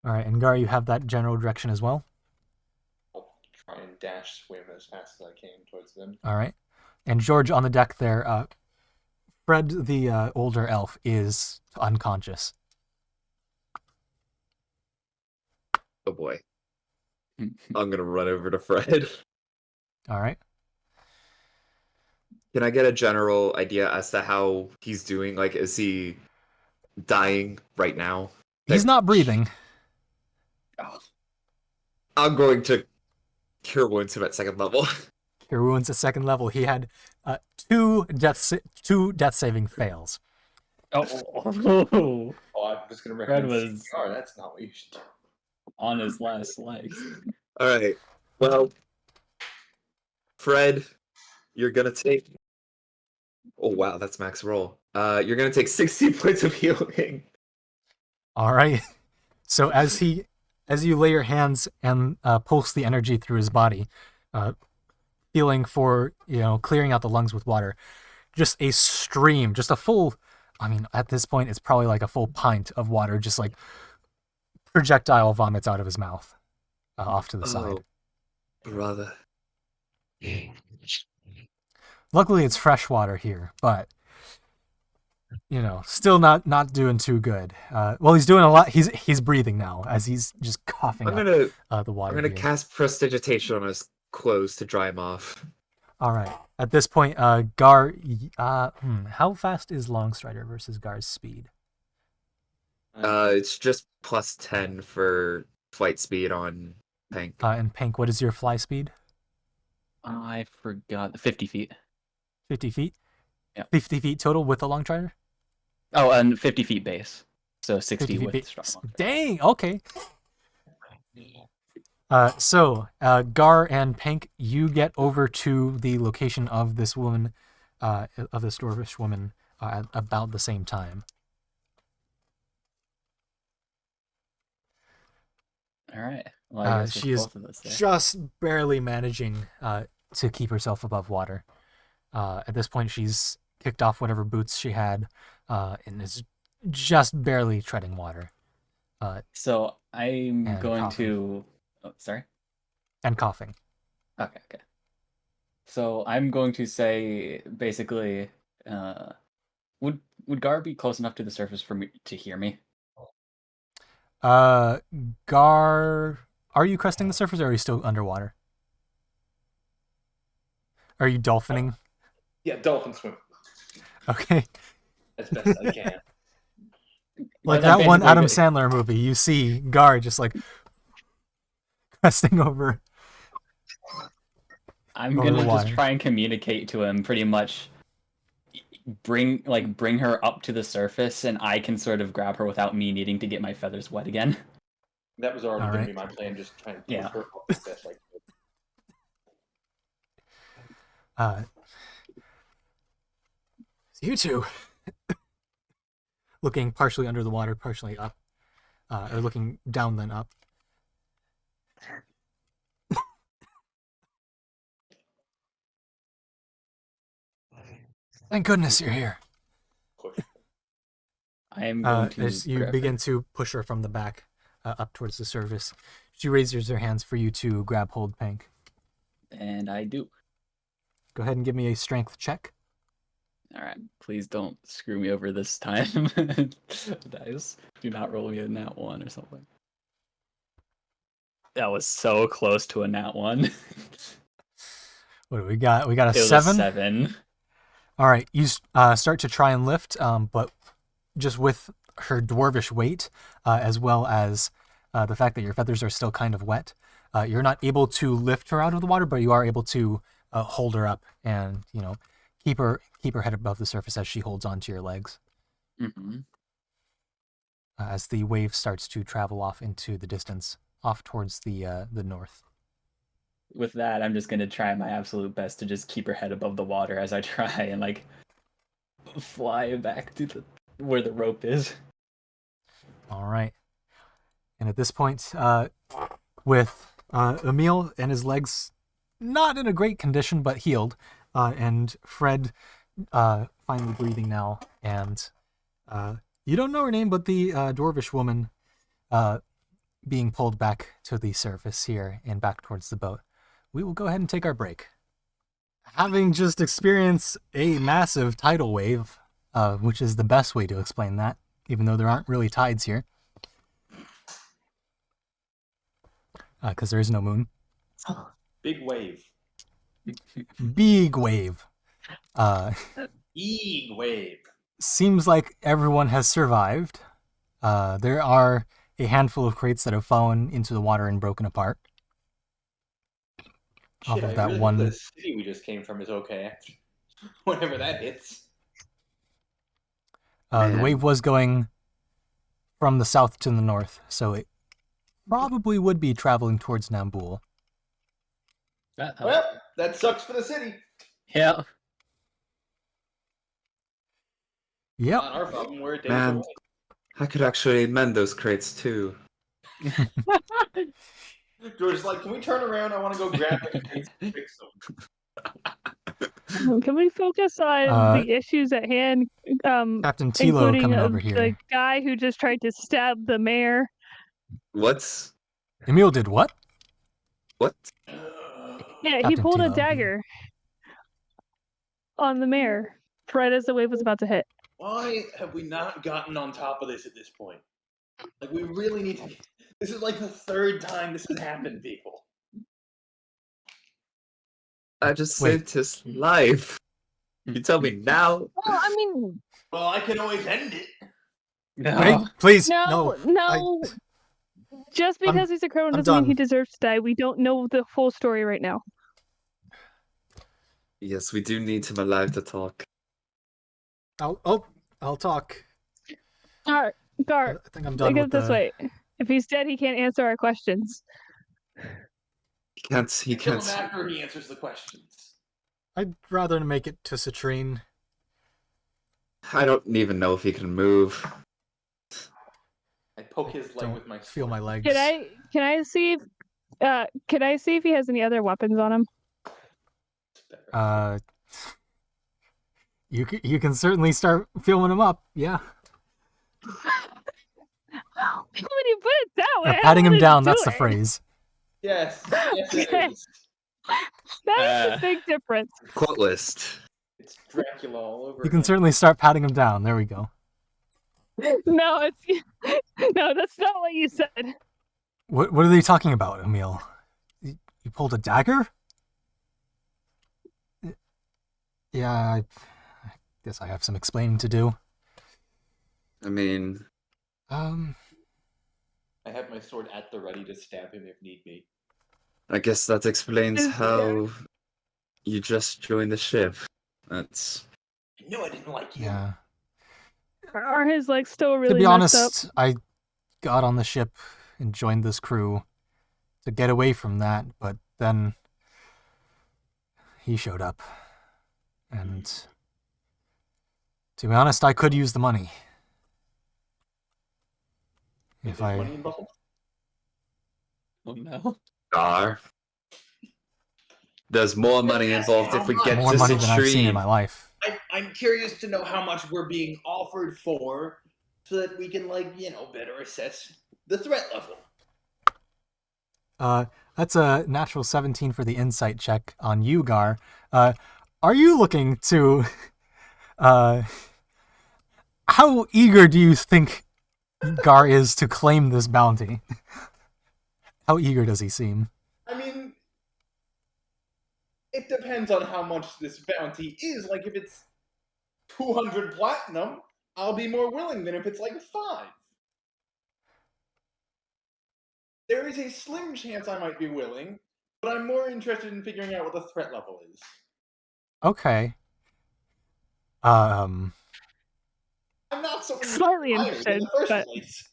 All right, and Gar, you have that general direction as well. I'll try and dash swim as fast as I can towards them. All right, and George on the deck there. Fred, the older elf, is unconscious. Oh boy. I'm gonna run over to Fred. All right. Can I get a general idea as to how he's doing? Like, is he dying right now? He's not breathing. I'm going to cure wounds him at second level. Cure wounds at second level. He had two death saving fails. Oh, Oh, I was gonna Fred recommend was CPR. That's not what you should do. on his last legs. All right. Well, Fred, you're gonna take. Oh wow, that's max roll. You're gonna take 60 points of healing. All right. So as you lay your hands and pulse the energy through his body, feeling for clearing out the lungs with water, just a stream, just a full. I mean, at this point, it's probably like a full pint of water, just like projectile vomits out of his mouth, off to the side. Brother. Luckily, it's fresh water here, but still not doing too good. Well, he's doing a lot. He's breathing now as he's just coughing I'm up the water. gonna cast Prestidigitation on his clothes to dry him off. All right. At this point, Gar, how fast is Longstrider versus Gar's speed? It's just plus 10 for flight speed on Pank. And Pank, what is your fly speed? I forgot. 50 feet. 50 feet? Yeah. 50 feet total with the Longstrider? Oh, and 50 feet base. So 60 50 with feet. strong Longstrider. Dang, okay. So Gar and Pank, you get over to the location of this woman, of this dwarvish woman, at about the same time. All right. Well, I guess she with is both of us there. just barely managing to keep herself above water. At this point, she's kicked off whatever boots she had and is just barely treading water. So I'm And going coughing. to. Oh, sorry. And coughing. Okay. So I'm going to say basically, would Gar be close enough to the surface for me to hear me? Gar, are you cresting the surface or are you still underwater? Are you dolphining? Yeah, dolphin swim Okay. as best I can. Like Well, that one basically Adam the- Sandler movie, you see Gar just like cresting over. I'm Over the gonna just water. try and communicate to him pretty much. Bring her up to the surface, and I can sort of grab her without me needing to get my feathers wet again. That was already All going right. to be my plan, just trying to push Yeah. her up as best I could. So you two, looking partially under the water, partially up, or looking down then up. Thank goodness you're here. Push. I am going to As you grab begin her. to push her from the back up towards the surface, she raises her hands for you to grab hold, Pank. And I do. Go ahead and give me a strength check. All right. Please don't screw me over this time. Dice. Do not roll me a nat 1 or something. That was so close to a nat 1. What do we got? We got a It was 7. a 7. All right, you start to try and lift, but just with her dwarvish weight, as well as the fact that your feathers are still kind of wet, you're not able to lift her out of the water, but you are able to hold her up and keep her head above the surface as she holds onto your legs. Mm-hmm. As the wave starts to travel off into the distance, off towards the north. With that, I'm just gonna try my absolute best to just keep her head above the water as I try and like fly back to where the rope is. All right. And at this point, with Emil and his legs not in a great condition, but healed, and Fred finally breathing now, and you don't know her name, but the dwarvish woman being pulled back to the surface here and back towards the boat, we will go ahead and take our break. Having just experienced a massive tidal wave, which is the best way to explain that, even though there aren't really tides here, because there is no moon. Big wave. Big wave. Big wave. Seems like everyone has survived. There are a handful of crates that have fallen into the water and broken apart. Off Shit, of I that really one. hope the city we just came from is okay. Whenever that hits. The Man. wave was going from the south to the north, so it probably would be traveling towards Nambool. Well, that sucks for the city. Yeah. Yep. Not our problem. We're a days Man. away. I could actually mend those crates too. George's like, can we turn around? I want to go grab the crates and fix them. Can we focus on the issues at hand? Captain Tilo Including coming over here. the guy who just tried to stab the mayor. What's Emil did what? what? Yeah, he Captain pulled a Tilo. dagger on the mayor right as the wave was about to hit. Why have we not gotten on top of this at this point? Like, we really need to. This is like the third time this has happened, people. I just Wait. saved his life. You tell me now? Well, I mean, Well, I can always end it. No. Wait, please, no. Just because he's a criminal I'm doesn't mean done. he deserves to die. We don't know the full story right now. Yes, we do need him alive to talk. I'll talk. Gar, I think I'm done think of with it this way. If he's dead, he can't answer our questions. He Kill him can't. after he answers the questions. I'd rather make it to Citrine. I don't even know if he can move. I poke his leg Don't with my feel sword. my legs. Can I see if he has any other weapons on him? You can certainly start feeling them up. Yeah. When you put it that way, Or I patting don't him wanna down, do that's the it. phrase. Yes, yes, it Okay. is. That is a big difference. Quote list. It's Dracula all over. You can again. certainly start patting him down. There we go. No, that's not what you said. What are they talking about, Emil? You pulled a dagger? Yeah, I guess I have some explaining to do. I mean, Um, I have my sword at the ready to stab him if need be. I guess that explains Is how you just joined the ship. That's I knew I didn't like you. Are his legs still really to be messed up? honest, I got on the ship and joined this crew to get away from that, but then he showed up. And to be honest, I could use the money. If There's I money involved. Oh no. Gar. There's more money involved if we get more to money than I've seen in Supreme. my life. I'm curious to know how much we're being offered for, so that we can, better assess the threat level. That's a natural 17 for the insight check on you, Gar. Are you looking to, how eager do you think Gar is to claim this bounty? How eager does he seem? I mean, it depends on how much this bounty is. Like, if it's 200 platinum, I'll be more willing than if it's like 5. There is a slim chance I might be willing, but I'm more interested in figuring out what the threat level is. Okay. I'm not so Slightly in interested, the first but place.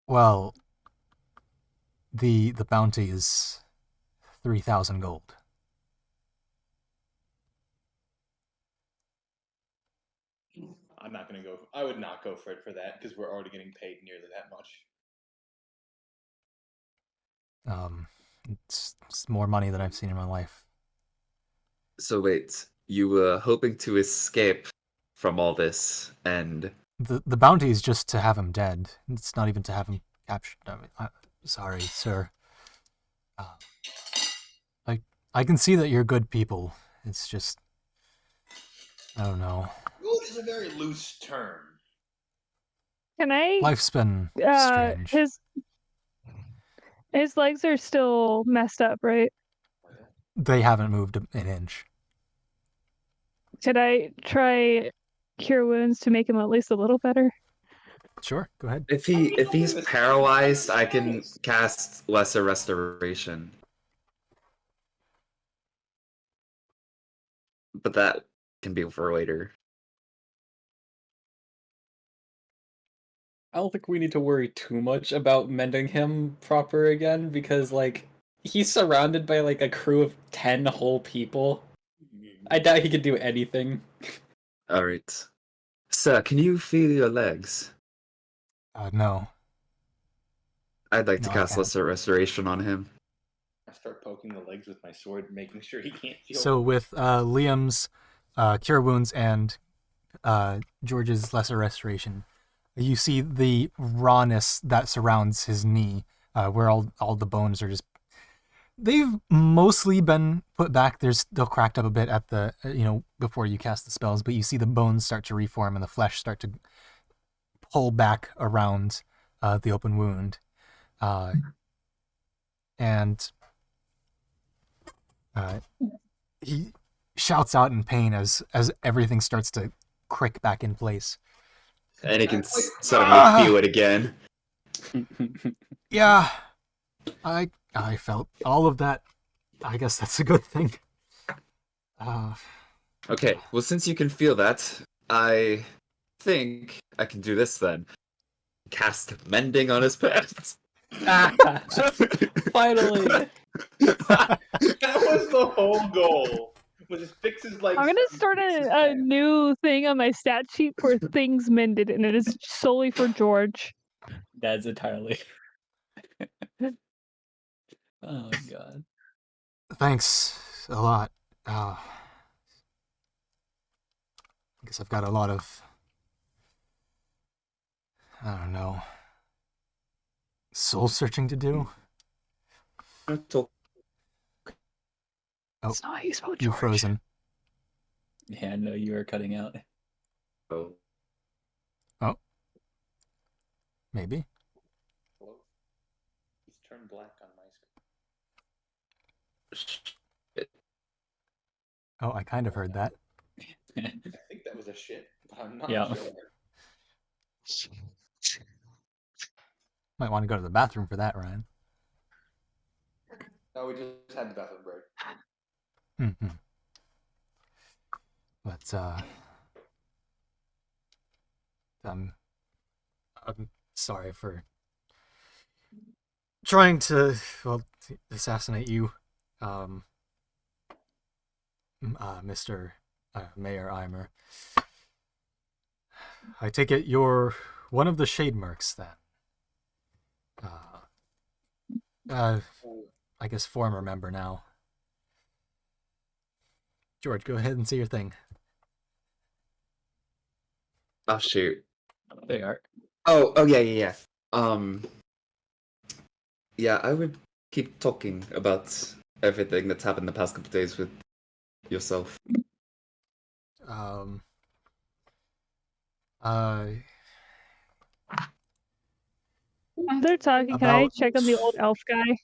Well, the bounty is 3,000 gold. I'm not gonna go. I would not go for it for that because we're already getting paid nearly that much. It's more money than I've seen in my life. So wait, you were hoping to escape from all this, and The bounty is just to have him dead. It's not even to have him captured. Sorry, sir. I can see that you're good people. It's just, I don't know. Good is a very loose term. can I? Life's been strange. His legs are still messed up, right? They haven't moved an inch. Could I try cure wounds to make him at least a little better? Sure, go ahead. if he's paralyzed, I can cast Lesser Restoration. But that can be for later. I don't think we need to worry too much about mending him proper again because, like, he's surrounded by, like, a crew of 10 whole people. I doubt he could do anything. Alright. Sir, can you feel your legs? No. I'd like No, to I cast can't. Lesser Restoration on him. I start poking the legs with my sword, making sure he can't feel. So with Liam's cure wounds and George's lesser restoration, you see the rawness that surrounds his knee, where all the bones are just. They've mostly been put back. They're still cracked up a bit at the before you cast the spells, but you see the bones start to reform and the flesh start to pull back around the open wound, and he shouts out in pain as everything starts to crick back in place. And he can suddenly feel it again. Yeah, I felt all of that. I guess that's a good thing. Okay, well, since you can feel that, I think I can do this then. Cast Mending on his pants. Finally! That was the whole goal. Was just fix his legs. I'm gonna start a new thing on my stat sheet for things mended, and it is solely for George. That's entirely. Oh god. Thanks a lot. I guess I've got a lot of, I don't know, soul searching to do. Oh, That's not how you spell George. you frozen. Yeah, no, you are cutting out. Oh. Maybe. Hello? He's turned black on my screen. Shit. Oh, I kind of heard that. I think that was a shit, but I'm not Yeah. sure. Might want to go to the bathroom for that, Ryan. No, we just had the bathroom break. Mm-hmm. But I'm sorry for trying to, well, assassinate you, Mr. Mayor Eimer. I take it you're one of the Shade Mercs, then. I guess former member now. George, go ahead and say your thing. Oh shoot. They are. Oh yeah. Yeah, I would keep talking about everything that's happened the past couple days with yourself. While they're talking, can I About- check on the old elf guy?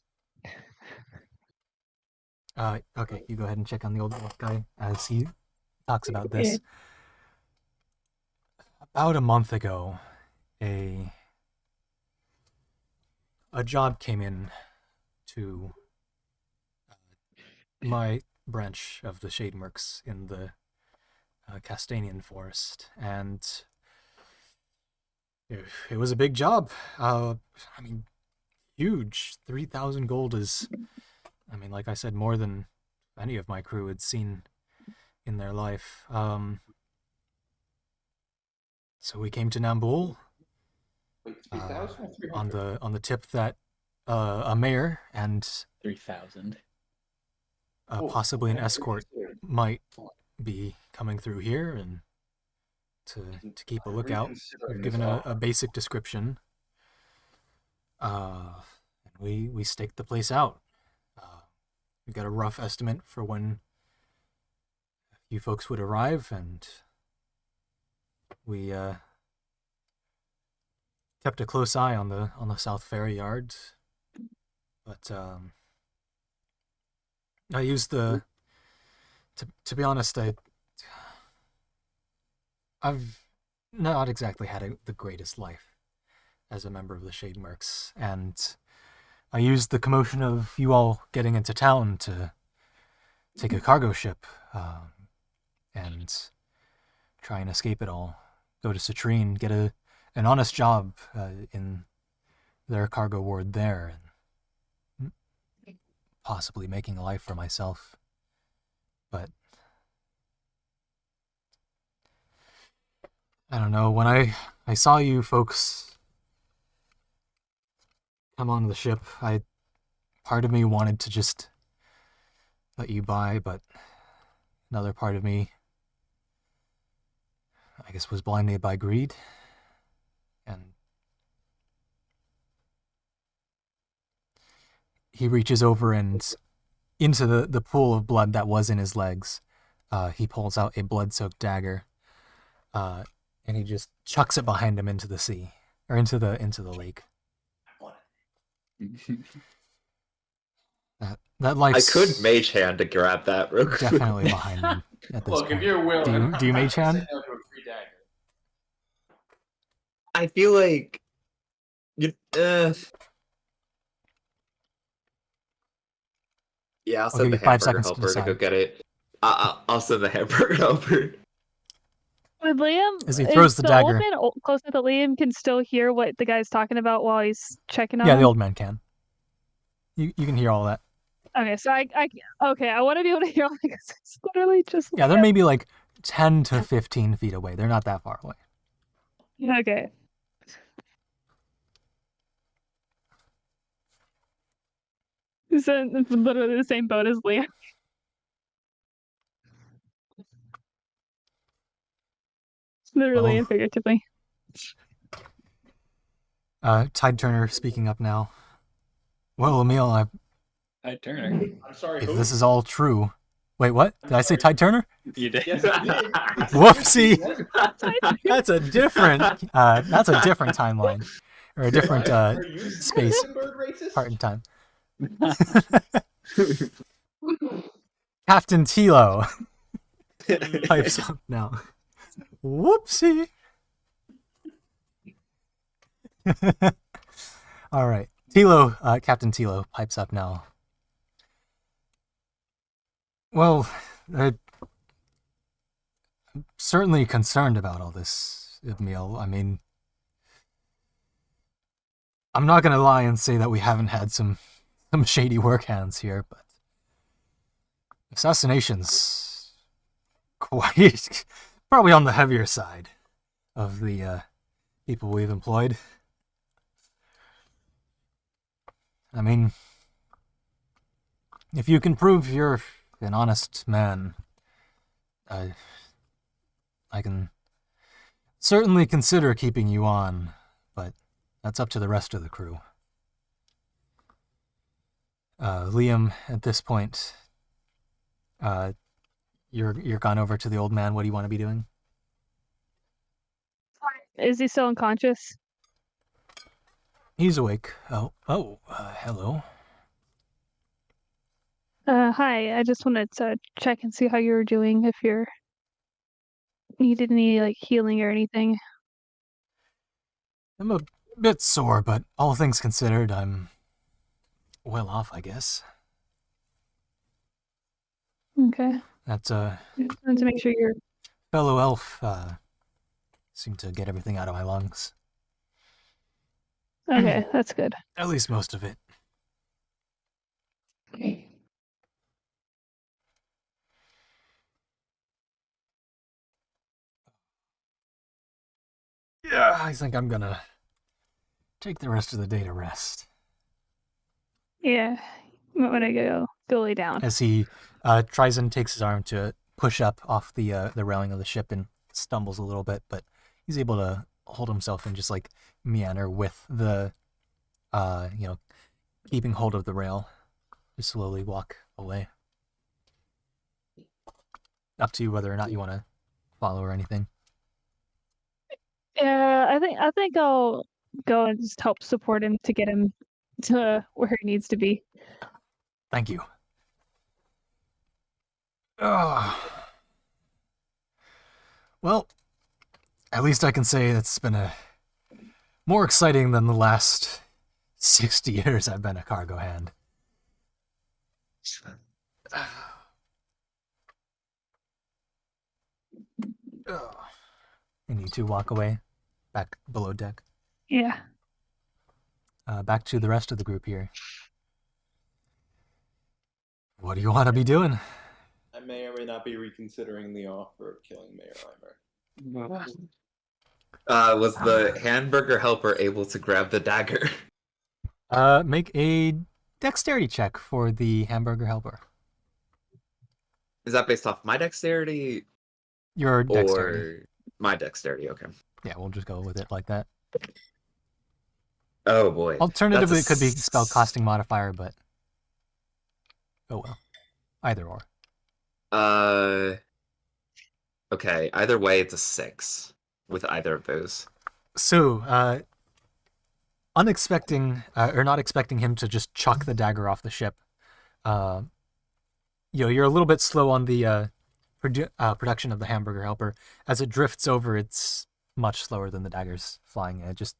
Okay, you go ahead and check on the old elf guy as he talks about this. About a month ago, a job came in to my branch of the Shade Mercs in the Castanian Forest, and it was a big job. I mean, huge. 3,000 gold is, I mean, like I said, more than any of my crew had seen in their life. So we came to Nambul Wait, 3,000 or 300? on the tip that a mayor and 3,000. possibly an escort might be coming through here, and to keep a lookout. We've given a basic description. And we staked the place out. We got a rough estimate for when you folks would arrive, and we kept a close eye on the South Ferry Yard. But I used the to be honest, I've not exactly had the greatest life as a member of the Shade Mercs, and I used the commotion of you all getting into town to take a cargo ship and try and escape it all. Go to Citrine, get an honest job in their cargo ward there, and possibly making a life for myself. But I don't know, when I saw you folks come onto the ship, part of me wanted to just let you by, but another part of me, I guess, was blinded by greed, and he reaches over and into the pool of blood that was in his legs, he pulls out a blood-soaked dagger, and he just chucks it behind him into the sea, or into the lake. That I life's could mage hand to grab that real quick. definitely behind him at this Look, point. if you're willing, Do you mage hand? Say no to a free dagger. I feel like you. Yeah, I'll I'll send give the you 5 hamburger seconds to helper to go decide. get it. I'll send the hamburger helper. With Liam, As he throws is the the dagger. old man close enough that Liam can still hear what the guy's talking about while he's checking on Yeah, him? the old man can. You can hear all that. Okay, so I want to be able to hear all that because it's literally just Yeah, they're Liam. maybe like 10 to 15 feet away. They're not that far away. Okay. So it's literally the same boat as Liam. Literally Oh. and figuratively. Tide Turner speaking up now. Well, Emil, Hi, Turner. I'm sorry, if who? this is all true... Wait, what? Did I say Tide Turner? You did. Yes, you did. Whoopsie! Yes. That's a different timeline. Or a different Are you space, bird racist? part in time. Captain Tilo pipes up now. Whoopsie! All right. Captain Tilo pipes up now. Well, I'm certainly concerned about all this, Emil. I mean, I'm not gonna lie and say that we haven't had some shady work hands here, but assassinations quite probably on the heavier side of the people we've employed. I mean, if you can prove you're an honest man, I can certainly consider keeping you on, but that's up to the rest of the crew. Liam, at this point, you're gone over to the old man. What do you want to be doing? Is he still unconscious? He's awake. Hello. Hi. I just wanted to check and see how you were doing. If you're needed any like healing or anything. I'm a bit sore, but all things considered, I'm well off, I guess. Okay. That Just wanted to make sure you're. fellow elf seemed to get everything out of my lungs. Okay, that's good. At least most of it. Yeah, I think I'm gonna take the rest of the day to rest. Yeah. You might want to go lay down. As he tries and takes his arm to push up off the railing of the ship and stumbles a little bit, but he's able to hold himself and just like meander with the, keeping hold of the rail, just slowly walk away. Up to you whether or not you want to follow or anything. Yeah, I think I'll go and just help support him to get him to where he needs to be. Thank you. Well, at least I can say it's been more exciting than the last 60 years I've been a cargo hand. You need to walk away, back below deck. Yeah. Back to the rest of the group here. What do you want to be doing? I may or may not be reconsidering the offer of killing Mayor Eimer. Was the hamburger helper able to grab the dagger? Make a dexterity check for the hamburger helper. Is that based off my dexterity Your dexterity. or my dexterity? Okay. Yeah, we'll just go with it like that. Oh boy. Alternatively, it That's a could be spellcasting modifier, but oh well. Either or. Okay. Either way, it's a 6 with either of those. So, not expecting him to just chuck the dagger off the ship. You're a little bit slow on the production of the hamburger helper. As it drifts over, it's much slower than the daggers flying. It just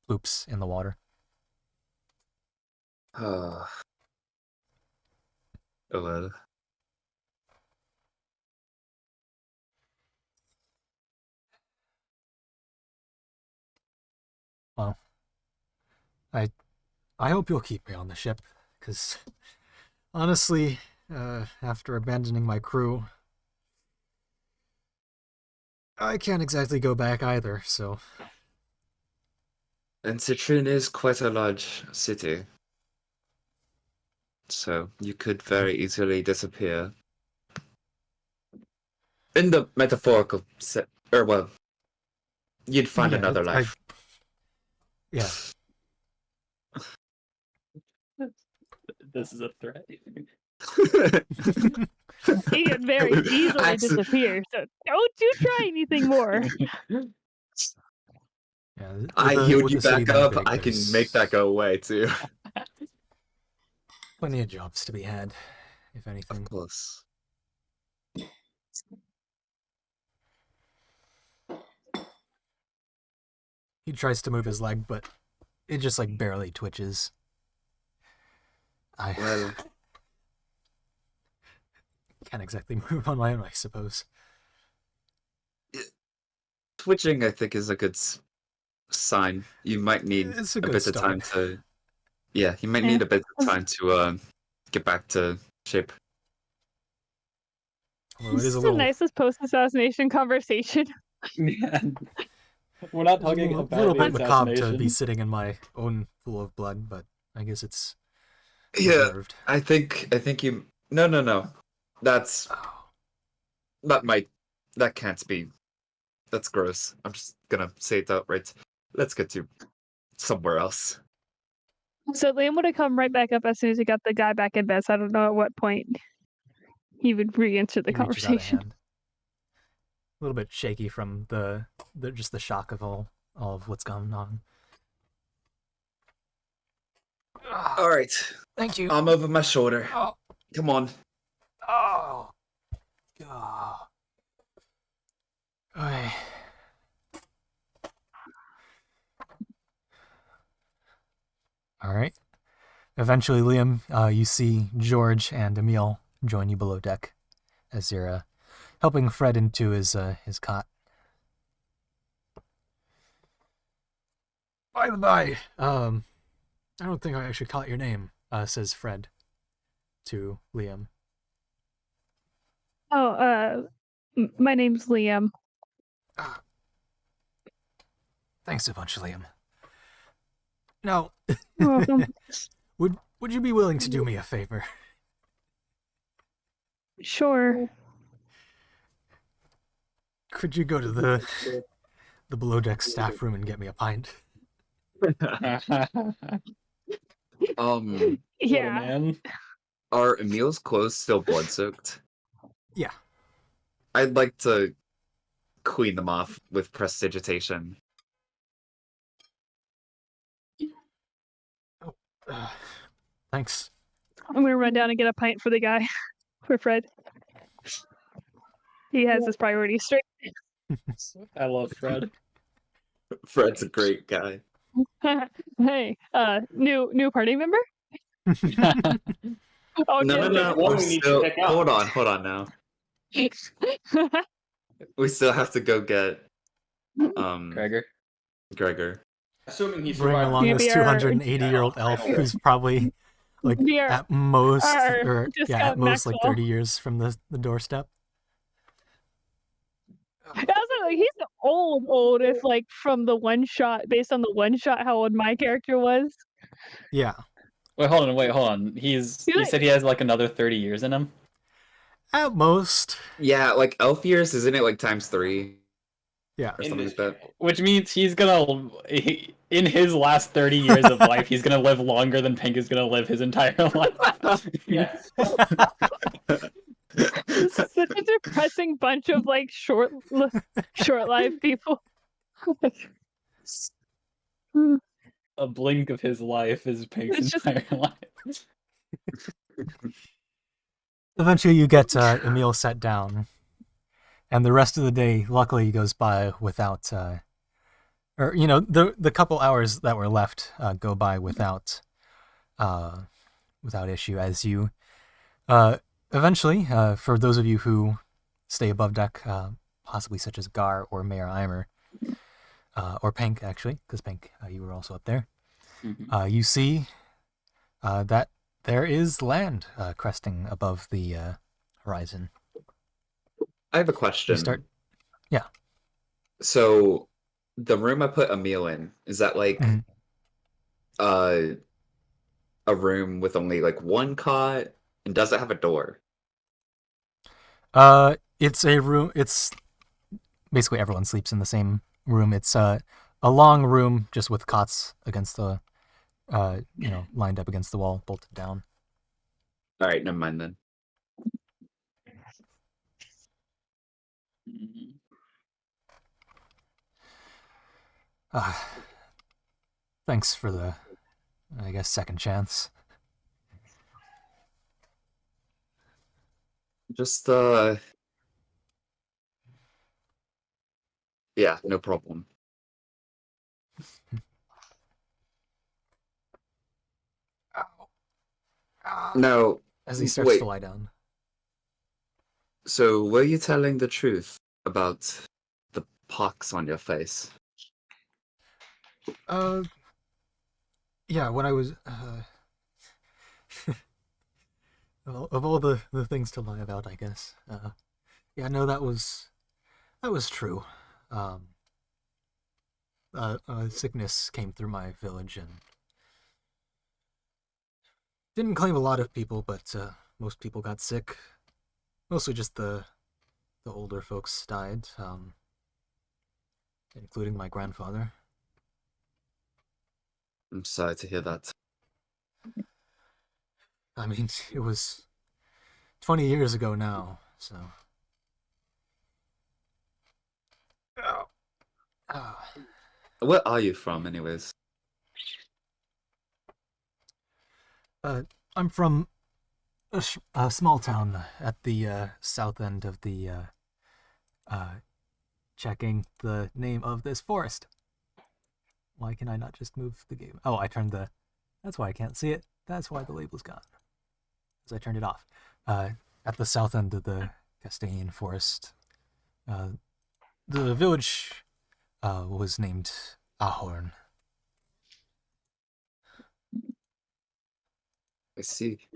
loops in the water. Oh well. Well, I hope you'll keep me on the ship, because honestly, after abandoning my crew, I can't exactly go back either, so... And Citroen is quite a large city. So you could very easily disappear. In the metaphorical sense, or well, you'd find Yeah, another life. Yeah. This is a threat. He could very easily disappear, so don't you try anything more. Yeah, I with healed you the city back that up. big, I can there's make that go away too. plenty of jobs to be had, if anything. Of course. He tries to move his leg, but it just like barely twitches. I Well, can't exactly move on my own, I suppose. twitching, I think, is a good sign. You might need It's a a good bit of time start. to. Yeah, you might need a bit of time to get back to ship. Although it This is a is the little, nicest post-assassination conversation. Yeah. We're not it's a talking little, about little the bit macabre to be assassination. sitting in my own pool of blood, but I guess it's Yeah, deserved. I think you. No. That's Oh, that can't be. That's gross. I'm just gonna say it outright. Let's get to somewhere else. So Liam would have come right back up as soon as he got the guy back in bed. So I don't know at what point he would re-enter the he reaches out a conversation. hand. A little bit shaky from the just the shock of all of what's going on. All right, Thank you. arm over my shoulder. Oh, Come on. oh, oh. Okay. All right. Eventually, Liam, you see George and Emil join you below deck as you're helping Fred into his cot. By the by, I don't think I actually caught your name, says Fred to Liam. Oh, my name's Liam. Thanks a bunch, Liam. Now, You're welcome. would you be willing to do me a favor? Sure. Could you go to the below deck staff room and get me a pint? Um, Yeah. Man. are Emil's clothes still blood soaked? Yeah. I'd like to clean them off with prestidigitation. Thanks. I'm gonna run down and get a pint for the guy, for Fred. He has his priorities straight. I love Fred. Fred's a great guy. Hey, new party member? Oh, No. There's one We're we need to still. pick up. Hold on now. We still have to go get Gregor. Gregor. Assuming he Bring survived. along Gonna this be our- 280-year-old elf who's probably like Be our- at most our at discount most like Maxwell. 30 years from the doorstep. I was like, he's old if like from the one shot, based on the one shot, how old my character was. Yeah. Wait, hold on. You like- said he has like another 30 years in him? At most. Yeah, like elf years, isn't it like ×3 Yeah. or something In like that? Which means he's gonna, in his last 30 years of life, he's gonna live longer than Pink is gonna live his entire life. Yes. This is such a depressing bunch of like short life people. A blink of his life is Pink's It's just- entire life. Eventually, you get Emil set down, and the rest of the day, luckily, goes by without, or you know, the couple hours that were left go by without issue. As you, eventually, for those of you who stay above deck, possibly such as Gar or Mayor Eimer, or Pink actually, because Pink, you were also up there. Mhm. You see that there is land cresting above the horizon. I have a question. You start. Yeah. So, the room I put Emil in, is that like Mhm. a room with only like one cot, and does it have a door? It's a room. It's basically everyone sleeps in the same room. It's a long room just with cots against the, lined up against the wall, bolted down. All right, never mind then. Mhm. Thanks for the, I guess, second chance. Just yeah, no problem. No, As he starts wait. to lie down. So were you telling the truth about the pox on your face? Yeah, when I was of all the things to lie about, I guess. Yeah, no, that was true. Sickness came through my village and didn't claim a lot of people, but most people got sick. Mostly just the older folks died, including my grandfather. I'm sorry to hear that. I mean, it was 20 years ago now, so. Where are you from, anyways? I'm from a small town at the south end of the. Checking the name of this forest. Why can I not just move the game? Oh, I turned the. That's why I can't see it. That's why the label's gone. Because I turned it off. At the south end of the Castanian forest, the village was named Ahorn. I see.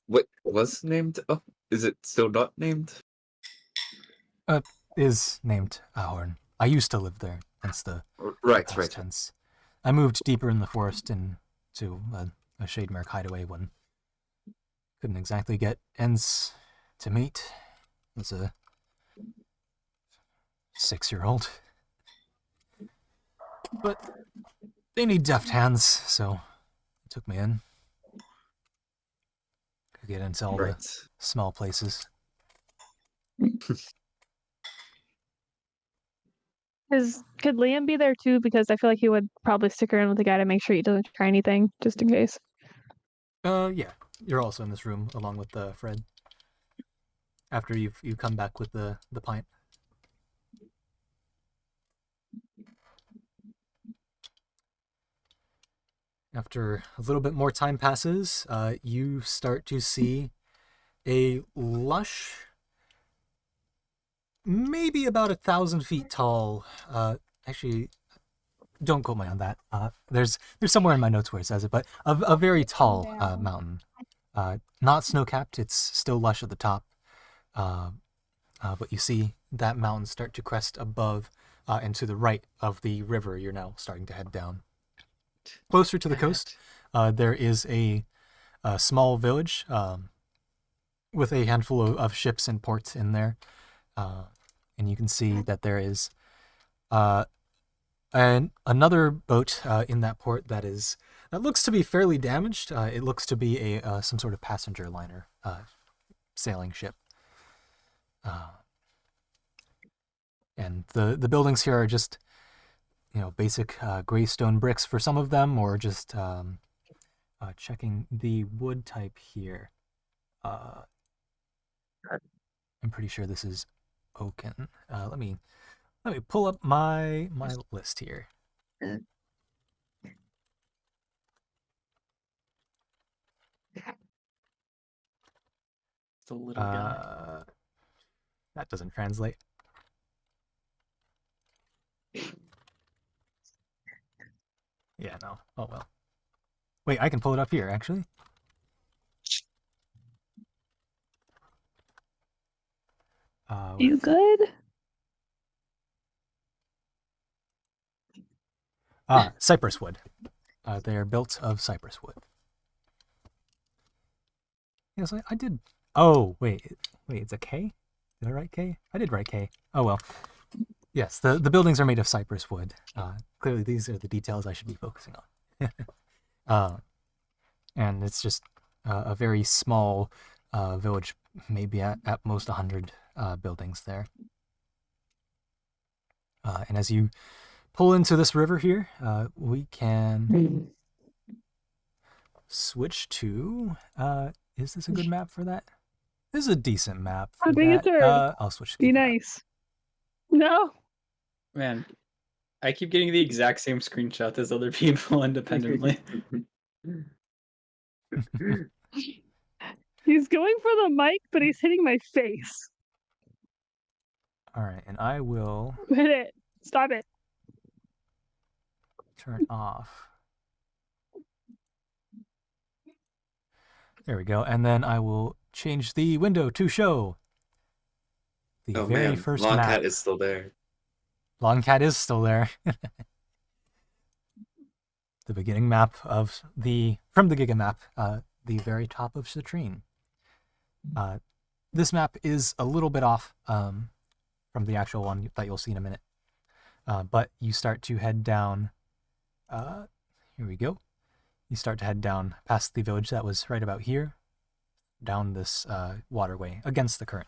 What was named? Oh, is it still not named? Is named Ahorn. I used to live there, hence the Right. past tense. I moved deeper in the forest into a Shademerk hideaway when couldn't exactly get ends to meet as a 6-year-old. But they need deft hands, so they took me in. Could get into all the small places. Could Liam be there too? Because I feel like he would probably stick around with the guy to make sure he doesn't try anything, just in case. Yeah. You're also in this room along with Fred. After you come back with the pint. After a little bit more time passes, you start to see a lush, maybe about 1,000 feet tall. Actually, don't quote me on that. There's somewhere in my notes where it says it, but a very tall mountain. Not snow-capped. It's still lush at the top. But you see that mountain start to crest above and to the right of the river you're now starting to head down. Closer to the coast, there is a small village with a handful of ships and ports in there. And you can see that there is another boat in that port that looks to be fairly damaged. It looks to be some sort of passenger liner sailing ship. And the buildings here are just, basic gray stone bricks for some of them, or just checking the wood type here. I'm pretty sure this is oaken. Let me pull up my list here. It's a little guy. That doesn't translate. Yeah, no. Oh well. Wait, I can pull it up here, actually. You good? Cypress wood. They are built of cypress wood. Yes, I did. Oh, wait, it's a K? Did I write K? I did write K. Oh well. Yes, the buildings are made of cypress wood. Clearly, these are the details I should be focusing on. And it's just a very small village, maybe at most 100 buildings there. And as you pull into this river here, we can switch to... is this a good map for that? This is a decent map for that. I'll switch to Be nice. No. Man, I keep getting the exact same screenshot as other people independently. He's going for the mic, but he's hitting my face. All right, and I will... Hit it. Stop it. turn off. There we go. And then I will change the window to show the Oh very man, first Long map. Cat is still there. Long Cat is still there. The beginning map of from the Giga map, the very top of Citrine. This map is a little bit off from the actual one that you'll see in a minute. But you start to head down. Here we go. You start to head down past the village that was right about here, down this waterway against the current.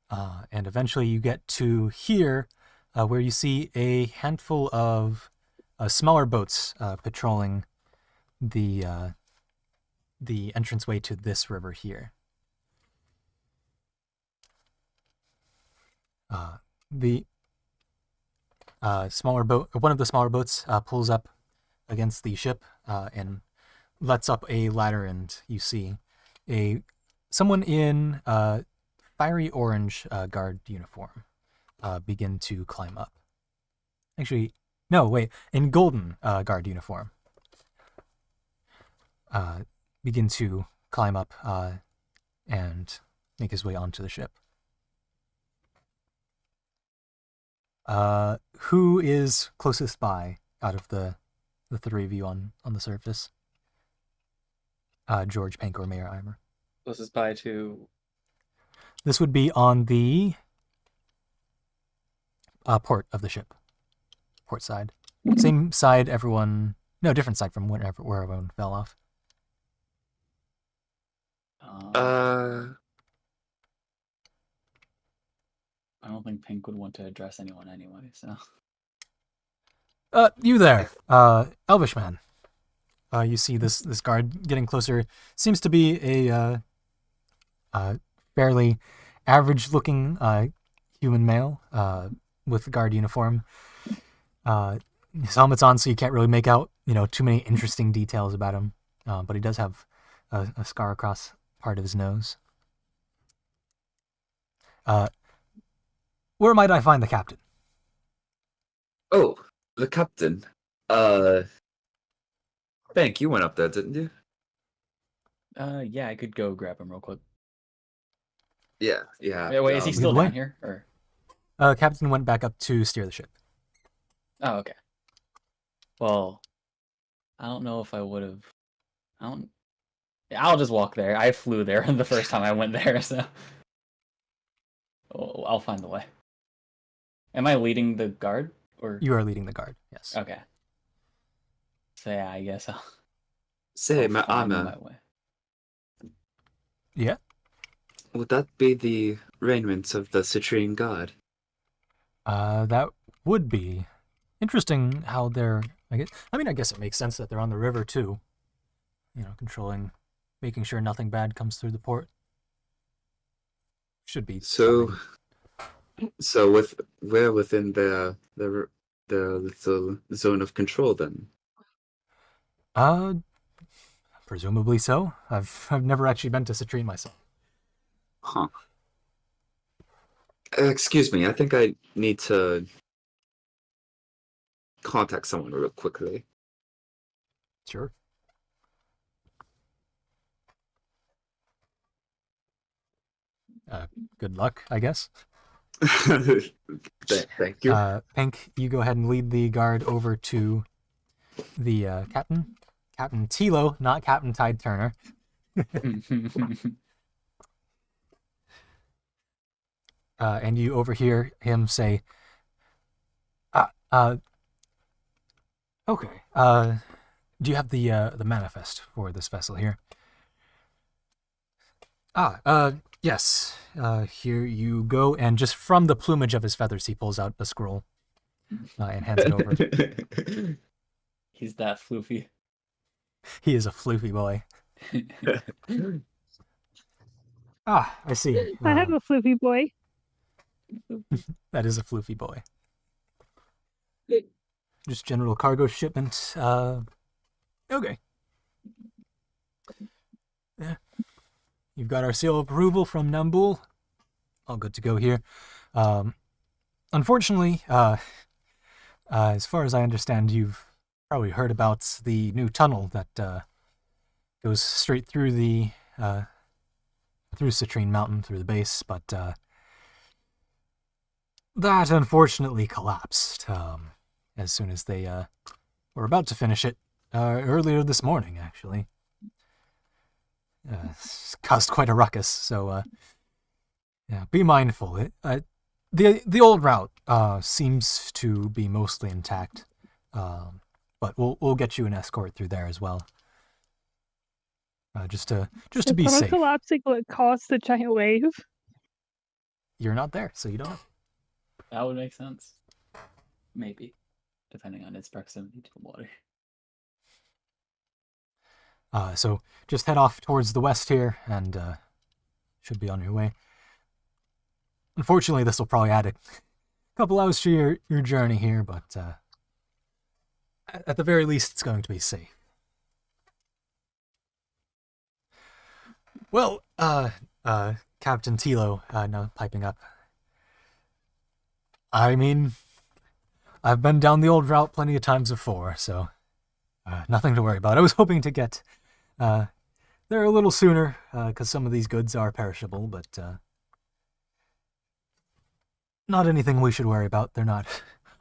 And eventually you get to here, where you see a handful of smaller boats patrolling the entranceway to this river here. The smaller boat, one of the smaller boats, pulls up against the ship and lets up a ladder, and you see someone in fiery orange guard uniform begin to climb up. Actually, no, wait, in golden guard uniform. Begin to climb up and make his way onto the ship. Who is closest by out of the three of you on the surface? George, Pank, or Mayor Eimer? Closest by to. This would be on the port of the ship. Port side. Same side everyone... No, different side from where everyone fell off. I don't think Pink would want to address anyone anyway, so. You there, Elvish man. You see this guard getting closer. Seems to be a fairly average-looking human male with a guard uniform. His helmet's on, so you can't really make out, too many interesting details about him. But he does have a scar across part of his nose. Where might I find the captain? Oh, the captain. Bank, you went up there, didn't you? Yeah, I could go grab him real quick. Yeah. Wait, is he still Lead the down way. here? Or? Captain went back up to steer the ship. Oh, okay. Well, I don't know if I would have. I'll just walk there. I flew there the first time I went there, so I'll find the way. Am I leading the guard, or You are leading the guard, yes. okay? So yeah, I guess I'll Say, find Amma, my way. Yeah. would that be the raiment of the Citrine Guard? That would be interesting how they're... I guess it makes sense that they're on the river too. Controlling, making sure nothing bad comes through the port. Should be So, something. we're within the little zone of control then. Presumably so. I've never actually been to Citrine myself. Huh. Excuse me, I think I need to contact someone real quickly. Sure. Good luck, I guess. Thank you. Pink, you go ahead and lead the guard over to the captain. Captain Tilo, not Captain Tide Turner. And you overhear him say, okay, do you have the manifest for this vessel here? Yes. Here you go. And just from the plumage of his feathers, he pulls out a scroll and hands it over. He's that floofy. He is a floofy boy. I see. I have a floofy boy. That is a floofy boy. Just general cargo shipment. Okay. Yeah. You've got our seal of approval from Nambul. All good to go here. unfortunately, as far as I understand, you've probably heard about the new tunnel that goes straight through the through Citrine Mountain through the base, but that unfortunately collapsed as soon as they were about to finish it earlier this morning, actually. Caused quite a ruckus, so yeah, be mindful. The old route seems to be mostly intact, but we'll get you an escort through there as well. Just to be tunnel safe. collapsing will it cause the giant wave? You're not there, so you don't know. That would make sense. Maybe, depending on its proximity to the water. So just head off towards the west here, and should be on your way. Unfortunately, this will probably add a couple hours to your journey here, but at the very least, it's going to be safe. Well, Captain Tilo, now piping up. I mean, I've been down the old route plenty of times before, so nothing to worry about. I was hoping to get there a little sooner, because some of these goods are perishable, but not anything we should worry about. They're not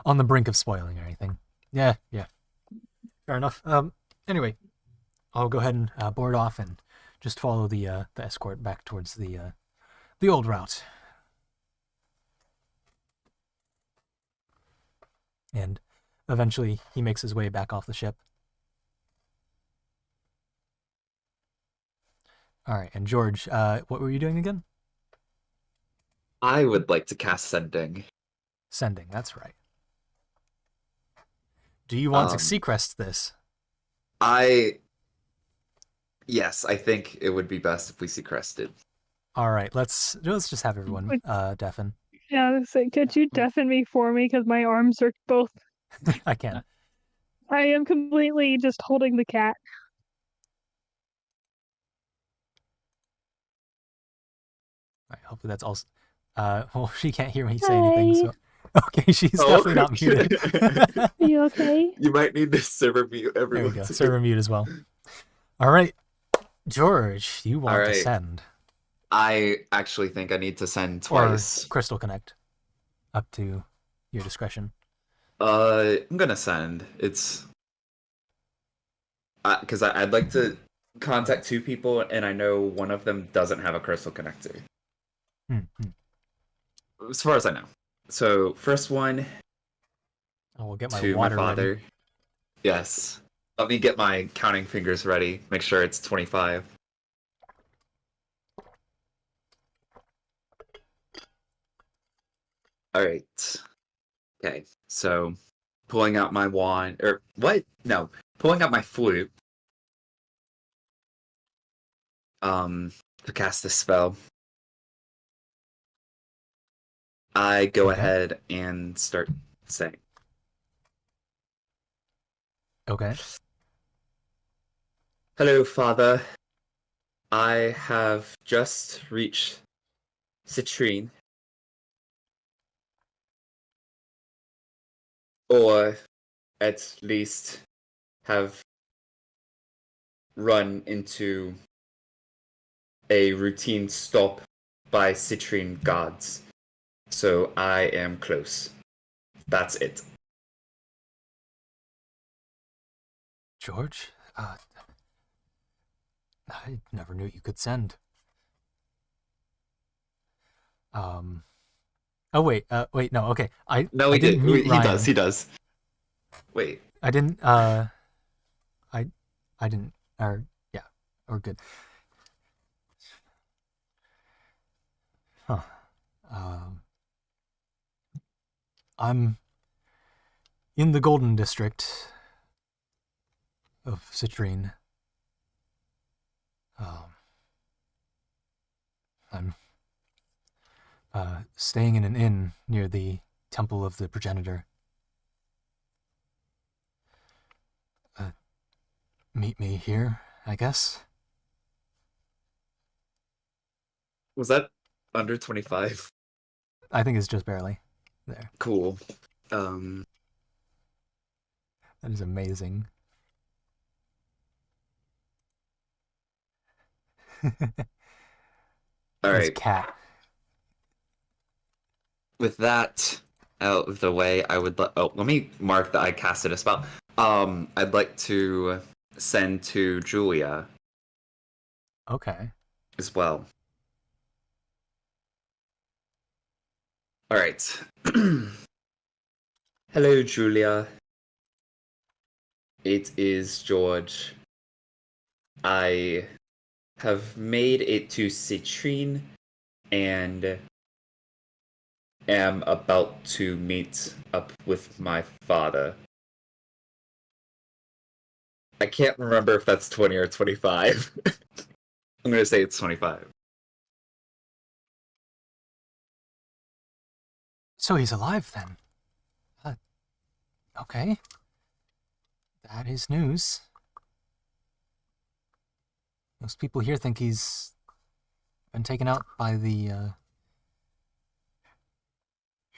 on the brink of spoiling or anything. Yeah. Fair enough. Anyway, I'll go ahead and board off and just follow the escort back towards the old route. And eventually he makes his way back off the ship. All right, and George, what were you doing again? I would like to cast Sending. Sending, that's right. Do you want to Seacrest this? Yes, I think it would be best if we Seacrested. All right, let's just have everyone deafen. Yeah, so could you deafen me for me? Because my arms are both. I can. I am completely just holding the cat. All right, hopefully that's all. Well, she can't hear me say anything, so. Okay, she's definitely not muted. Are you okay? You might need to server mute There everyone. we go, server mute as well. All right, George, you want to send. I actually think I need to send twice. Or Crystal Connect. Up to your discretion. I'm gonna send. It's because I'd like to contact two people, and I know one of them doesn't have a crystal connector. As far as I know. So first one. I will get my to water my father. ready. Yes. Let me get my counting fingers ready. Make sure it's 25. All right. Okay. So, pulling out my wand, or what? No, pulling out my flute. To cast this spell. I go ahead and start saying. Okay. Hello, Father. I have just reached Citrine. Or at least have run into a routine stop by Citrine guards. So I am close. That's it. George, I never knew you could send. Oh wait, no, okay. No, I didn't mute Ryan. He does. Wait. I didn't, I didn't, or, yeah, we're good. Huh. I'm in the Golden District of Citrine. I'm staying in an inn near the Temple of the Progenitor. Meet me here, I guess. Was that under 25? I think it's just barely. There. Cool. That is amazing. All His right. cat. With that out of the way, I would let me mark that I casted a spell. I'd like to send to Julia Okay. as well. All right. Hello, Julia. It is George. I have made it to Citrine and am about to meet up with my father. I can't remember if that's 20 or 25. I'm gonna say it's 25. So he's alive then. Okay. That is news. Most people here think he's been taken out by the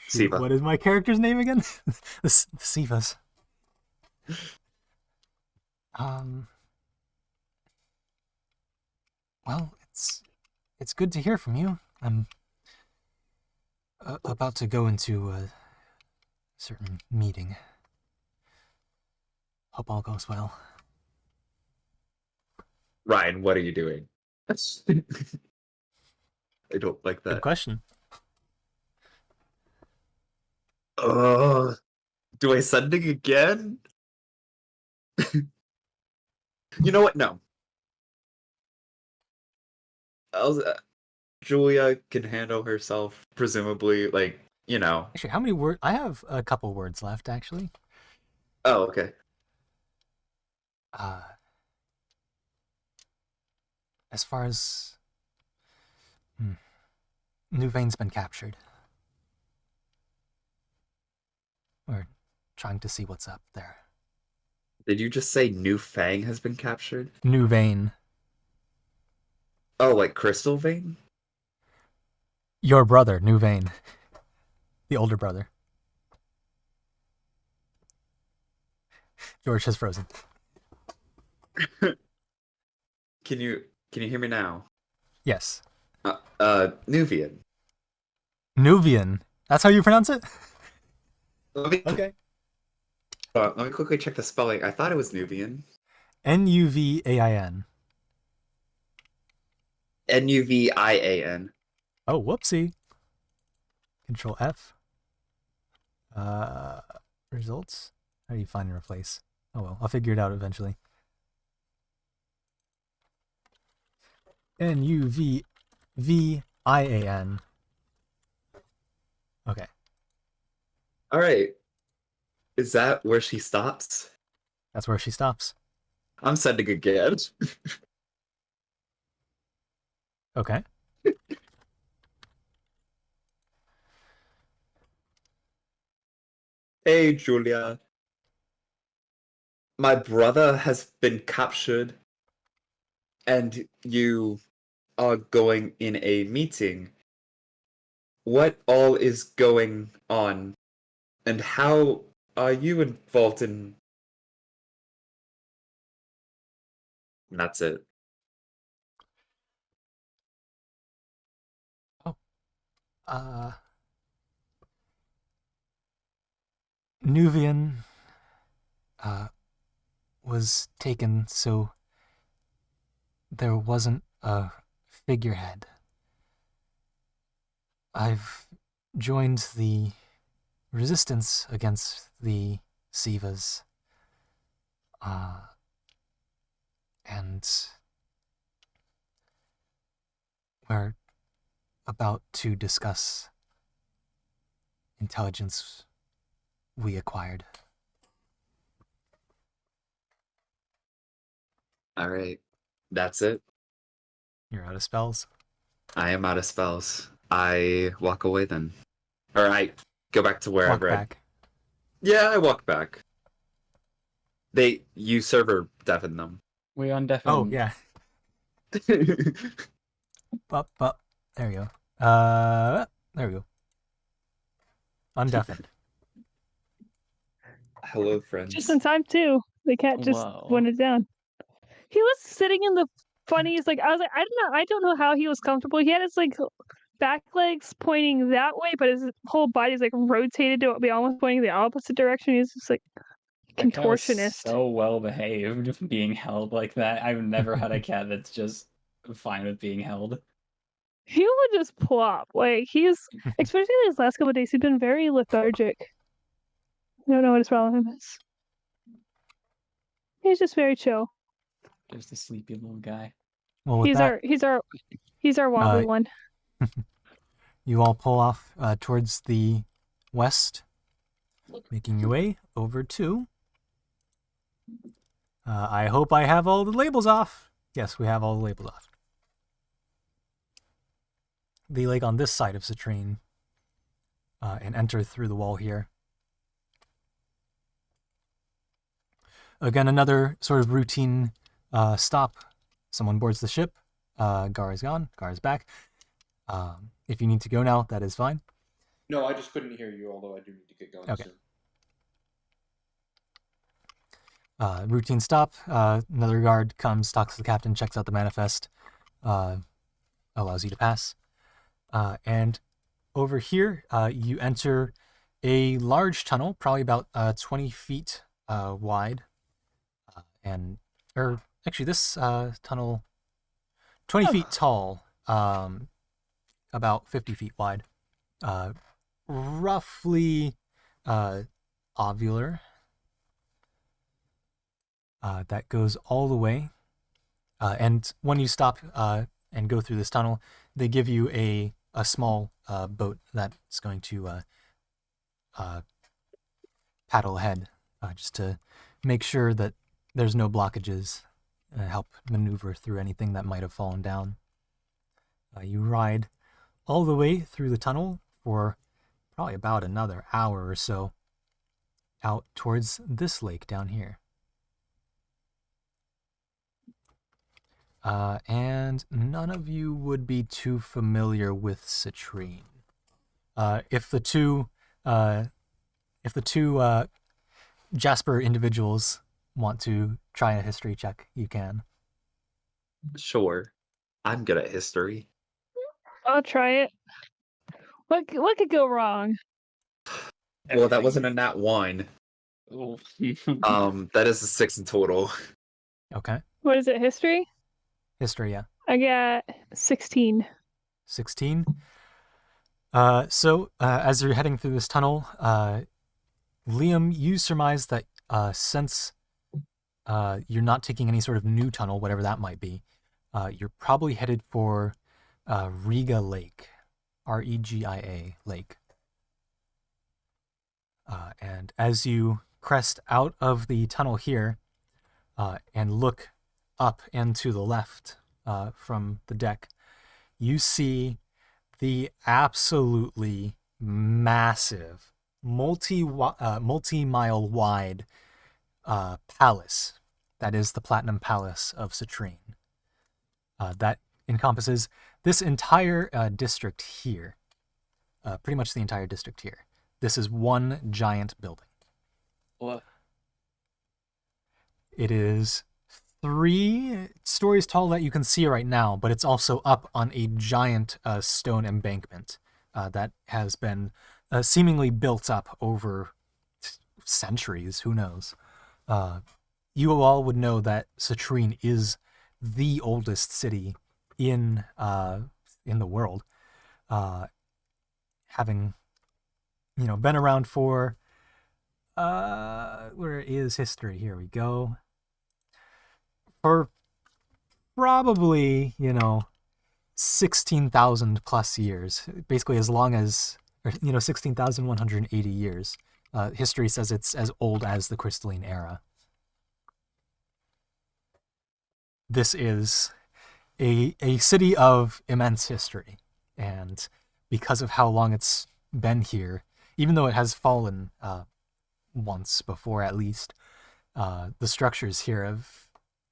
Siva. What is my character's name again? the Sivas. Well, it's good to hear from you. I'm about to go into a certain meeting. Hope all goes well. Ryan, what are you doing? I don't like Good that. question. Do I send it again? You know what? No. Julia can handle herself, presumably. Like, you know. Actually, how many words? I have a couple words left, actually. Oh, okay. As far as Nuvein's been captured. We're trying to see what's up there. Did you just say New Fang has been captured? Nuvain. Oh, like Crystal Vein? Your brother, Nuvain. The older brother. George has frozen. Can you hear me now? Yes. Nuvian. Nuvian. That's how you pronounce it? Okay. Let me quickly check the spelling. I thought it was Nuvian. Nuvain. Nuvian. Oh, whoopsie. Control F. Results. How do you find and replace? Oh well, I'll figure it out eventually. Nuvian. Okay. All right. Is that where she stops? That's where she stops. I'm sending again. Okay. Hey, Julia. My brother has been captured, and you are going in a meeting. What all is going on, and how are you involved in... And that's it. Nuvian was taken, so there wasn't a figurehead. I've joined the resistance against the Sivas. And we're about to discuss intelligence we acquired. All right. That's it. You're out of spells. I am out of spells. I walk away then. Or I go back to where I Walk read. back. Yeah, I walk back. You server deafen them. We undeafen. Oh, yeah. Up. There we go. There we go. undeafened. Hello, friends. Just in time too. The cat just Whoa. went it down. He was sitting in the funniest. Like I was like, I don't know how he was comfortable. He had his like back legs pointing that way, but his whole body's like rotated to be almost pointing the opposite direction. He's just like That cat was contortionist. so well behaved being held like that. I've never had a cat that's just fine with being held. He would just plop. Like he's especially these last couple of days, he's been very lethargic. I don't know what his problem is. He's just very chill. Just a sleepy little guy. Well, with He's that, our wobbly one. you all pull off towards the west, making your way over to. I hope I have all the labels off. Yes, we have all the labels off. The lake on this side of Citrine, and enter through the wall here. Again, another sort of routine stop. Someone boards the ship. Gar is gone. Gar is back. If you need to go now, that is fine. No, I just couldn't hear you, although I do need to get going Okay. soon. Routine stop. Another guard comes, talks to the captain, checks out the manifest, allows you to pass. And over here, you enter a large tunnel, probably about 20 feet wide. Actually, this tunnel, 20 feet tall, about 50 feet wide. Roughly ovular. That goes all the way. And when you stop and go through this tunnel, they give you a small boat that's going to paddle ahead, just to make sure that there's no blockages, help maneuver through anything that might have fallen down. You ride all the way through the tunnel for probably about another hour or so out towards this lake down here. And none of you would be too familiar with Citrine. If the two Jasper individuals want to try a history check, you can. Sure. I'm good at history. I'll try it. What could go wrong? Well, that wasn't a nat 1. Oh. That is a 6 in total. Okay. What is it? History? History, yeah. I got 16. 16. So as you're heading through this tunnel, Liam, you surmise that since you're not taking any sort of new tunnel, whatever that might be, you're probably headed for Riga Lake, Regia Lake. And as you crest out of the tunnel here and look up and to the left from the deck, you see the absolutely massive, multi-mile wide palace that is the Platinum Palace of Citrine. That encompasses this entire district here, pretty much the entire district here. This is one giant building. What? It is 3 stories tall that you can see right now, but it's also up on a giant stone embankment that has been seemingly built up over centuries, who knows. You all would know that Citrine is the oldest city in the world, having been around for where is history? Here we go. For probably 16,000 plus years, basically as long as 16,180 years. History says it's as old as the Crystalline Era. This is a city of immense history, and because of how long it's been here, even though it has fallen once before at least, the structures here have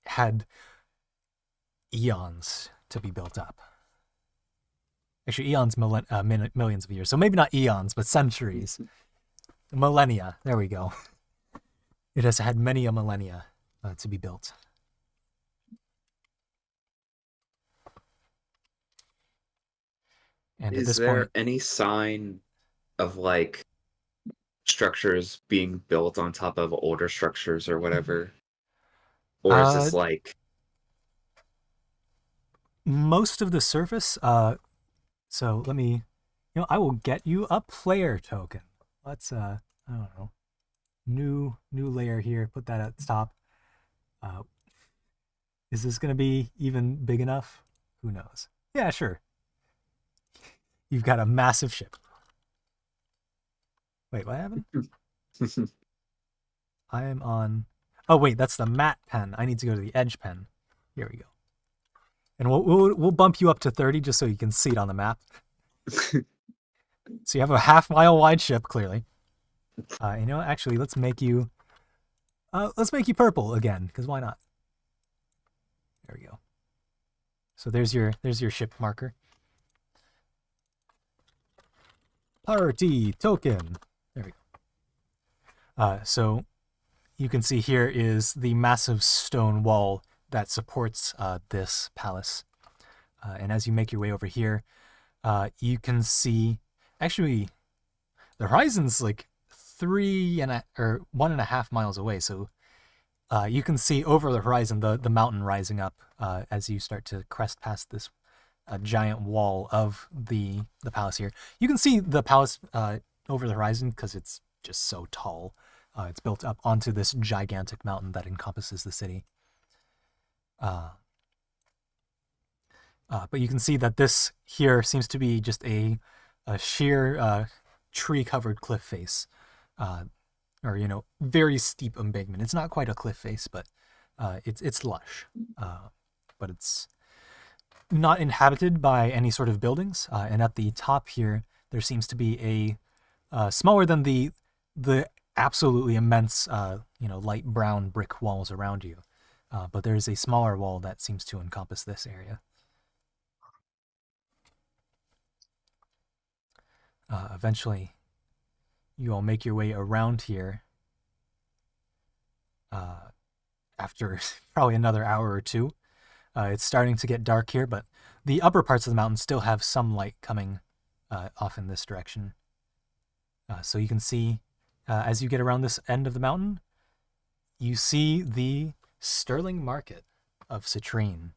had eons to be built up. Actually, eons, millions of years. So maybe not eons, but centuries. Millennia. There we go. It has had many a millennia to be built. And at Is this there point, any sign of like structures being built on top of older structures or whatever? Or is this like most of the surface, so let me, I will get you a player token. Let's, I don't know, new layer here, put that at the top. Is this going to be even big enough? Who knows? Yeah, sure. You've got a massive ship. Wait, what happened? I am on, oh wait, that's the matte pen. I need to go to the edge pen. Here we go. And we'll bump you up to 30 just so you can see it on the map. So you have a half-mile wide ship, clearly. Actually, let's make you purple again, because why not? There we go. So there's your ship marker. Party token. There we go. So you can see here is the massive stone wall that supports this palace. And as you make your way over here, you can see, actually, the horizon's like 1.5 miles away. So you can see over the horizon the mountain rising up as you start to crest past this giant wall of the palace here. You can see the palace over the horizon because it's just so tall. It's built up onto this gigantic mountain that encompasses the city. But you can see that this here seems to be just a sheer tree-covered cliff face, or very steep embankment. It's not quite a cliff face, but it's lush. But it's not inhabited by any sort of buildings. And at the top here, there seems to be a smaller than the absolutely immense, light brown brick walls around you. But there's a smaller wall that seems to encompass this area. Eventually, you all make your way around here after probably another hour or two. It's starting to get dark here, but the upper parts of the mountain still have some light coming off in this direction. So you can see, as you get around this end of the mountain, you see the Sterling Market of Citrine,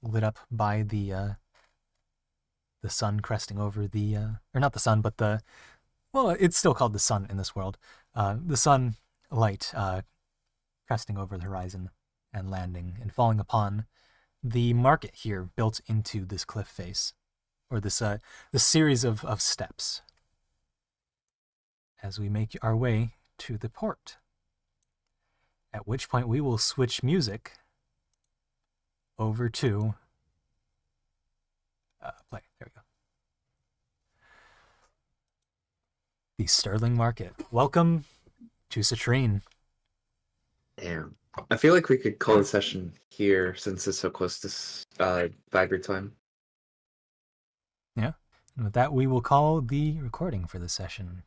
lit up by the sun cresting over the, or not the sun, but it's still called the sun in this world. The sun light cresting over the horizon and landing and falling upon the market here built into this cliff face, or this series of steps as we make our way to the port. At which point we will switch music over to play. There we go. The Sterling Market. Welcome to Citrine. Damn. I feel like we could call the session here since it's so close to Viber time. Yeah. And with that, we will call the recording for the session.